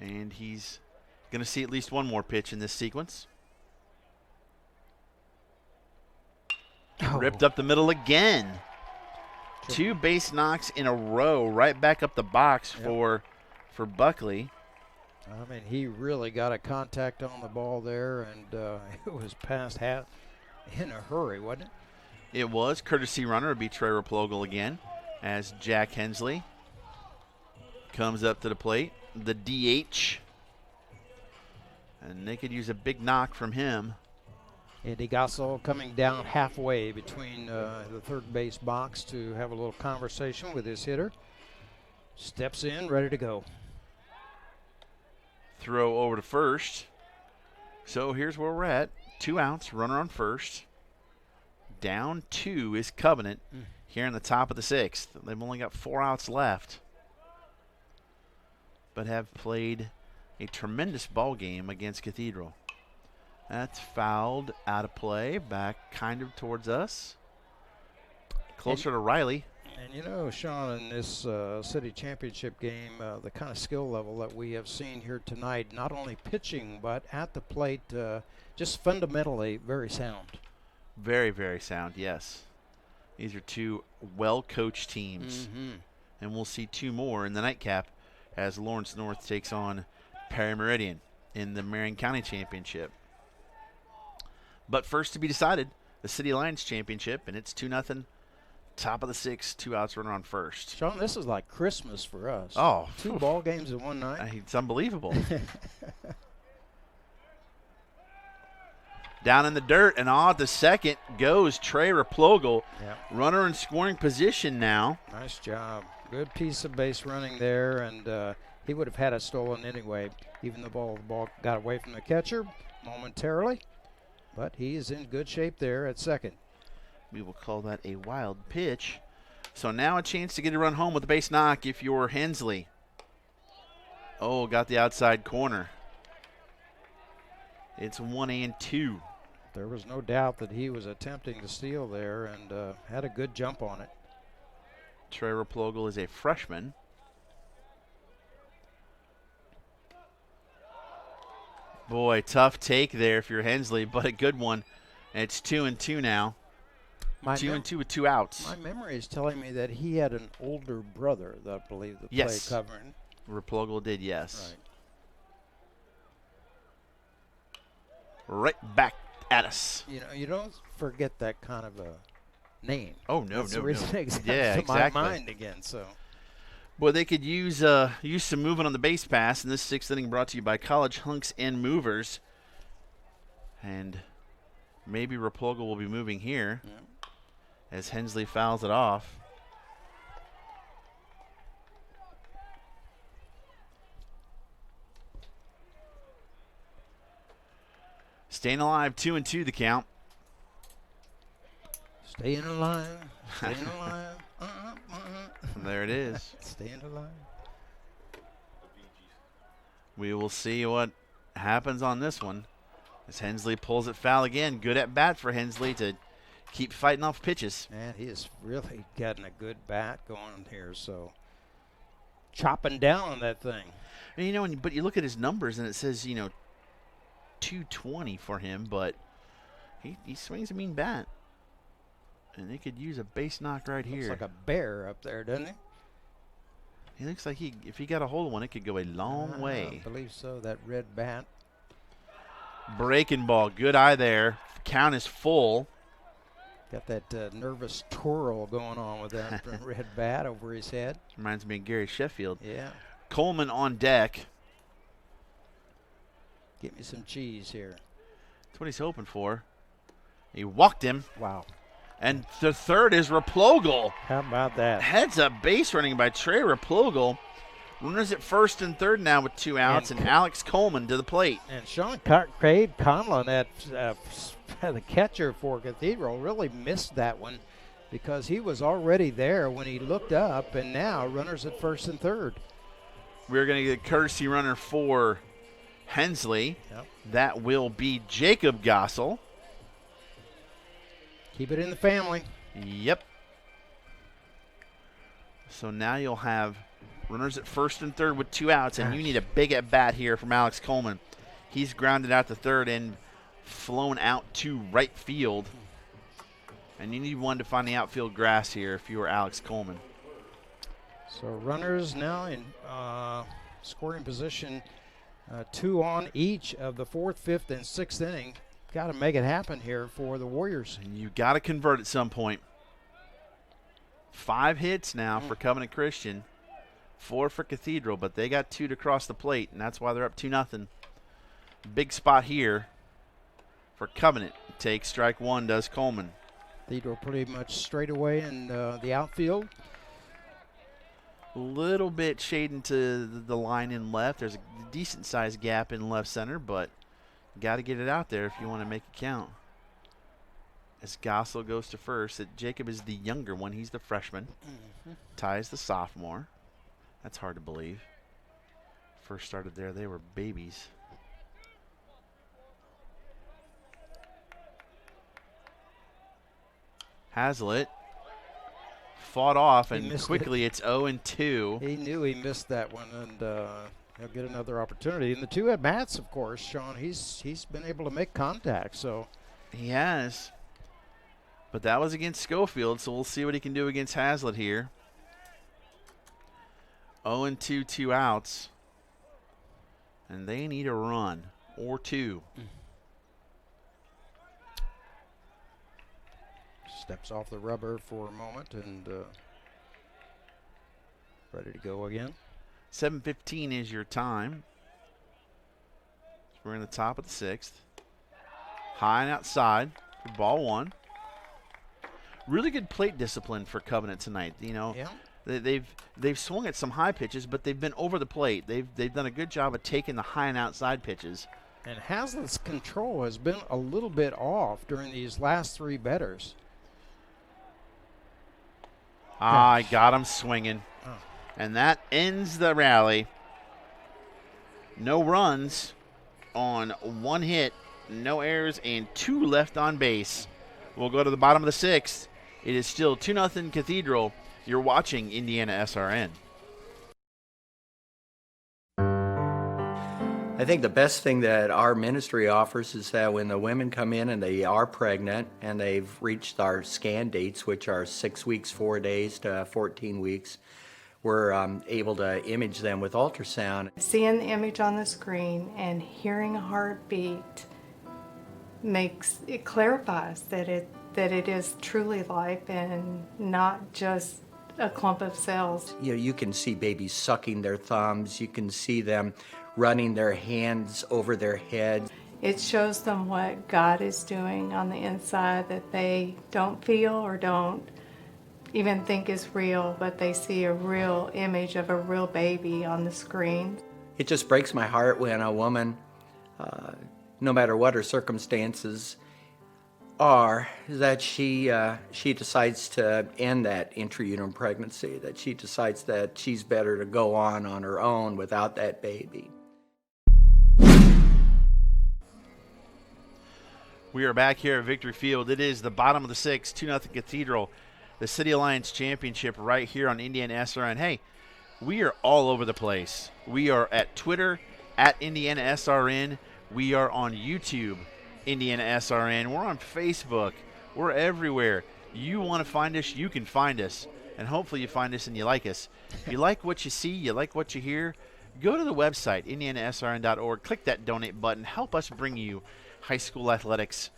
And he's going to see at least one more pitch in this sequence. Oh. Ripped up the middle again. 2 base knocks in a row right back up the box for Buckley. I mean, he really got a contact on the ball there, and it was past half in a hurry, wasn't it? It was. Courtesy runner would be Trey Replogle again, as Jack Hensley comes up to the plate. The DH. And they could use a big knock from him. Andy Gossel coming down halfway between the third base box to have a little conversation with his hitter. Steps in, ready to go. Throw over to first. So here's where we're at. 2 outs, runner on first. Down 2 is Covenant here in the top of the 6th. They've only got 4 outs left, but have played a tremendous ball game against Cathedral. That's fouled out of play, back kind of towards us. Closer to Riley. And you know, Sean, in this city championship game, the kind of skill level that we have seen here tonight, not only pitching but at the plate, just fundamentally very sound. Very, very sound, yes. These are 2 well-coached teams. And we'll see 2 more in the nightcap as Lawrence North takes on Perry Meridian in the Marion County Championship. But first to be decided, the City Alliance Championship, and it's 2-0. Top of the 6th, 2 outs, runner on first. Sean, this is like Christmas for us. Oh. 2 ball games in one night. It's unbelievable. Down in the dirt, and at the second goes Trey Replogle. Yep. Runner in scoring position now. Nice job. Good piece of base running there, and he would have had it stolen anyway, even though the ball got away from the catcher momentarily. But he is in good shape there at second. We will call that a wild pitch. So now a chance to get a run home with a base knock if you're Hensley. Oh, got the outside corner. It's 1-2. There was no doubt that he was attempting to steal there and had a good jump on it. Trey Replogle is a freshman. Boy, tough take there if you're Hensley, but a good one. And it's 2-2 now. 2-2 with 2 outs. My memory is telling me that he had an older brother that I believe that played covering. Replogle did, yes. Right back at us. You know, you don't forget that kind of a name. Oh, no, That's no, the reason no. it comes Yeah, to exactly. my mind again, so. Boy, they could use some movement on the base pass, and this 6th inning brought to you by College Hunks and Movers. And maybe Replogle will be moving here as Hensley fouls it off. Staying alive, 2-2 the count. Staying alive, staying alive. And there it is. Staying alive. We will see what happens on this one as Hensley pulls it foul again. Good at bat for Hensley to keep fighting off pitches. Man, he is really getting a good bat going here, so chopping down on that thing. And you know, but you look at his numbers and it says, 220 for him, but he swings a mean bat. And they could use a base knock right here. Looks like a bear up there, doesn't he? He looks like if he got a hold of one, it could go a long way. I believe so, that red bat. Breaking ball, good eye there. Count is full. Got that nervous twirl going on with that red bat over his head. Reminds me of Gary Sheffield. Yeah. Coleman on deck. Get me some cheese here. That's what he's hoping for. He walked him. Wow. And the third is Replogle. How about that? Heads up base running by Trey Replogle. Runners at first and third now with 2 outs, and Alex Coleman to the plate. And Sean Craig Conlon, the catcher for Cathedral, really missed that one because he was already there when he looked up, and now runners at first and third. We're going to get a courtesy runner for Hensley. Yep. That will be Jacob Gossel. Keep it in the family. Yep. So now you'll have runners at first and third with 2 outs, and you need a big at bat here from Alex Coleman. He's grounded out to third and flown out to right field. And you need one to find the outfield grass here if you are Alex Coleman. So runners now in scoring position 2 on each of the 4th, 5th, and 6th inning. Got to make it happen here for the Warriors. And you got to convert at some point. 5 hits now for Covenant Christian, 4 for Cathedral, but they got 2 to cross the plate, and that's why they're up 2-0. Big spot here for Covenant. Takes strike 1, does Coleman. Cathedral pretty much straight away in the outfield. A little bit shading to the line in left. There's a decent-sized gap in left center, but got to get it out there if you want to make it count. As Gossel goes to first, Jacob is the younger one. He's the freshman. Ty's the sophomore. That's hard to believe. First started there, they were babies. Hazlitt fought off, and quickly it's 0-2. He knew he missed that one, and he'll get another opportunity. And the 2 at-bats, of course, Sean, he's been able to make contact. So he has. But that was against Schofield, so we'll see what he can do against Hazlitt here. 0-2, 2 outs. And they need a run or 2. Steps off the rubber for a moment and ready to go again. 7:15 is your time. We're in the top of the 6th. High and outside for ball 1. Really good plate discipline for Covenant tonight. You know, they've swung at some high pitches, but they've been over the plate. They've done a good job of taking the high and outside pitches. And Hazlitt's control has been a little bit off during these last 3 batters. I got him swinging. Oh. And that ends the rally. No runs on 1 hit, no errors, and 2 left on base. We'll go to the bottom of the 6th. It is still 2-0 Cathedral. You're watching Indiana SRN. I think the best thing that our ministry offers is that when the women come in and they are pregnant and they've reached our scan dates, which are 6 weeks, 4 days to 14 weeks, we're able to image them with ultrasound. Seeing the image on the screen and hearing a heartbeat clarifies that it is truly life and not just a clump of cells. You know, you can see babies sucking their thumbs. You can see them running their hands over their head. It shows them what God is doing on the inside that they don't feel or don't even think is real, but they see a real image of a real baby on the screen. It just breaks my heart when a woman, no matter what her circumstances are, that she decides to end that intrauterine pregnancy, that she decides that she's better to go on her own without that baby. We are back here at Victory Field. It is the bottom of the 6th, 2-0 Cathedral, the City Alliance Championship right here on Indiana SRN. Hey, we are all over the place. We are at Twitter, at Indiana SRN. We are on YouTube, Indiana SRN. We're on Facebook. We're everywhere. You want to find us, you can find us. And hopefully you find us and you like us. If you like what you see, you like what you hear, go to the website, indianasrn.org. Click that donate button. Help us bring you high school athletics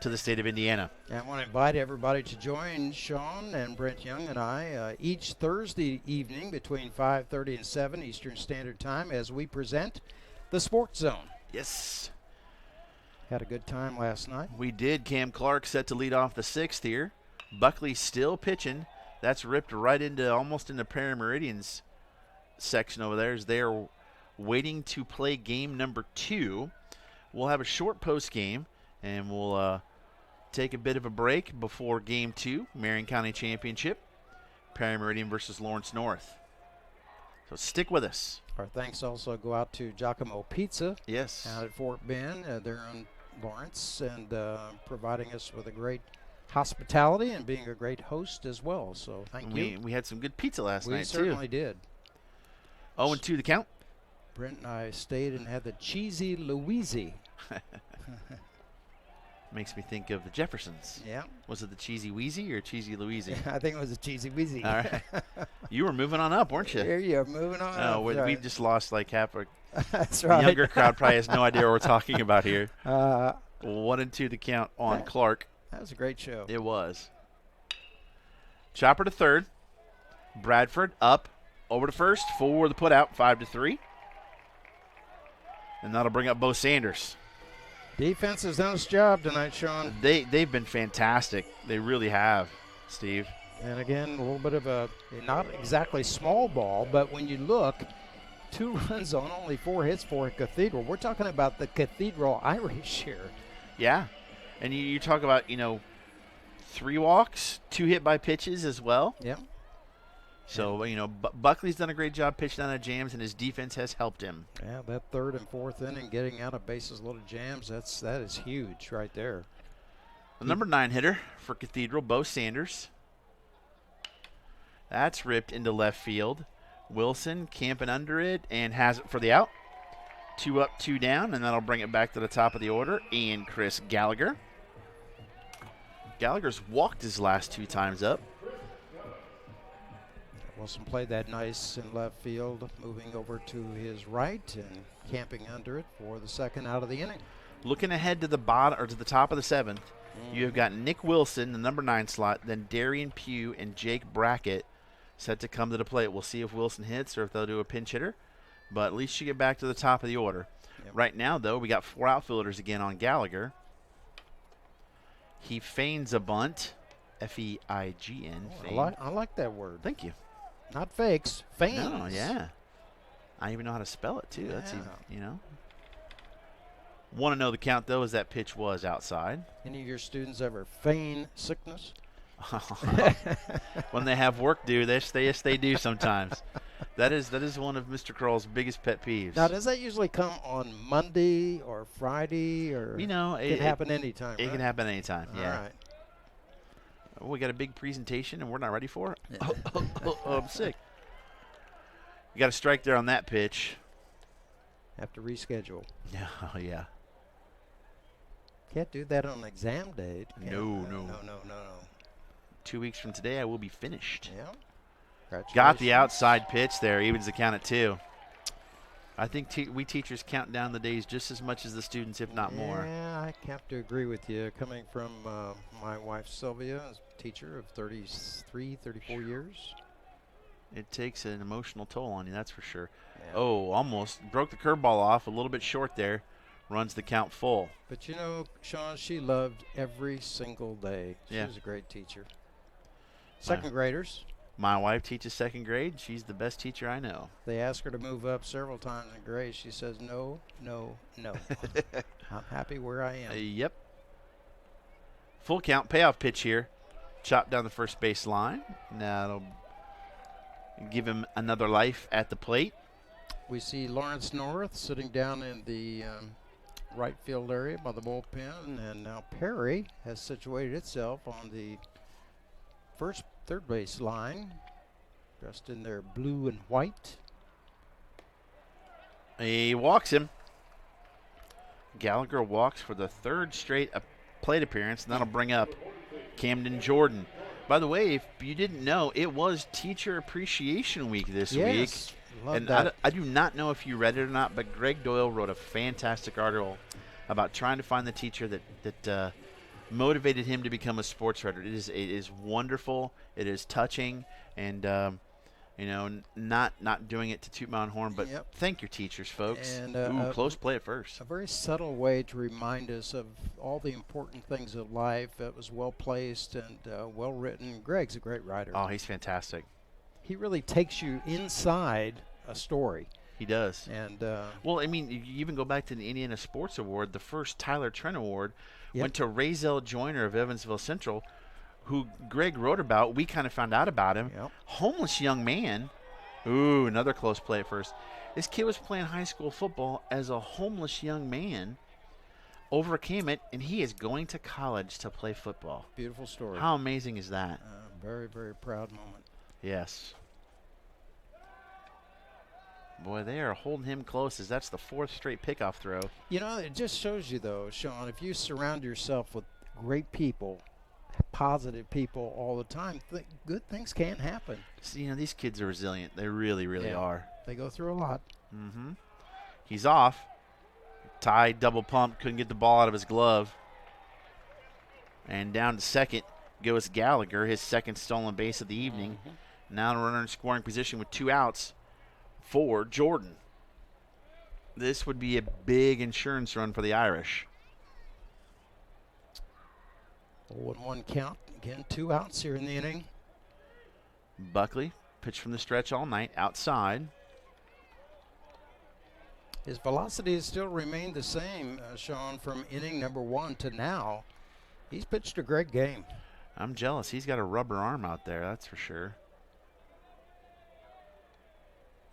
to the state of Indiana. I want to invite everybody to join Sean and Brent Young and I each Thursday evening between 5:30 and 7 Eastern Standard Time as we present the Sports Zone. Yes. Had a good time last night. We did. Cam Clark set to lead off the 6th here. Buckley still pitching. That's ripped right into almost into Perry Meridian's section over there as they are waiting to play game number 2. We'll have a short post game, and we'll take a bit of a break before game 2, Marion County Championship, Perry Meridian versus Lawrence North. So stick with us. Our thanks also go out to Giacomo Pizza. Yes. Out at Fort Bend. They're in Lawrence and providing us with a great hospitality and being a great host as well. So thank you. We had some good pizza last night, too. We certainly did. 0-2 the count. Brent and I stayed and had the Cheesy Louise. Makes me think of the Jeffersons. Yeah. Was it the Cheesy Wheezy or Cheesy Louise? I think it was the Cheesy Wheezy. All right. You were moving on up, weren't you? Here you're moving on up. We just lost like half That's right. The younger crowd probably has no idea what we're talking about here. 1-2 the count on Clark. That was a great show. It was. Chopper to third. Bradford up over to first for the putout, 5-3. And that'll bring up Bo Sanders. Defense has done its job tonight, Sean. They've been fantastic. They really have, Steve. And again, a little bit of a not exactly small ball, but when you look, 2 runs on only 4 hits for Cathedral. We're talking about the Cathedral Irish here. Yeah. And you talk about, 3 walks, 2 hit by pitches as well. Yeah. So, Buckley's done a great job pitching down at jams, and his defense has helped him. Yeah, that third and fourth inning, getting out of bases loaded jams, that is huge right there. The number 9 hitter for Cathedral, Bo Sanders. That's ripped into left field. Wilson camping under it and has it for the out. 2 up, 2 down, and that'll bring it back to the top of the order. And Chris Gallagher. Gallagher's walked his last 2 times up. Wilson played that nice in left field, moving over to his right and camping under it for the second out of the inning. Looking ahead to the bottom or to the top of the 7th, you have got Nick Wilson, the number 9 slot, then Darian Pugh and Jake Brackett set to come to the plate. We'll see if Wilson hits or if they'll do a pinch hitter, but at least you get back to the top of the order. Yep. Right now, though, we got 4 outfielders again on Gallagher. He feigns a bunt, F-E-I-G-N. I like that word. Thank you. Not fakes, feigns. No, yeah. I even know how to spell it, too. Yeah. That's even, Want to know the count, though, as that pitch was outside. Any of your students ever feign sickness? When they have work due, yes, they do sometimes. That is one of Mr. Kroll's biggest pet peeves. Now, does that usually come on Monday or Friday, or it can happen anytime? It can happen anytime. Yeah. All right. We got a big presentation and we're not ready for it. I'm sick. You got a strike there on that pitch. Have to reschedule. Yeah, yeah. Can't do that on exam day. No. 2 weeks from today, I will be finished. Yeah. Got the outside pitch there. Evens the count at 2. I think we teachers count down the days just as much as the students, if not more. Yeah, I have to agree with you. Coming from my wife, Sylvia, a teacher of 33, 34 years. It takes an emotional toll on you, that's for sure. Yeah. Oh, almost broke the curveball off. A little bit short there. Runs the count full. But, Sean, she loved every single day. She was a great teacher. Second graders. My wife teaches second grade. She's the best teacher I know. They ask her to move up several times in grade. She says, no. I'm happy where I am. Yep. Full count payoff pitch here. Chopped down the first base line. Now it'll give him another life at the plate. We see Lawrence North sitting down in the right field area by the bullpen. And now Perry has situated itself on the third base line, dressed in their blue and white. He walks him. Gallagher walks for the 3rd straight plate appearance, and that'll bring up Camden Jordan. By the way, if you didn't know, it was Teacher Appreciation Week this week. Love and that. I do not know if you read it or not, but Greg Doyle wrote a fantastic article about trying to find the teacher that motivated him to become a sports writer. It is wonderful. It is touching, and not doing it to toot my own horn, but thank your teachers, folks. And close play at first. A very subtle way to remind us of all the important things of life. It was well placed and well written. Greg's a great writer. Oh, he's fantastic. He really takes you inside a story. He does. And well, I mean, you even go back to the Indiana Sports Award. The first Tyler Trent Award went to Razel Joyner of Evansville Central, who Greg wrote about. We kind of found out about him. Homeless young man. Ooh, another close play at first. This kid was playing high school football as a homeless young man, overcame it, and he is going to college to play football. Beautiful story. How amazing is that? Very, very proud moment. Yes. Boy, they are holding him close as that's the 4th straight pickoff throw. It just shows you, though, Sean, if you surround yourself with great people, positive people all the time, good things can happen. See, these kids are resilient. They really, really are. They go through a lot. Mm-hmm. He's off. Tied, double pump, couldn't get the ball out of his glove. And down to second goes Gallagher, his second stolen base of the evening. Now a runner in scoring position with 2 outs for Jordan. This would be a big insurance run for the Irish. 0-1 count. Again, 2 outs here in the inning. Buckley pitched from the stretch all night, outside. His velocity has still remained the same, Sean, from inning number 1 to now. He's pitched a great game. I'm jealous. He's got a rubber arm out there, that's for sure.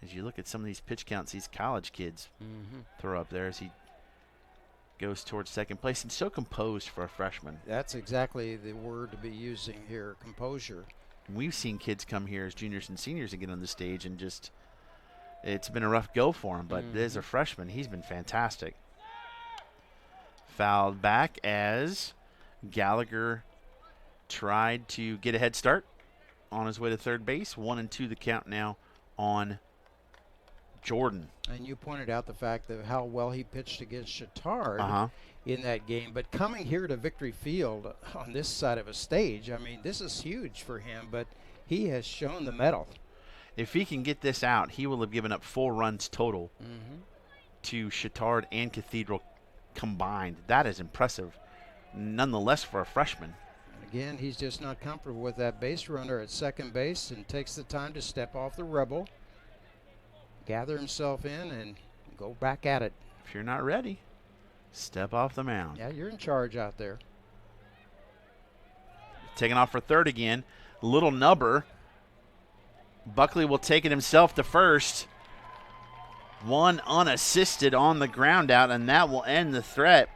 As you look at some of these pitch counts these college kids throw up there as he goes towards second place, and so composed for a freshman. That's exactly the word to be using here, composure. We've seen kids come here as juniors and seniors and get on the stage and just, it's been a rough go for him, but as a freshman, he's been fantastic. Fouled back as Gallagher tried to get a head start on his way to third base. 1-2 the count now on Jordan. And you pointed out the fact that how well he pitched against Chittard in that game. But coming here to Victory Field on this side of a stage, I mean, this is huge for him, but he has shown the mettle. If he can get this out, he will have given up 4 runs total to Chittard and Cathedral combined. That is impressive, nonetheless, for a freshman. And again, he's just not comfortable with that base runner at second base and takes the time to step off the rebel, gather himself in, and go back at it. If you're not ready, step off the mound. Yeah, you're in charge out there. Taking off for third again. Little nubber. Buckley will take it himself to first. 1 unassisted on the ground out, and that will end the threat.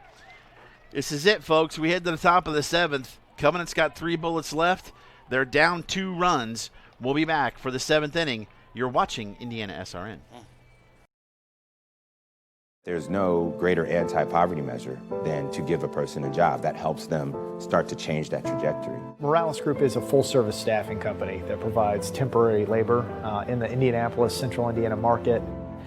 This is it, folks. We head to the top of the 7th. Covenant's got 3 bullets left. They're down 2 runs. We'll be back for the 7th inning. You're watching Indiana SRN. There's no greater anti-poverty measure than to give a person a job. That helps them start to change that trajectory. Morales Group is a full-service staffing company that provides temporary labor in the Indianapolis, Central Indiana market.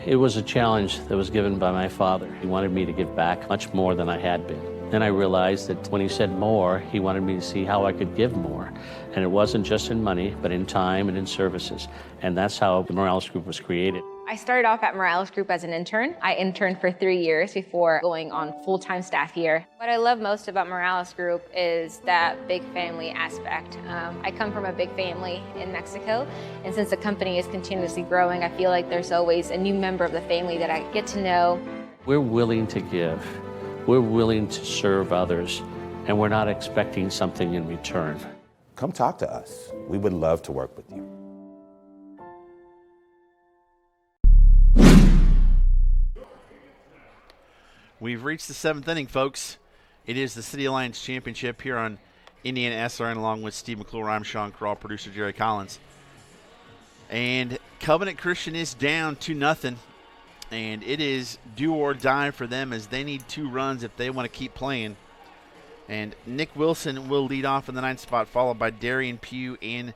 It was a challenge that was given by my father. He wanted me to give back much more than I had been. Then I realized that when he said more, he wanted me to see how I could give more. And it wasn't just in money, but in time and in services. And that's how the Morales Group was created. I started off at Morales Group as an intern. I interned for 3 years before going on full-time staff here. What I love most about Morales Group is that big family aspect. I come from a big family in Mexico, and since the company is continuously growing, I feel like there's always a new member of the family that I get to know. We're willing to give. We're willing to serve others, and we're not expecting something in return. Come talk to us. We would love to work with you. We've reached the 7th inning, folks. It is the City Alliance Championship here on Indiana SRN, along with Steve McClure. I'm Sean Crawl, producer Jerry Collins. And Covenant Christian is down 2-0, and it is do or die for them as they need 2 runs if they want to keep playing. And Nick Wilson will lead off in the 9th spot, followed by Darian Pugh and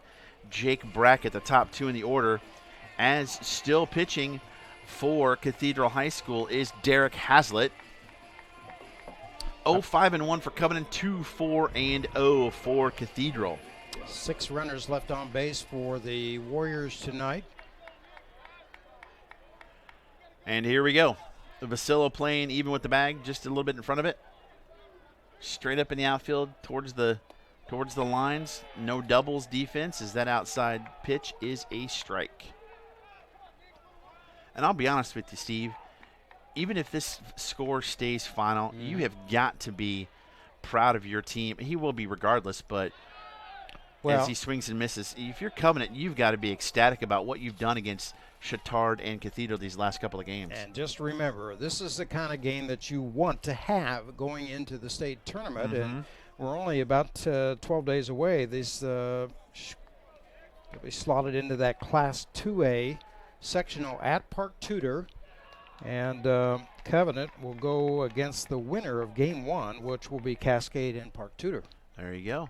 Jake Brackett, the top 2 in the order. As still pitching for Cathedral High School is Derek Hazlitt. 0-5-1 for Covenant, 2-4-0 for Cathedral. 6 runners left on base for the Warriors tonight. And here we go. Vasillo playing even with the bag, just a little bit in front of it. Straight up in the outfield towards the lines. No doubles defense as that outside pitch is a strike. And I'll be honest with you, Steve, even if this score stays final, you have got to be proud of your team. He will be regardless, but as he swings and misses, if you're Covenant, you've got to be ecstatic about what you've done against Chittard and Cathedral these last couple of games. And just remember, this is the kind of game that you want to have going into the state tournament, and we're only about 12 days away. These will be slotted into that Class 2A sectional at Park Tudor, and Covenant will go against the winner of Game 1, which will be Cascade and Park Tudor. There you go.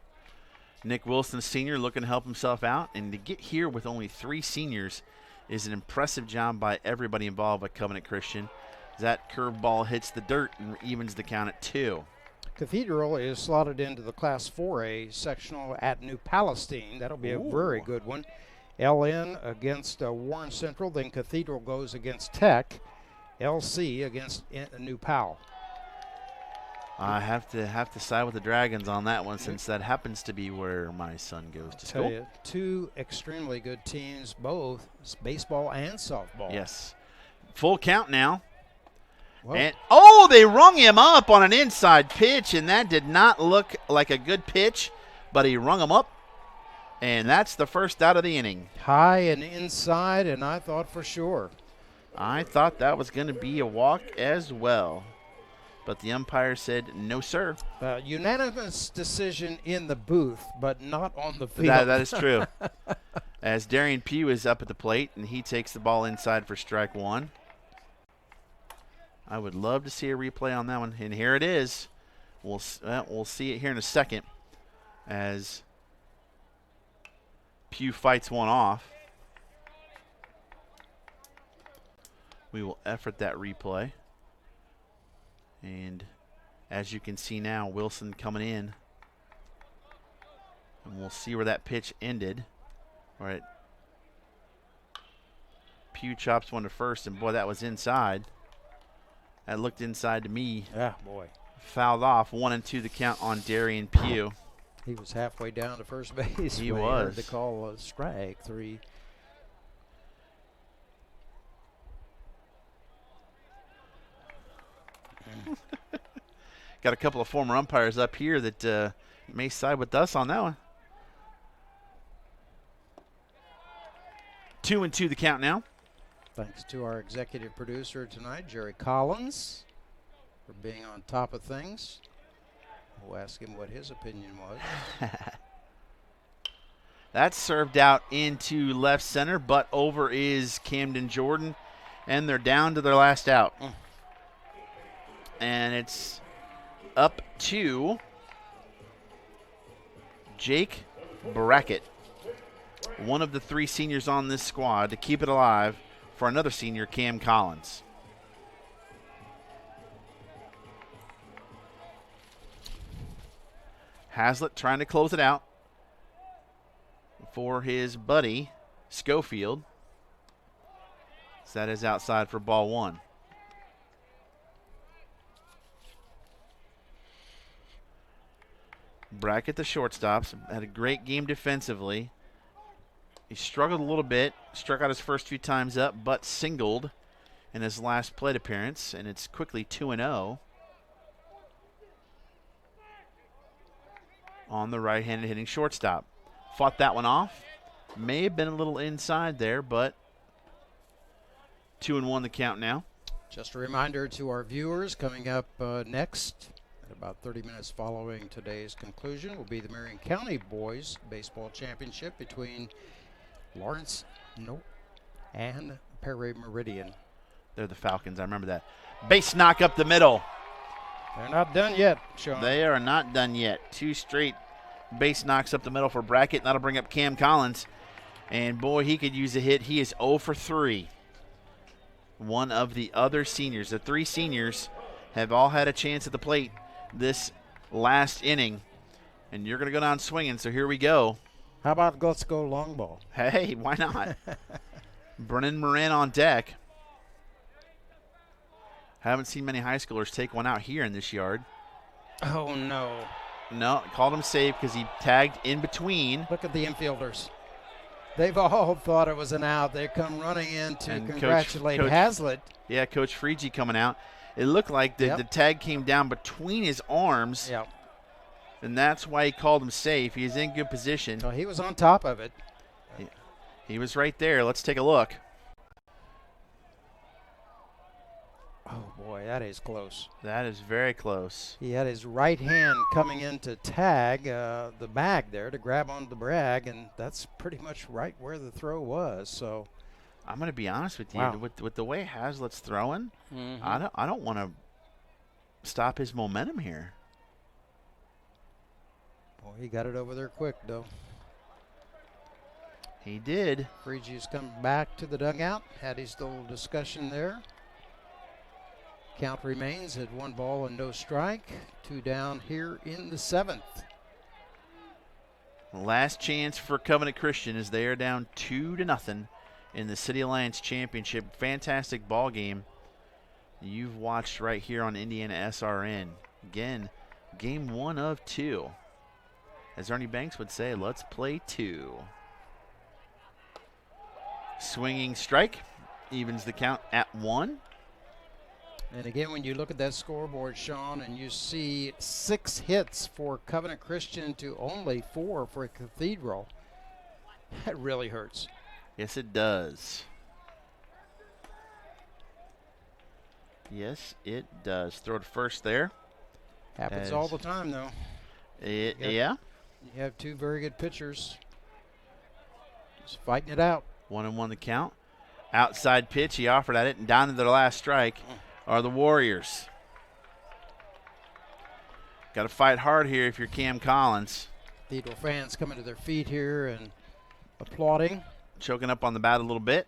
Nick Wilson, senior, looking to help himself out, and to get here with only 3 seniors is an impressive job by everybody involved at Covenant Christian. That curveball hits the dirt and evens the count at 2. Cathedral is slotted into the Class 4A sectional at New Palestine. That'll be a very good one. LN against Warren Central, then Cathedral goes against Tech. LC against New Pal. I have to side with the Dragons on that one, since that happens to be where my son goes to school. Tell you, two extremely good teams, both baseball and softball. Yes. Full count now. Whoa. And they rung him up on an inside pitch, and that did not look like a good pitch, but he rung him up, and that's the first out of the inning. High and inside, and I thought for sure. I thought that was going to be a walk as well, but the umpire said no, sir. Unanimous decision in the booth, but not on the field. That is true. As Darian Pugh is up at the plate, and he takes the ball inside for strike 1. I would love to see a replay on that one, and here it is. We'll see it here in a second as Pugh fights one off. We will effort that replay. And as you can see now, Wilson coming in. And we'll see where that pitch ended. All right. Pugh chops one to first, and boy, that was inside. That looked inside to me. Yeah, boy. Fouled off. 1-2 the count on Darian Pugh. He was halfway down to first base. He was. was. To call a strike 3. Got a couple of former umpires up here that may side with us on that one. 2-2 the count now. Thanks to our executive producer tonight, Jerry Collins, for being on top of things. We'll ask him what his opinion was. That's served out into left center, but over is Camden Jordan, and they're down to their last out. And it's up to Jake Brackett, one of the 3 seniors on this squad, to keep it alive for another senior, Cam Collins. Hazlitt trying to close it out for his buddy, Schofield. So that is outside for ball 1. Brackett, the shortstops, had a great game defensively. He struggled a little bit, struck out his first 2 times up, but singled in his last plate appearance, and it's quickly 2-0 on the right-handed hitting shortstop. Fought that one off. May have been a little inside there, but 2-1 the count now. Just a reminder to our viewers, coming up next, at about 30 minutes following today's conclusion, will be the Marion County Boys Baseball Championship between Lawrence and Perry Meridian. They're the Falcons, I remember that. Base knock up the middle. They're not done yet, Sean. They are not done yet. 2 straight base knocks up the middle for Brackett. That'll bring up Cam Collins. And boy, he could use a hit. He is 0 for 3. One of the other seniors, the 3 seniors, have all had a chance at the plate this last inning. And you're going to go down swinging, so here we go. How about let's go long ball? Hey, why not? Brennan Moran on deck. Haven't seen many high schoolers take one out here in this yard. Oh, no. No, called him safe because he tagged in between. Look at the infielders. They've all thought it was an out. They come running in to congratulate Hazlitt. Yeah, Coach Friege coming out. It looked like the tag came down between his arms. Yep. And that's why he called him safe. He's in good position. Oh, he was on top of it. He was right there. Let's take a look. Oh, boy, that is close. That is very close. He had his right hand coming in to tag the bag there, to grab onto the bag, and that's pretty much right where the throw was. So I'm going to be honest with you. Wow. With the way Hazlitt's throwing, I don't want to stop his momentum here. Boy, he got it over there quick, though. He did. Friege's come back to the dugout, had his little discussion there. Count remains at 1 ball and no strike. 2 down here in the 7th. Last chance for Covenant Christian as they are down 2-0 in the City Alliance Championship. Fantastic ball game you've watched right here on Indiana SRN. Again, game 1 of 2. As Ernie Banks would say, let's play 2. Swinging strike evens the count at 1. And again, when you look at that scoreboard, Sean, and you see 6 hits for Covenant Christian to only 4 for Cathedral, that really hurts. Yes, it does. Yes, it does. Throw to first there. Happens all the time, though. Yeah. You have 2 very good pitchers just fighting it out. 1-1 the count. Outside pitch, he offered at it, and down to the last strike are the Warriors. Got to fight hard here if you're Cam Collins. Cathedral fans coming to their feet here and applauding. Choking up on the bat a little bit.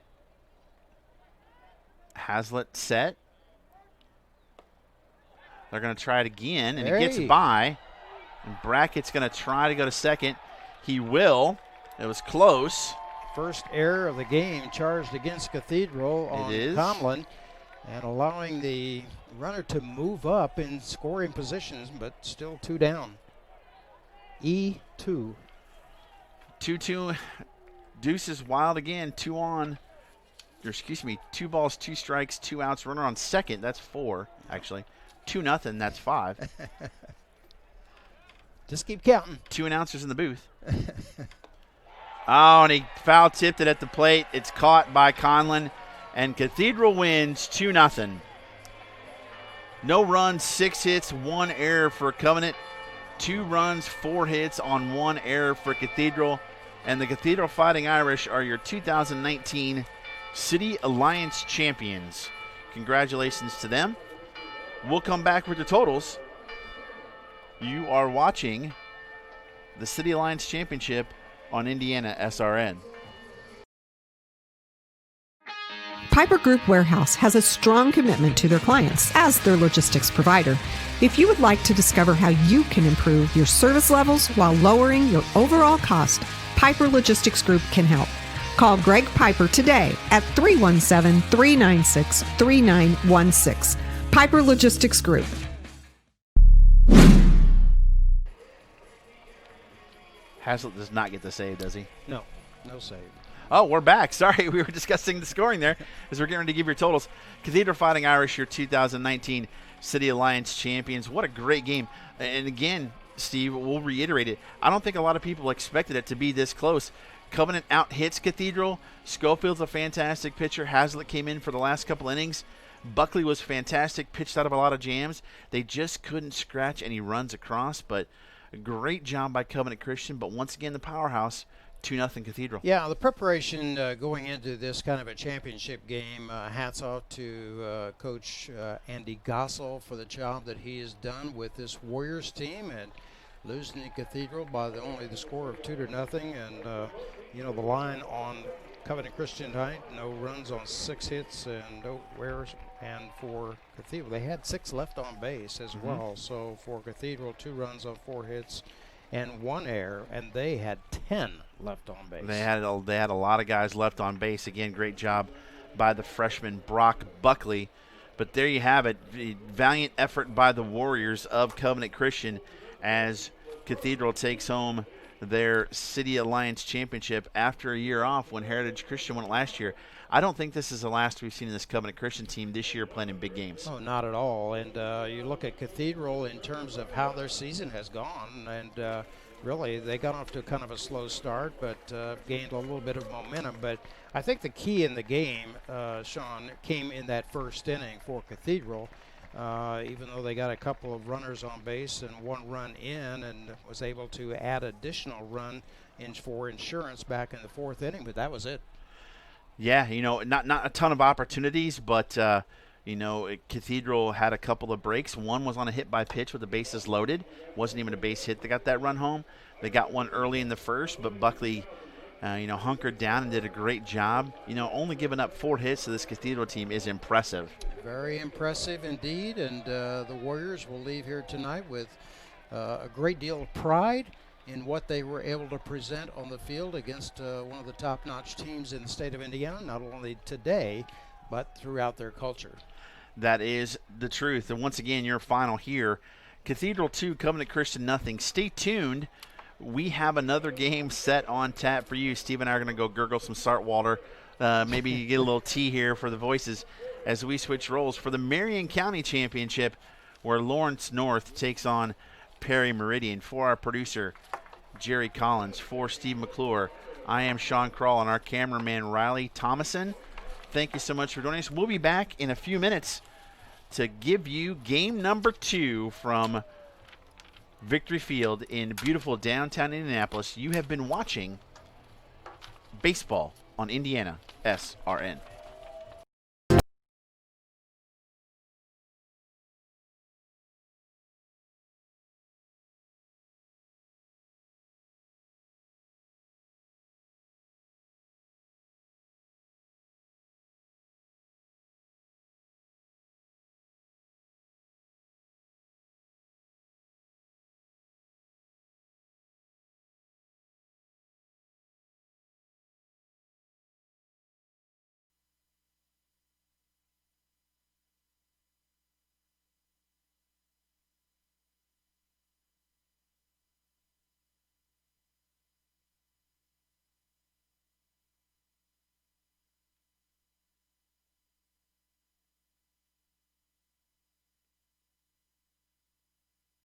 Hazlitt set. They're going to try it again, and he gets by. And Brackett's going to try to go to second. He will. It was close. First error of the game charged against Cathedral on Tomlin, and allowing the runner to move up in scoring positions, but still 2 down. E2. 2-2. Deuce is wild again. 2 balls, 2 strikes, 2 outs. Runner on second. That's 4, actually. 2-0. That's 5. Just keep counting. 2 announcers in the booth. Oh, and he foul tipped it at the plate. It's caught by Conlon, and Cathedral wins 2-0. No runs, 6 hits, 1 error for Covenant. 2 runs, 4 hits on 1 error for Cathedral. And the Cathedral Fighting Irish are your 2019 City Alliance champions. Congratulations to them. We'll come back with the totals. You are watching the City Alliance Championship on Indiana SRN. Piper Group Warehouse has a strong commitment to their clients as their logistics provider. If you would like to discover how you can improve your service levels while lowering your overall cost, Piper Logistics Group can help. Call Greg Piper today at 317-396-3916. Piper Logistics Group. Hazlitt does not get the save, does he? No save. Oh, we're back. Sorry, we were discussing the scoring there as we're getting ready to give your totals. Cathedral Fighting Irish, your 2019 City Alliance champions. What a great game. And again, Steve, we'll reiterate it. I don't think a lot of people expected it to be this close. Covenant out-hits Cathedral. Schofield's a fantastic pitcher. Hazlitt came in for the last couple innings. Buckley was fantastic, pitched out of a lot of jams. They just couldn't scratch any runs across, but a great job by Covenant Christian. But once again, the powerhouse, 2-0 Cathedral. Yeah, the preparation going into this kind of a championship game, hats off to Coach Andy Gossel for the job that he has done with this Warriors team, and losing to Cathedral by only the score of 2-0. And, the line on Covenant Christian tonight, no runs on 6 hits and no errors. And for Cathedral, they had 6 left on base as well. So for Cathedral, 2 runs on 4 hits and 1 error, and they had 10 left on base. They had a lot of guys left on base. Again, great job by the freshman Brock Buckley. But there you have it. Valiant effort by the Warriors of Covenant Christian as Cathedral takes home their City Alliance championship after a year off when Heritage Christian won it last year. I don't think this is the last we've seen in this Covenant Christian team this year playing in big games. Oh, not at all. And you look at Cathedral in terms of how their season has gone, and really they got off to kind of a slow start, but gained a little bit of momentum. But I think the key in the game, Sean, came in that first inning for Cathedral. Even though they got a couple of runners on base and 1 run in, and was able to add additional run for insurance back in the 4th inning, but that was it. Yeah, not a ton of opportunities, but Cathedral had a couple of breaks. One was on a hit by pitch with the bases loaded. Wasn't even a base hit. They got that run home. They got one early in the first, but Buckley hunkered down and did a great job. Only giving up 4 hits to this Cathedral team is impressive. Very impressive indeed, and the Warriors will leave here tonight with a great deal of pride in what they were able to present on the field against one of the top-notch teams in the state of Indiana, not only today, but throughout their culture. That is the truth. And once again, your final here, Cathedral 2, Covenant Christian nothing. Stay tuned. We have another game set on tap for you. Steve and I are going to go gurgle some salt water, maybe get a little tea here for the voices as we switch roles for the Marion County Championship, where Lawrence North takes on Perry Meridian. For our producer, Jerry Collins, for Steve McClure, I am Sean Kroll, and our cameraman, Riley Thomason. Thank you so much for joining us. We'll be back in a few minutes to give you game number 2 from Victory Field in beautiful downtown Indianapolis. You have been watching baseball on Indiana SRN.